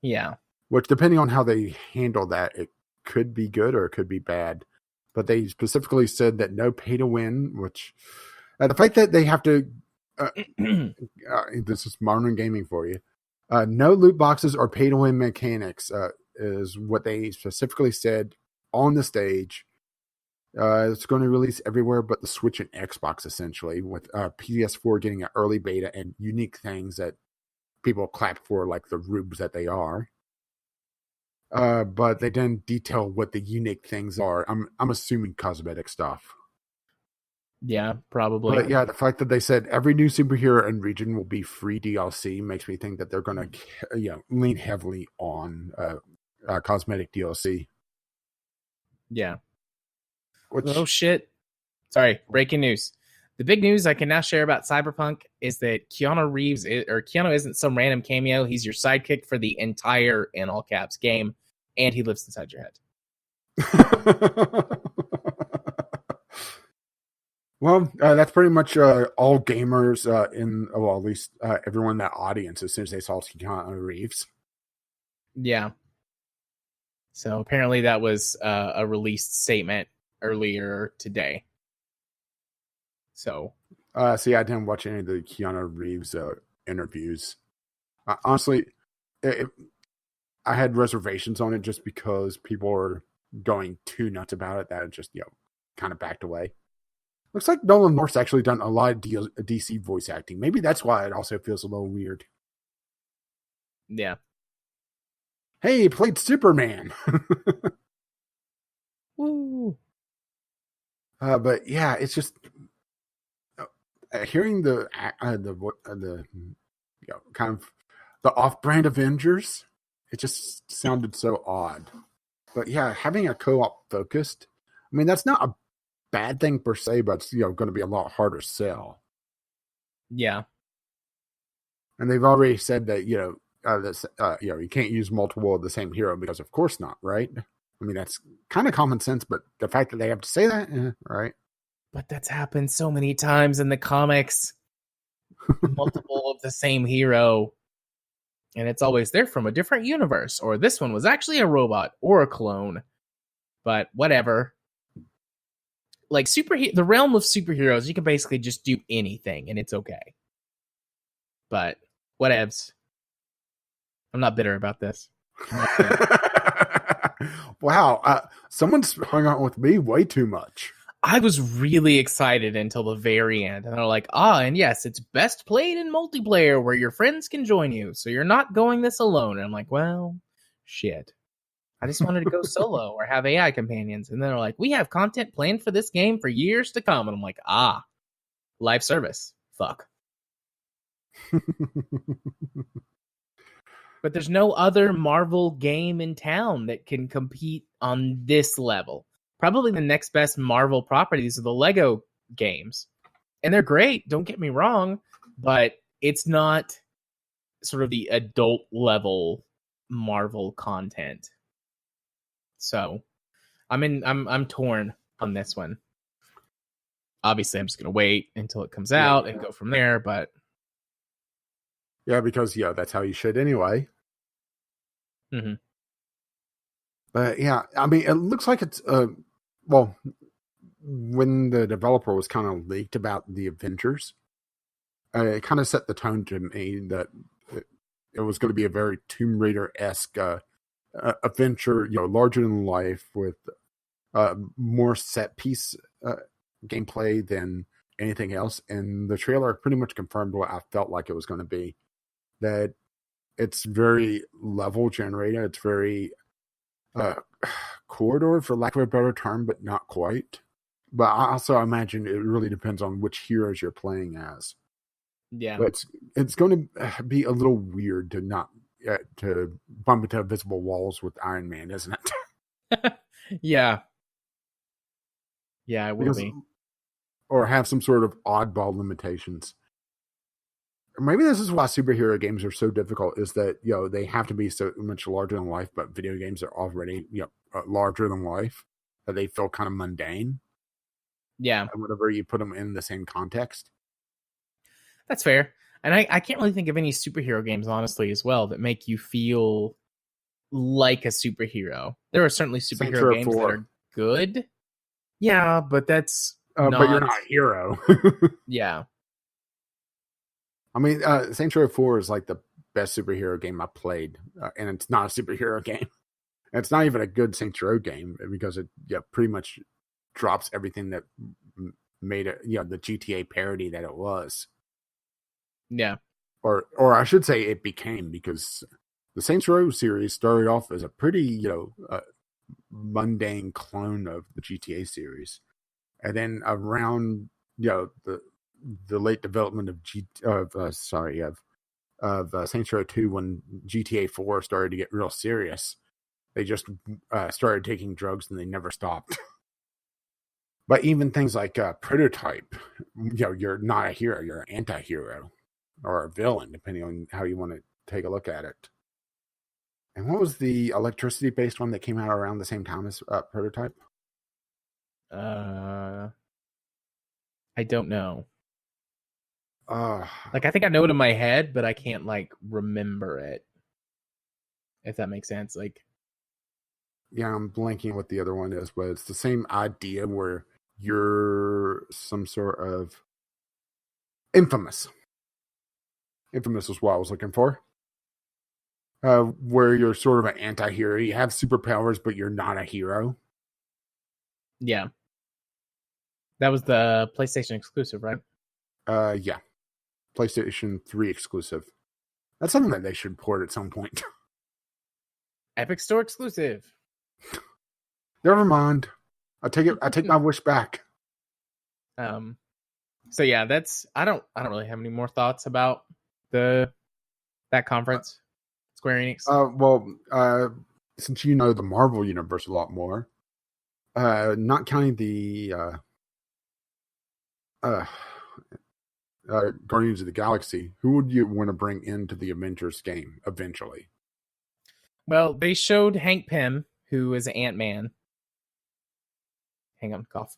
Yeah. Which, depending on how they handle that, it could be good or it could be bad. But they specifically said that no pay to win, which the fact that they have to, this is modern gaming for you, no loot boxes or pay to win mechanics is what they specifically said on the stage. It's going to release everywhere but the Switch and Xbox, essentially, with PS4 getting an early beta and unique things that people clap for, like the rubes that they are. But they didn't detail what the unique things are. I'm assuming cosmetic stuff. Yeah, probably. But yeah, the fact that they said every new superhero and region will be free DLC makes me think that they're going to lean heavily on cosmetic DLC. Yeah. Oh, shit. Sorry, breaking news. The big news I can now share about Cyberpunk is that Keanu isn't some random cameo. He's your sidekick for the entire, in all caps, game, and he lives inside your head. Well, that's pretty much all gamers at least everyone in that audience as soon as they saw Keanu Reeves. Yeah. So apparently that was a released statement earlier today. So, see, I didn't watch any of the Keanu Reeves interviews. Honestly, I had reservations on it just because people were going too nuts about it that it just kind of backed away. Looks like Nolan North's actually done a lot of DC voice acting. Maybe that's why it also feels a little weird. Yeah. Hey, he played Superman. Woo. But yeah, it's just hearing the kind of the off-brand Avengers. It just sounded so odd. But yeah, having a co-op focused, I mean, that's not a bad thing per se, but it's going to be a lot harder to sell. Yeah. And they've already said that you can't use multiple of the same hero because of course not, right? I mean, that's kind of common sense, but the fact that they have to say that, right? But that's happened so many times in the comics. Multiple of the same hero. And it's always they're from a different universe, or this one was actually a robot or a clone. But whatever. Like the realm of superheroes, you can basically just do anything and it's okay. But whatevs. I'm not bitter about this. Wow, someone's hung out with me way too much. I was really excited until the very end. And they're like, and yes, it's best played in multiplayer where your friends can join you. So you're not going this alone. And I'm like, well, shit. I just wanted to go solo or have AI companions. And then they're like, we have content planned for this game for years to come. And I'm like, live service. Fuck. But there's no other Marvel game in town that can compete on this level. Probably the next best Marvel properties are the Lego games. And they're great, don't get me wrong, but it's not sort of the adult level Marvel content. So, I'm torn on this one. Obviously, I'm just going to wait until it comes out and go from there, but yeah, because that's how you should anyway. Mm-hmm. But yeah, I mean, it looks like it's when the developer was kind of leaked about the Avengers, it kind of set the tone to me that it was going to be a very Tomb Raider-esque adventure, larger than life with more set piece gameplay than anything else. And the trailer pretty much confirmed what I felt like it was going to be. That it's very level generated. It's very corridor, for lack of a better term, but not quite. But I also imagine it really depends on which heroes you're playing as. Yeah. But it's going to be a little weird to not to bump into visible walls with Iron Man, isn't it? Yeah. Yeah, it will be. Or have some sort of oddball limitations. Maybe this is why superhero games are so difficult, is that, they have to be so much larger than life, but video games are already, larger than life, that they feel kind of mundane. Yeah. Whenever you put them in the same context. That's fair. And I can't really think of any superhero games, honestly, as well, that make you feel like a superhero. There are certainly superhero games that are good. Yeah, but that's but you're not a hero. Yeah. I mean, Saints Row 4 is like the best superhero game I played, and it's not a superhero game. And it's not even a good Saints Row game, because it pretty much drops everything that made it, the GTA parody that it was. Yeah. Or I should say it became, because the Saints Row series started off as a pretty, mundane clone of the GTA series. And then around, the late development of Saints Row 2, when GTA 4 started to get real serious, they just started taking drugs and they never stopped. But even things like Prototype, you're not a hero, you're an anti-hero or a villain, depending on how you want to take a look at it. And what was the electricity-based one that came out around the same time as Prototype? I don't know. I think I know it in my head, but I can't remember it. If that makes sense. Yeah, I'm blanking what the other one is, but it's the same idea where you're some sort of Infamous. Infamous is what I was looking for. Where you're sort of an anti-hero. You have superpowers, but you're not a hero. Yeah. That was the PlayStation exclusive, right? Yeah. PlayStation 3 exclusive. That's something that they should port at some point. Epic Store exclusive. Never mind. I take my wish back. So yeah, I don't really have any more thoughts about that conference. Square Enix. Since you know the Marvel universe a lot more, not counting the Guardians of the Galaxy, who would you want to bring into the Avengers game eventually? Well, they showed Hank Pym, who is Ant-Man. Hang on, cough.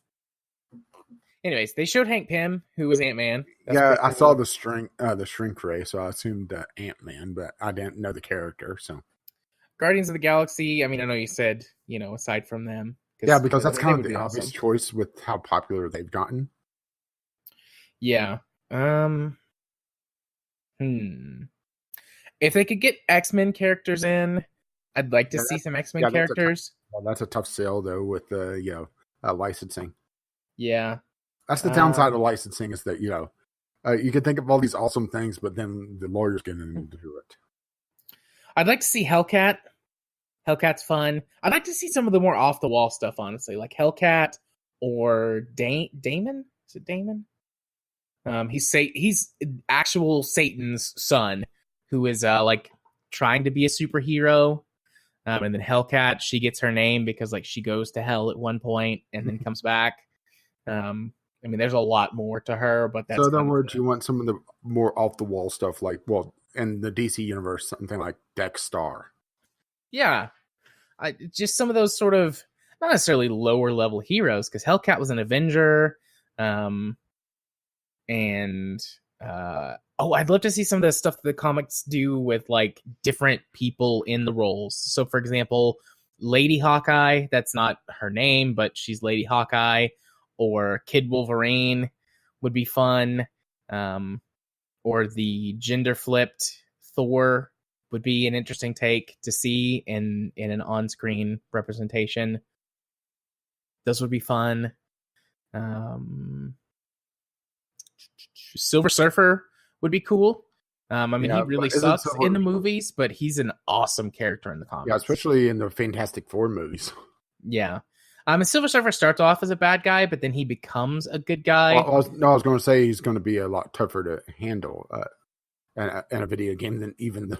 Anyways, they showed Hank Pym, who was Ant-Man. I saw the shrink ray, so I assumed Ant-Man, but I didn't know the character. So, Guardians of the Galaxy. I mean, I know you said, aside from them. Yeah, because that's kind of the obvious choice with how popular they've gotten. Yeah. If they could get X-Men characters in, I'd like to see some X-Men characters. That's a tough sell, though, with the licensing. Yeah. That's the downside of licensing, is that, you can think of all these awesome things, but then the lawyers get into it. I'd like to see Hellcat. Hellcat's fun. I'd like to see some of the more off-the-wall stuff, honestly, like Hellcat or Damon. Is it Damon? He's actual Satan's son, who is trying to be a superhero. And then Hellcat, she gets her name because she goes to hell at one point and then comes back. I mean, there's a lot more to her, but that's... So in other words, you want some of the more off-the-wall stuff, in the DC universe, something like Dexstar. Yeah. Just some of those sort of, not necessarily lower-level heroes, because Hellcat was an Avenger, and... I'd love to see some of the stuff that the comics do with, different people in the roles. So, for example, Lady Hawkeye, that's not her name, but she's Lady Hawkeye, or Kid Wolverine would be fun, or the gender-flipped Thor would be an interesting take to see in an on-screen representation. Those would be fun. Silver Surfer would be cool. He Yeah, really but isn't sucks in Silver? the movies, but he's an awesome character in the Yeah, comics. especially in the Fantastic Four movies. Yeah. And Silver Surfer starts off as a bad guy, but then he becomes a good guy. I was going to say he's going to be a lot tougher to handle in a video game than even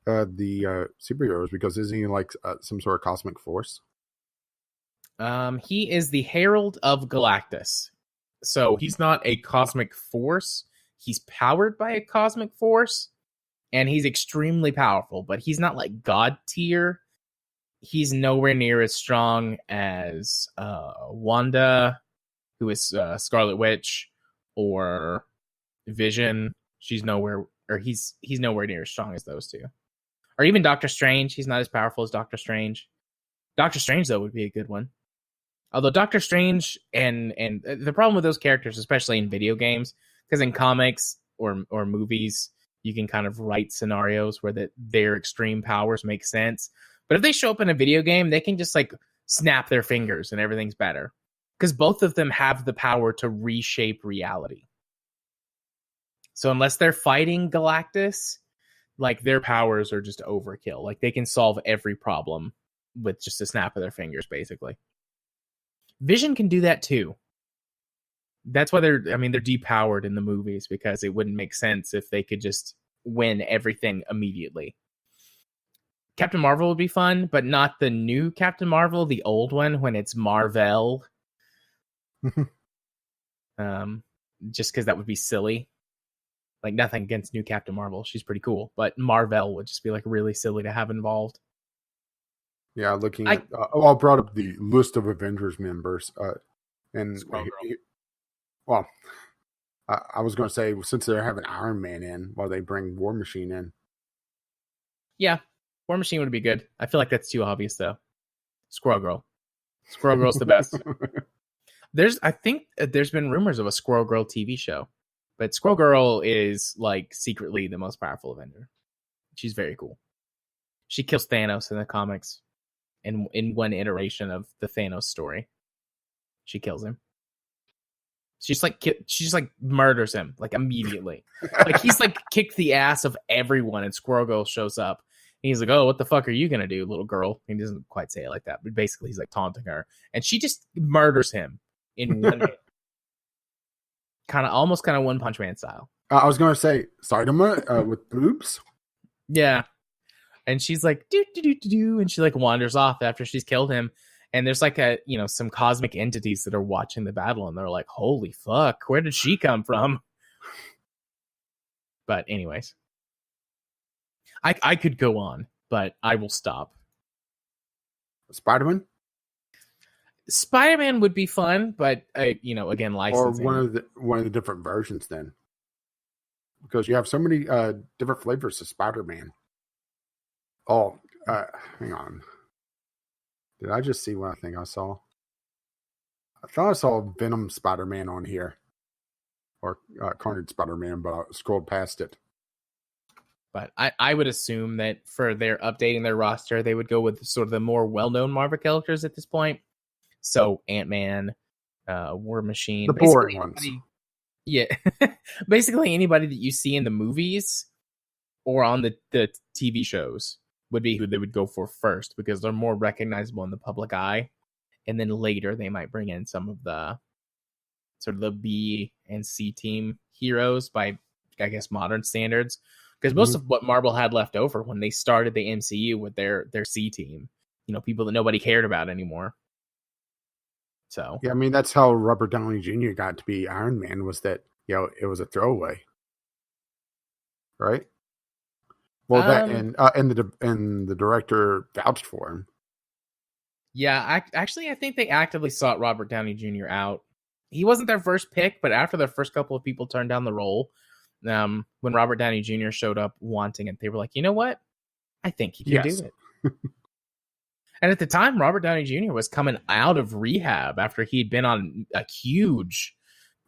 the superheroes, because isn't he like some sort of cosmic force? He is the Herald of Galactus. So he's not a cosmic force. He's powered by a cosmic force, and he's extremely powerful, but he's not like God tier. He's nowhere near as strong as Wanda, who is Scarlet Witch, or Vision. She's nowhere, or he's nowhere near as strong as those two. Or even Doctor Strange. He's not as powerful as Doctor Strange. Doctor Strange, though, would be a good one. Although Doctor Strange and the problem with those characters, especially in video games, because in comics or movies, you can kind of write scenarios where their extreme powers make sense. But if they show up in a video game, they can just like snap their fingers and everything's better. Because both of them have the power to reshape reality. So unless they're fighting Galactus, like their powers are just overkill. Like they can solve every problem with just a snap of their fingers, basically. Vision can do that too. That's why they're depowered in the movies, because it wouldn't make sense if they could just win everything immediately. Captain Marvel would be fun, but not the new Captain Marvel, the old one when it's Marvel. Just because that would be silly. Like, nothing against new Captain Marvel. She's pretty cool. But Marvel would just be like really silly to have involved. Yeah, looking at... I brought up the list of Avengers members. And well, I was going to say, since they're having Iron Man in, while they bring War Machine in. Yeah, War Machine would be good. I feel like that's too obvious, though. Squirrel Girl. Squirrel Girl's the best. I think there's been rumors of a Squirrel Girl TV show. But Squirrel Girl is, like, secretly the most powerful Avenger. She's very cool. She kills Thanos in the comics. In one iteration of the Thanos story. She kills him. She just like murders him, like, immediately. Like, he's, like, kicked the ass of everyone, and Squirrel Girl shows up. And he's like, oh, what the fuck are you going to do, little girl? He doesn't quite say it like that, but basically he's, like, taunting her. And she just murders him in 1 hit. Almost One Punch Man style. I was going to say Saitama with boobs. Yeah. And she's like, do, and she like wanders off after she's killed him. And there's like some cosmic entities that are watching the battle, and they're like, holy fuck, where did she come from? But anyways, I could go on, but I will stop. Spider-Man? Spider-Man would be fun, but again, licensing. Or one of the different versions then. Because you have so many different flavors of Spider-Man. Oh, hang on. Did I just see what I think I saw? I thought I saw Venom Spider-Man on here. Or Carnage Spider-Man, but I scrolled past it. But I would assume that for their updating their roster, they would go with sort of the more well-known Marvel characters at this point. So Ant-Man, War Machine. The boring ones. Yeah. Basically anybody that you see in the movies or on the TV shows would be who they would go for first, because they're more recognizable in the public eye. And then later they might bring in some of the sort of the B and C team heroes by, I guess, modern standards. Because most of what Marvel had left over when they started the MCU with their C team, people that nobody cared about anymore. So yeah, I mean, that's how Robert Downey Jr. got to be Iron Man, was that it was a throwaway, right? Well, that and the director vouched for him. Yeah, I think they actively sought Robert Downey Jr. out. He wasn't their first pick, but after the first couple of people turned down the role, when Robert Downey Jr. showed up wanting it, they were like, you know what? I think he can do it. And at the time, Robert Downey Jr. was coming out of rehab after he'd been on a huge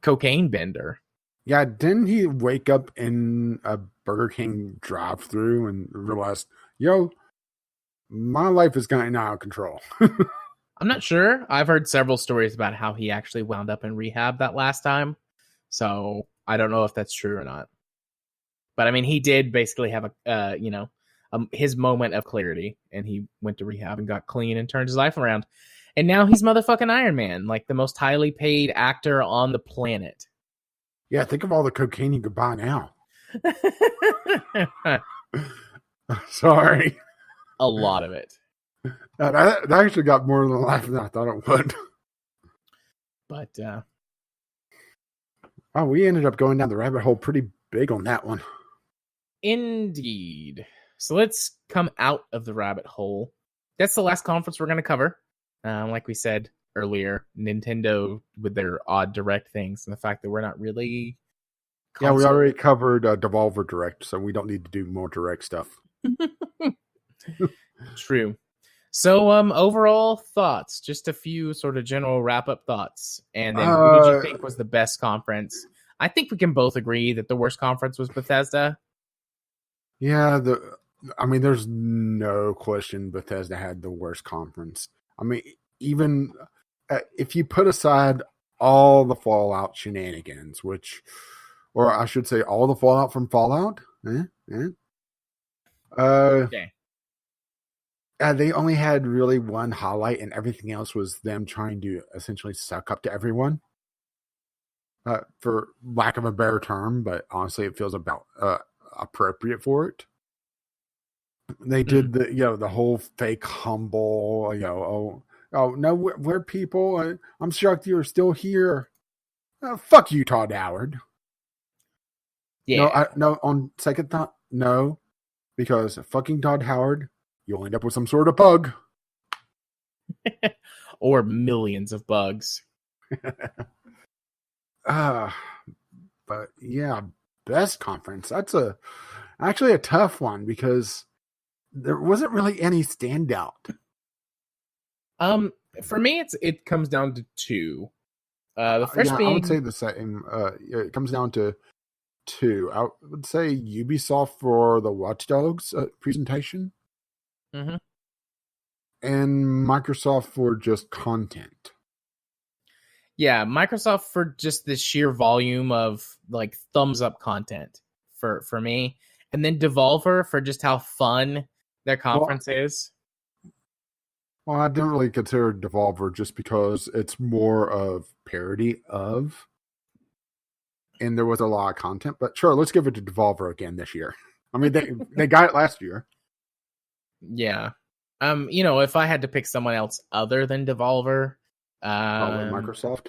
cocaine bender. Yeah, didn't he wake up in a Burger King drive-thru and realize, my life is getting out of control? I'm not sure. I've heard several stories about how he actually wound up in rehab that last time. So I don't know if that's true or not. But I mean, he did basically have his moment of clarity, and he went to rehab and got clean and turned his life around. And now he's motherfucking Iron Man, like the most highly paid actor on the planet. Yeah, think of all the cocaine you could buy now. Sorry. A lot of it. That actually got more than life than I thought it would. But we ended up going down the rabbit hole pretty big on that one. Indeed. So let's come out of the rabbit hole. That's the last conference we're going to cover. Like we said earlier, Nintendo with their odd direct things and the fact that we're not really... Yeah, we already covered Devolver Direct, so we don't need to do more direct stuff. True. So overall thoughts, just a few sort of general wrap-up thoughts. And then what did you think was the best conference? I think we can both agree that the worst conference was Bethesda. Yeah, there's no question Bethesda had the worst conference. I mean, even if you put aside all the Fallout shenanigans, or I should say all the Fallout from Fallout, Okay. They only had really one highlight, and everything else was them trying to essentially suck up to everyone. For lack of a better term, but honestly, it feels about appropriate for it. They did the whole fake humble, oh no, we're people. I'm shocked you're still here. Fuck you, Todd Howard. Yeah. No, on second thought, no, because fucking Todd Howard, you'll end up with some sort of bug. Or millions of bugs. But yeah, best conference. That's actually a tough one because there wasn't really any standout. For me, it comes down to two. The first being, I would say the same. It comes down to two. I would say Ubisoft for the Watch Dogs presentation, mm-hmm. and Microsoft for just content. Yeah, Microsoft for just the sheer volume of like thumbs up content for me, and then Devolver for just how fun their conference is. Well, I didn't really consider Devolver just because it's more of parody of, and there was a lot of content. But sure, let's give it to Devolver again this year. I mean, they got it last year. Yeah. If I had to pick someone else other than Devolver, probably Microsoft.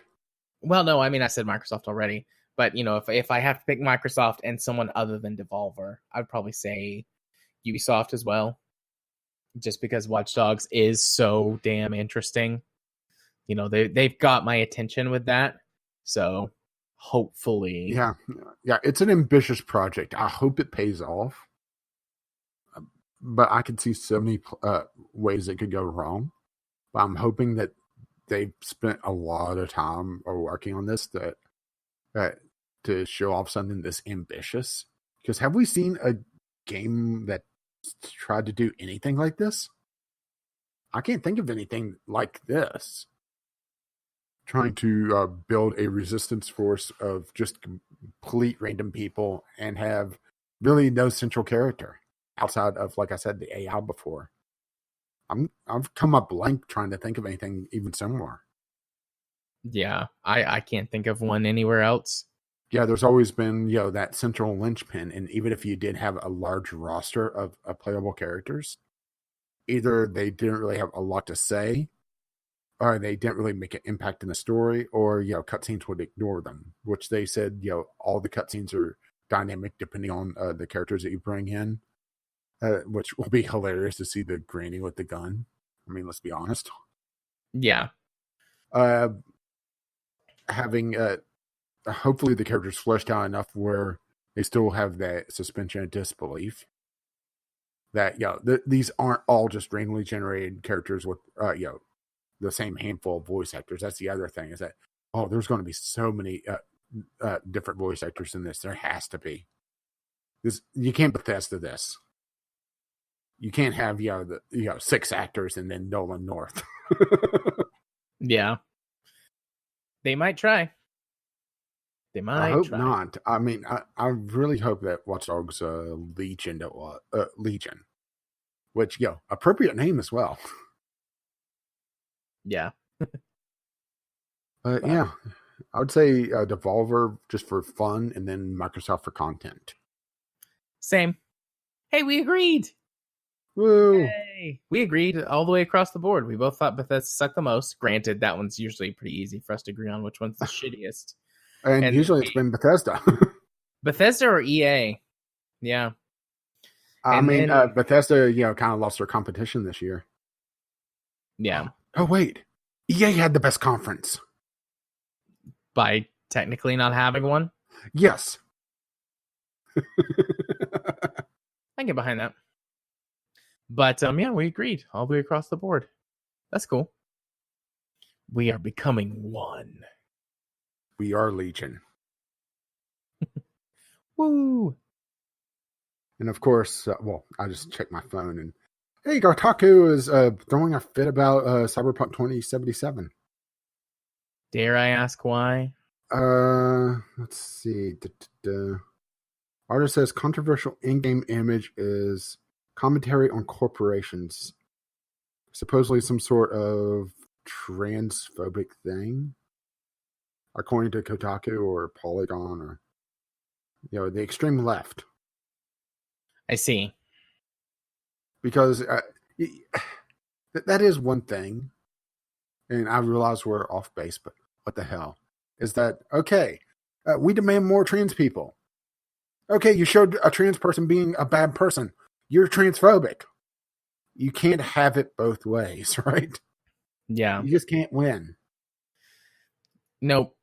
Well, no, I mean I said Microsoft already, but if I have to pick Microsoft and someone other than Devolver, I'd probably say Ubisoft as well. Just because Watch Dogs is so damn interesting. They've got my attention with that. So hopefully. Yeah, it's an ambitious project. I hope it pays off. But I can see so many ways it could go wrong. But I'm hoping that they've spent a lot of time working on this to show off something this ambitious. Because have we seen a game that tried to do anything like this? I can't think of anything like this. Trying to build a resistance force of just complete random people and have really no central character outside of, like I said, the AI before. I've come up blank trying to think of anything even similar. Yeah, I can't think of one anywhere else. Yeah, there's always been, that central linchpin. And even if you did have a large roster of playable characters, either they didn't really have a lot to say, or they didn't really make an impact in the story, or, cutscenes would ignore them, which they said, all the cutscenes are dynamic depending on the characters that you bring in, which will be hilarious to see the granny with the gun. I mean, let's be honest. Yeah. Having hopefully the characters fleshed out enough where they still have that suspension of disbelief that these aren't all just randomly generated characters with the same handful of voice actors. That's the other thing, is that there's going to be so many different voice actors in this. There has to be. You can't Bethesda this. You can't have 6 actors and then Nolan North. Yeah. They might try. They might I hope try. not. I mean, I really hope that Watch Dogs Legion, Legion, which, appropriate name as well. Yeah. But yeah, I would say Devolver just for fun, and then Microsoft for content. Same. Hey, we agreed. Woo! Yay. We agreed all the way across the board. We both thought Bethesda sucked the most. Granted, that one's usually pretty easy for us to agree on which one's the shittiest. And usually it's been Bethesda. Bethesda or EA? Yeah. I mean, Bethesda, kind of lost their competition this year. Yeah. Oh, wait. EA had the best conference. By technically not having one? Yes. I can get behind that. But, yeah, we agreed all the way across the board. That's cool. We are becoming one. We are Legion. Woo! And of course, I just checked my phone and, hey, Kotaku is throwing a fit about Cyberpunk 2077. Dare I ask why? Let's see. Artist says controversial in-game image is commentary on corporations. Supposedly some sort of transphobic thing, according to Kotaku or Polygon or the extreme left. I see. Because that is one thing, and I realize we're off base, but what the hell is that? Okay, we demand more trans people. Okay, you showed a trans person being a bad person. You're transphobic. You can't have it both ways, right? Yeah. You just can't win. Nope.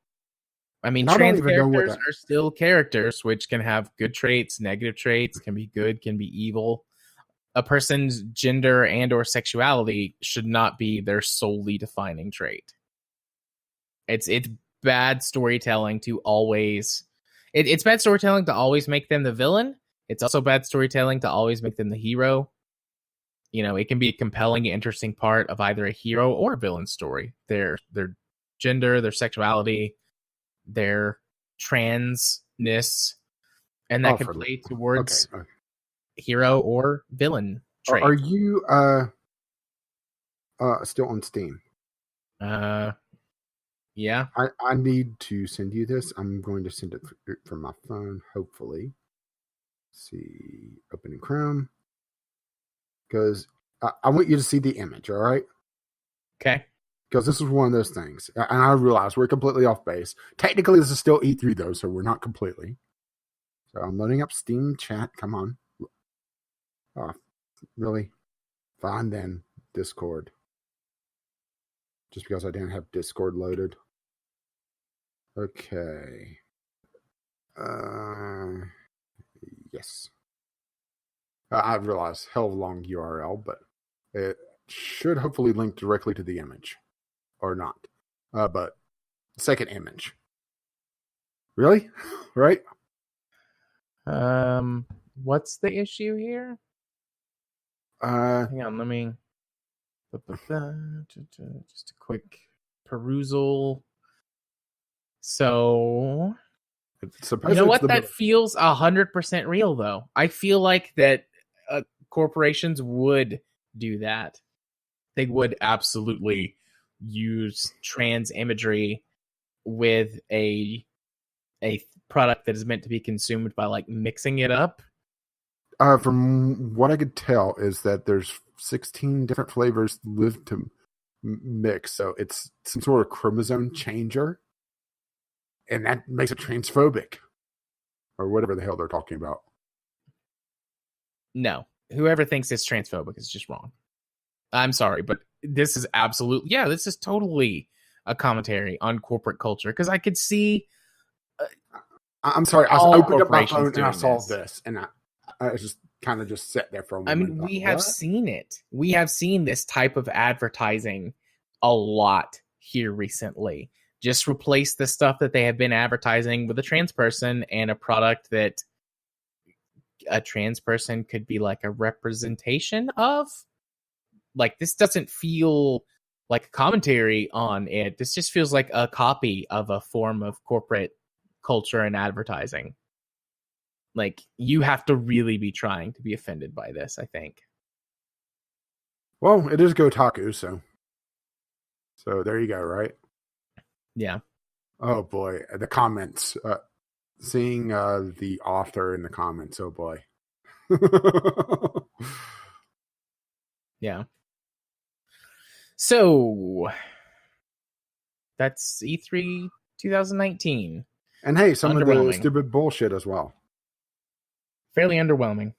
I mean, trans characters are still characters, which can have good traits, negative traits, can be good, can be evil. A person's gender and or sexuality should not be their solely defining trait. It's bad storytelling to always... It's bad storytelling to always make them the villain. It's also bad storytelling to always make them the hero. It can be a compelling, interesting part of either a hero or a villain story. Their gender, their sexuality, their transness, and that can play towards hero or villain trait. Are you still on Steam? Yeah. I need to send you this. I'm going to send it from my phone, hopefully. Let's see, opening Chrome. Because I want you to see the image, all right? Okay. Because this is one of those things. And I realize we're completely off base. Technically, this is still E3, though, so we're not completely. So I'm loading up Steam chat. Come on. Oh, really? Fine, then. Discord. Just because I didn't have Discord loaded. Okay. Yes. I realize hell of a long URL, but it should hopefully link directly to the image. Or not. But second image. Really? Right? What's the issue here? Hang on, let me... Just a quick perusal. So... You know what? That feels 100% real, though. I feel like that corporations would do that. They would absolutely use trans imagery with a product that is meant to be consumed by like mixing it up. From what I could tell is that there's 16 different flavors live to mix, so it's some sort of chromosome changer. And that makes it transphobic. Or whatever the hell they're talking about. No. Whoever thinks it's transphobic is just wrong. I'm sorry, but this is absolutely... Yeah, this is totally a commentary on corporate culture. Because I could see... I'm sorry, I opened up my phone and I saw this. And I just kind of just sat there for a moment. I mean, we have seen it. We have seen this type of advertising a lot here recently. Just replace the stuff that they have been advertising with a trans person and a product that a trans person could be like a representation of. Like, this doesn't feel like commentary on it. This just feels like a copy of a form of corporate culture and advertising. Like, you have to really be trying to be offended by this, I think. Well, it is Gotaku, so there you go, right? Yeah. Oh boy, the comments. Seeing the author in the comments. Oh boy. Yeah. So that's E3 2019. And hey, some of the stupid bullshit as well. Fairly underwhelming.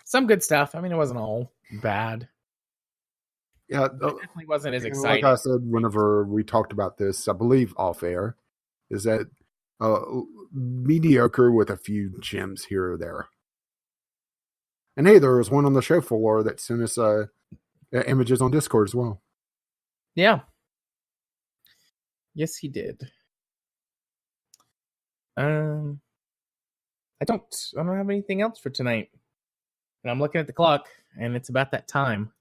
Some good stuff. I mean, it wasn't all bad. Yeah, it definitely wasn't as exciting. Like I said, whenever we talked about this, I believe off air, is that mediocre with a few gems here or there. And hey, there was one on the show floor that sent us images on Discord as well. Yeah. Yes, he did. I don't have anything else for tonight. And I'm looking at the clock, and it's about that time.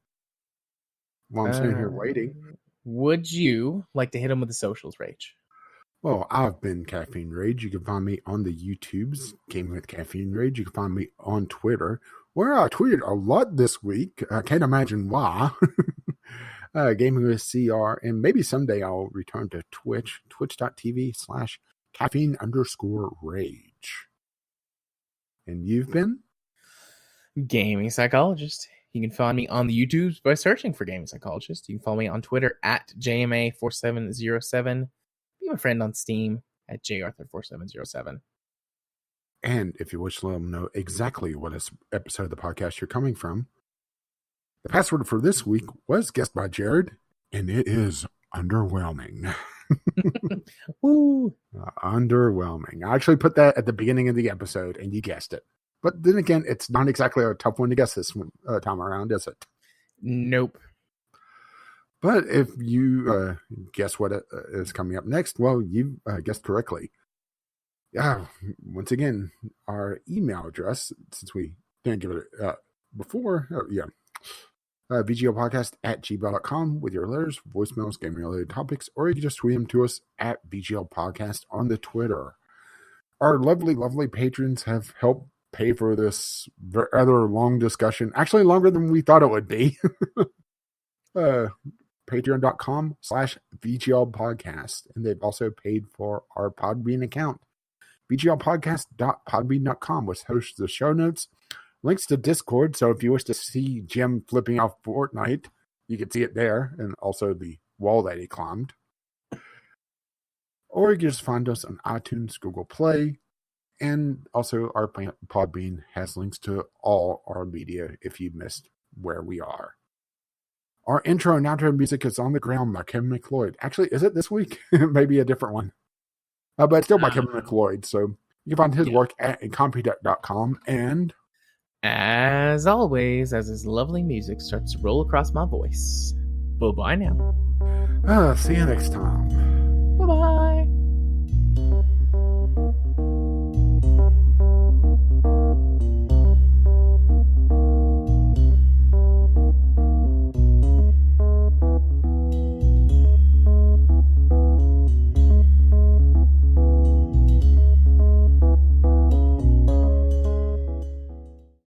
Well, I'm sitting here waiting. Would you like to hit him with the socials, Rage? Well, I've been Caffeine Rage. You can find me on the YouTubes, Gaming with Caffeine Rage. You can find me on Twitter, where I tweeted a lot this week. I can't imagine why. Gaming with CR, and maybe someday I'll return to Twitch, twitch.tv/caffeine_rage. And you've been? Gaming Psychologist. You can find me on the YouTubes by searching for Gaming Psychologist. You can follow me on Twitter at JMA4707. Be my friend on Steam at JArthur4707. And if you wish to let them know exactly what episode of the podcast you're coming from, the password for this week was guessed by Jared, and it is underwhelming. Woo. Underwhelming. I actually put that at the beginning of the episode, and you guessed it. But then again, it's not exactly a tough one to guess this time around, is it? Nope. But if you guess what is coming up next, well, you guessed correctly. Yeah, once again, our email address, since we didn't give it before, VGLpodcast@gmail.com with your letters, voicemails, gaming-related topics, or you can just tweet them to us at VGLpodcast on the Twitter. Our lovely, lovely patrons have helped pay for this rather long discussion. Actually, longer than we thought it would be. Patreon.com/VGLpodcast. And they've also paid for our Podbean account. VGLpodcast.podbean.com, which hosts the show notes, links to Discord. So if you wish to see Jim flipping off Fortnite, you can see it there, and also the wall that he climbed. Or you can just find us on iTunes, Google Play, and also our Podbean has links to all our media if you missed where we are. Our intro and outro music is On the Ground by Kevin MacLeod. Actually, is it this week? Maybe a different one. But it's still by Kevin MacLeod. So you can find his work at incompetech.com. And as always, as his lovely music starts to roll across my voice, bye-bye now. See you next time. Bye-bye.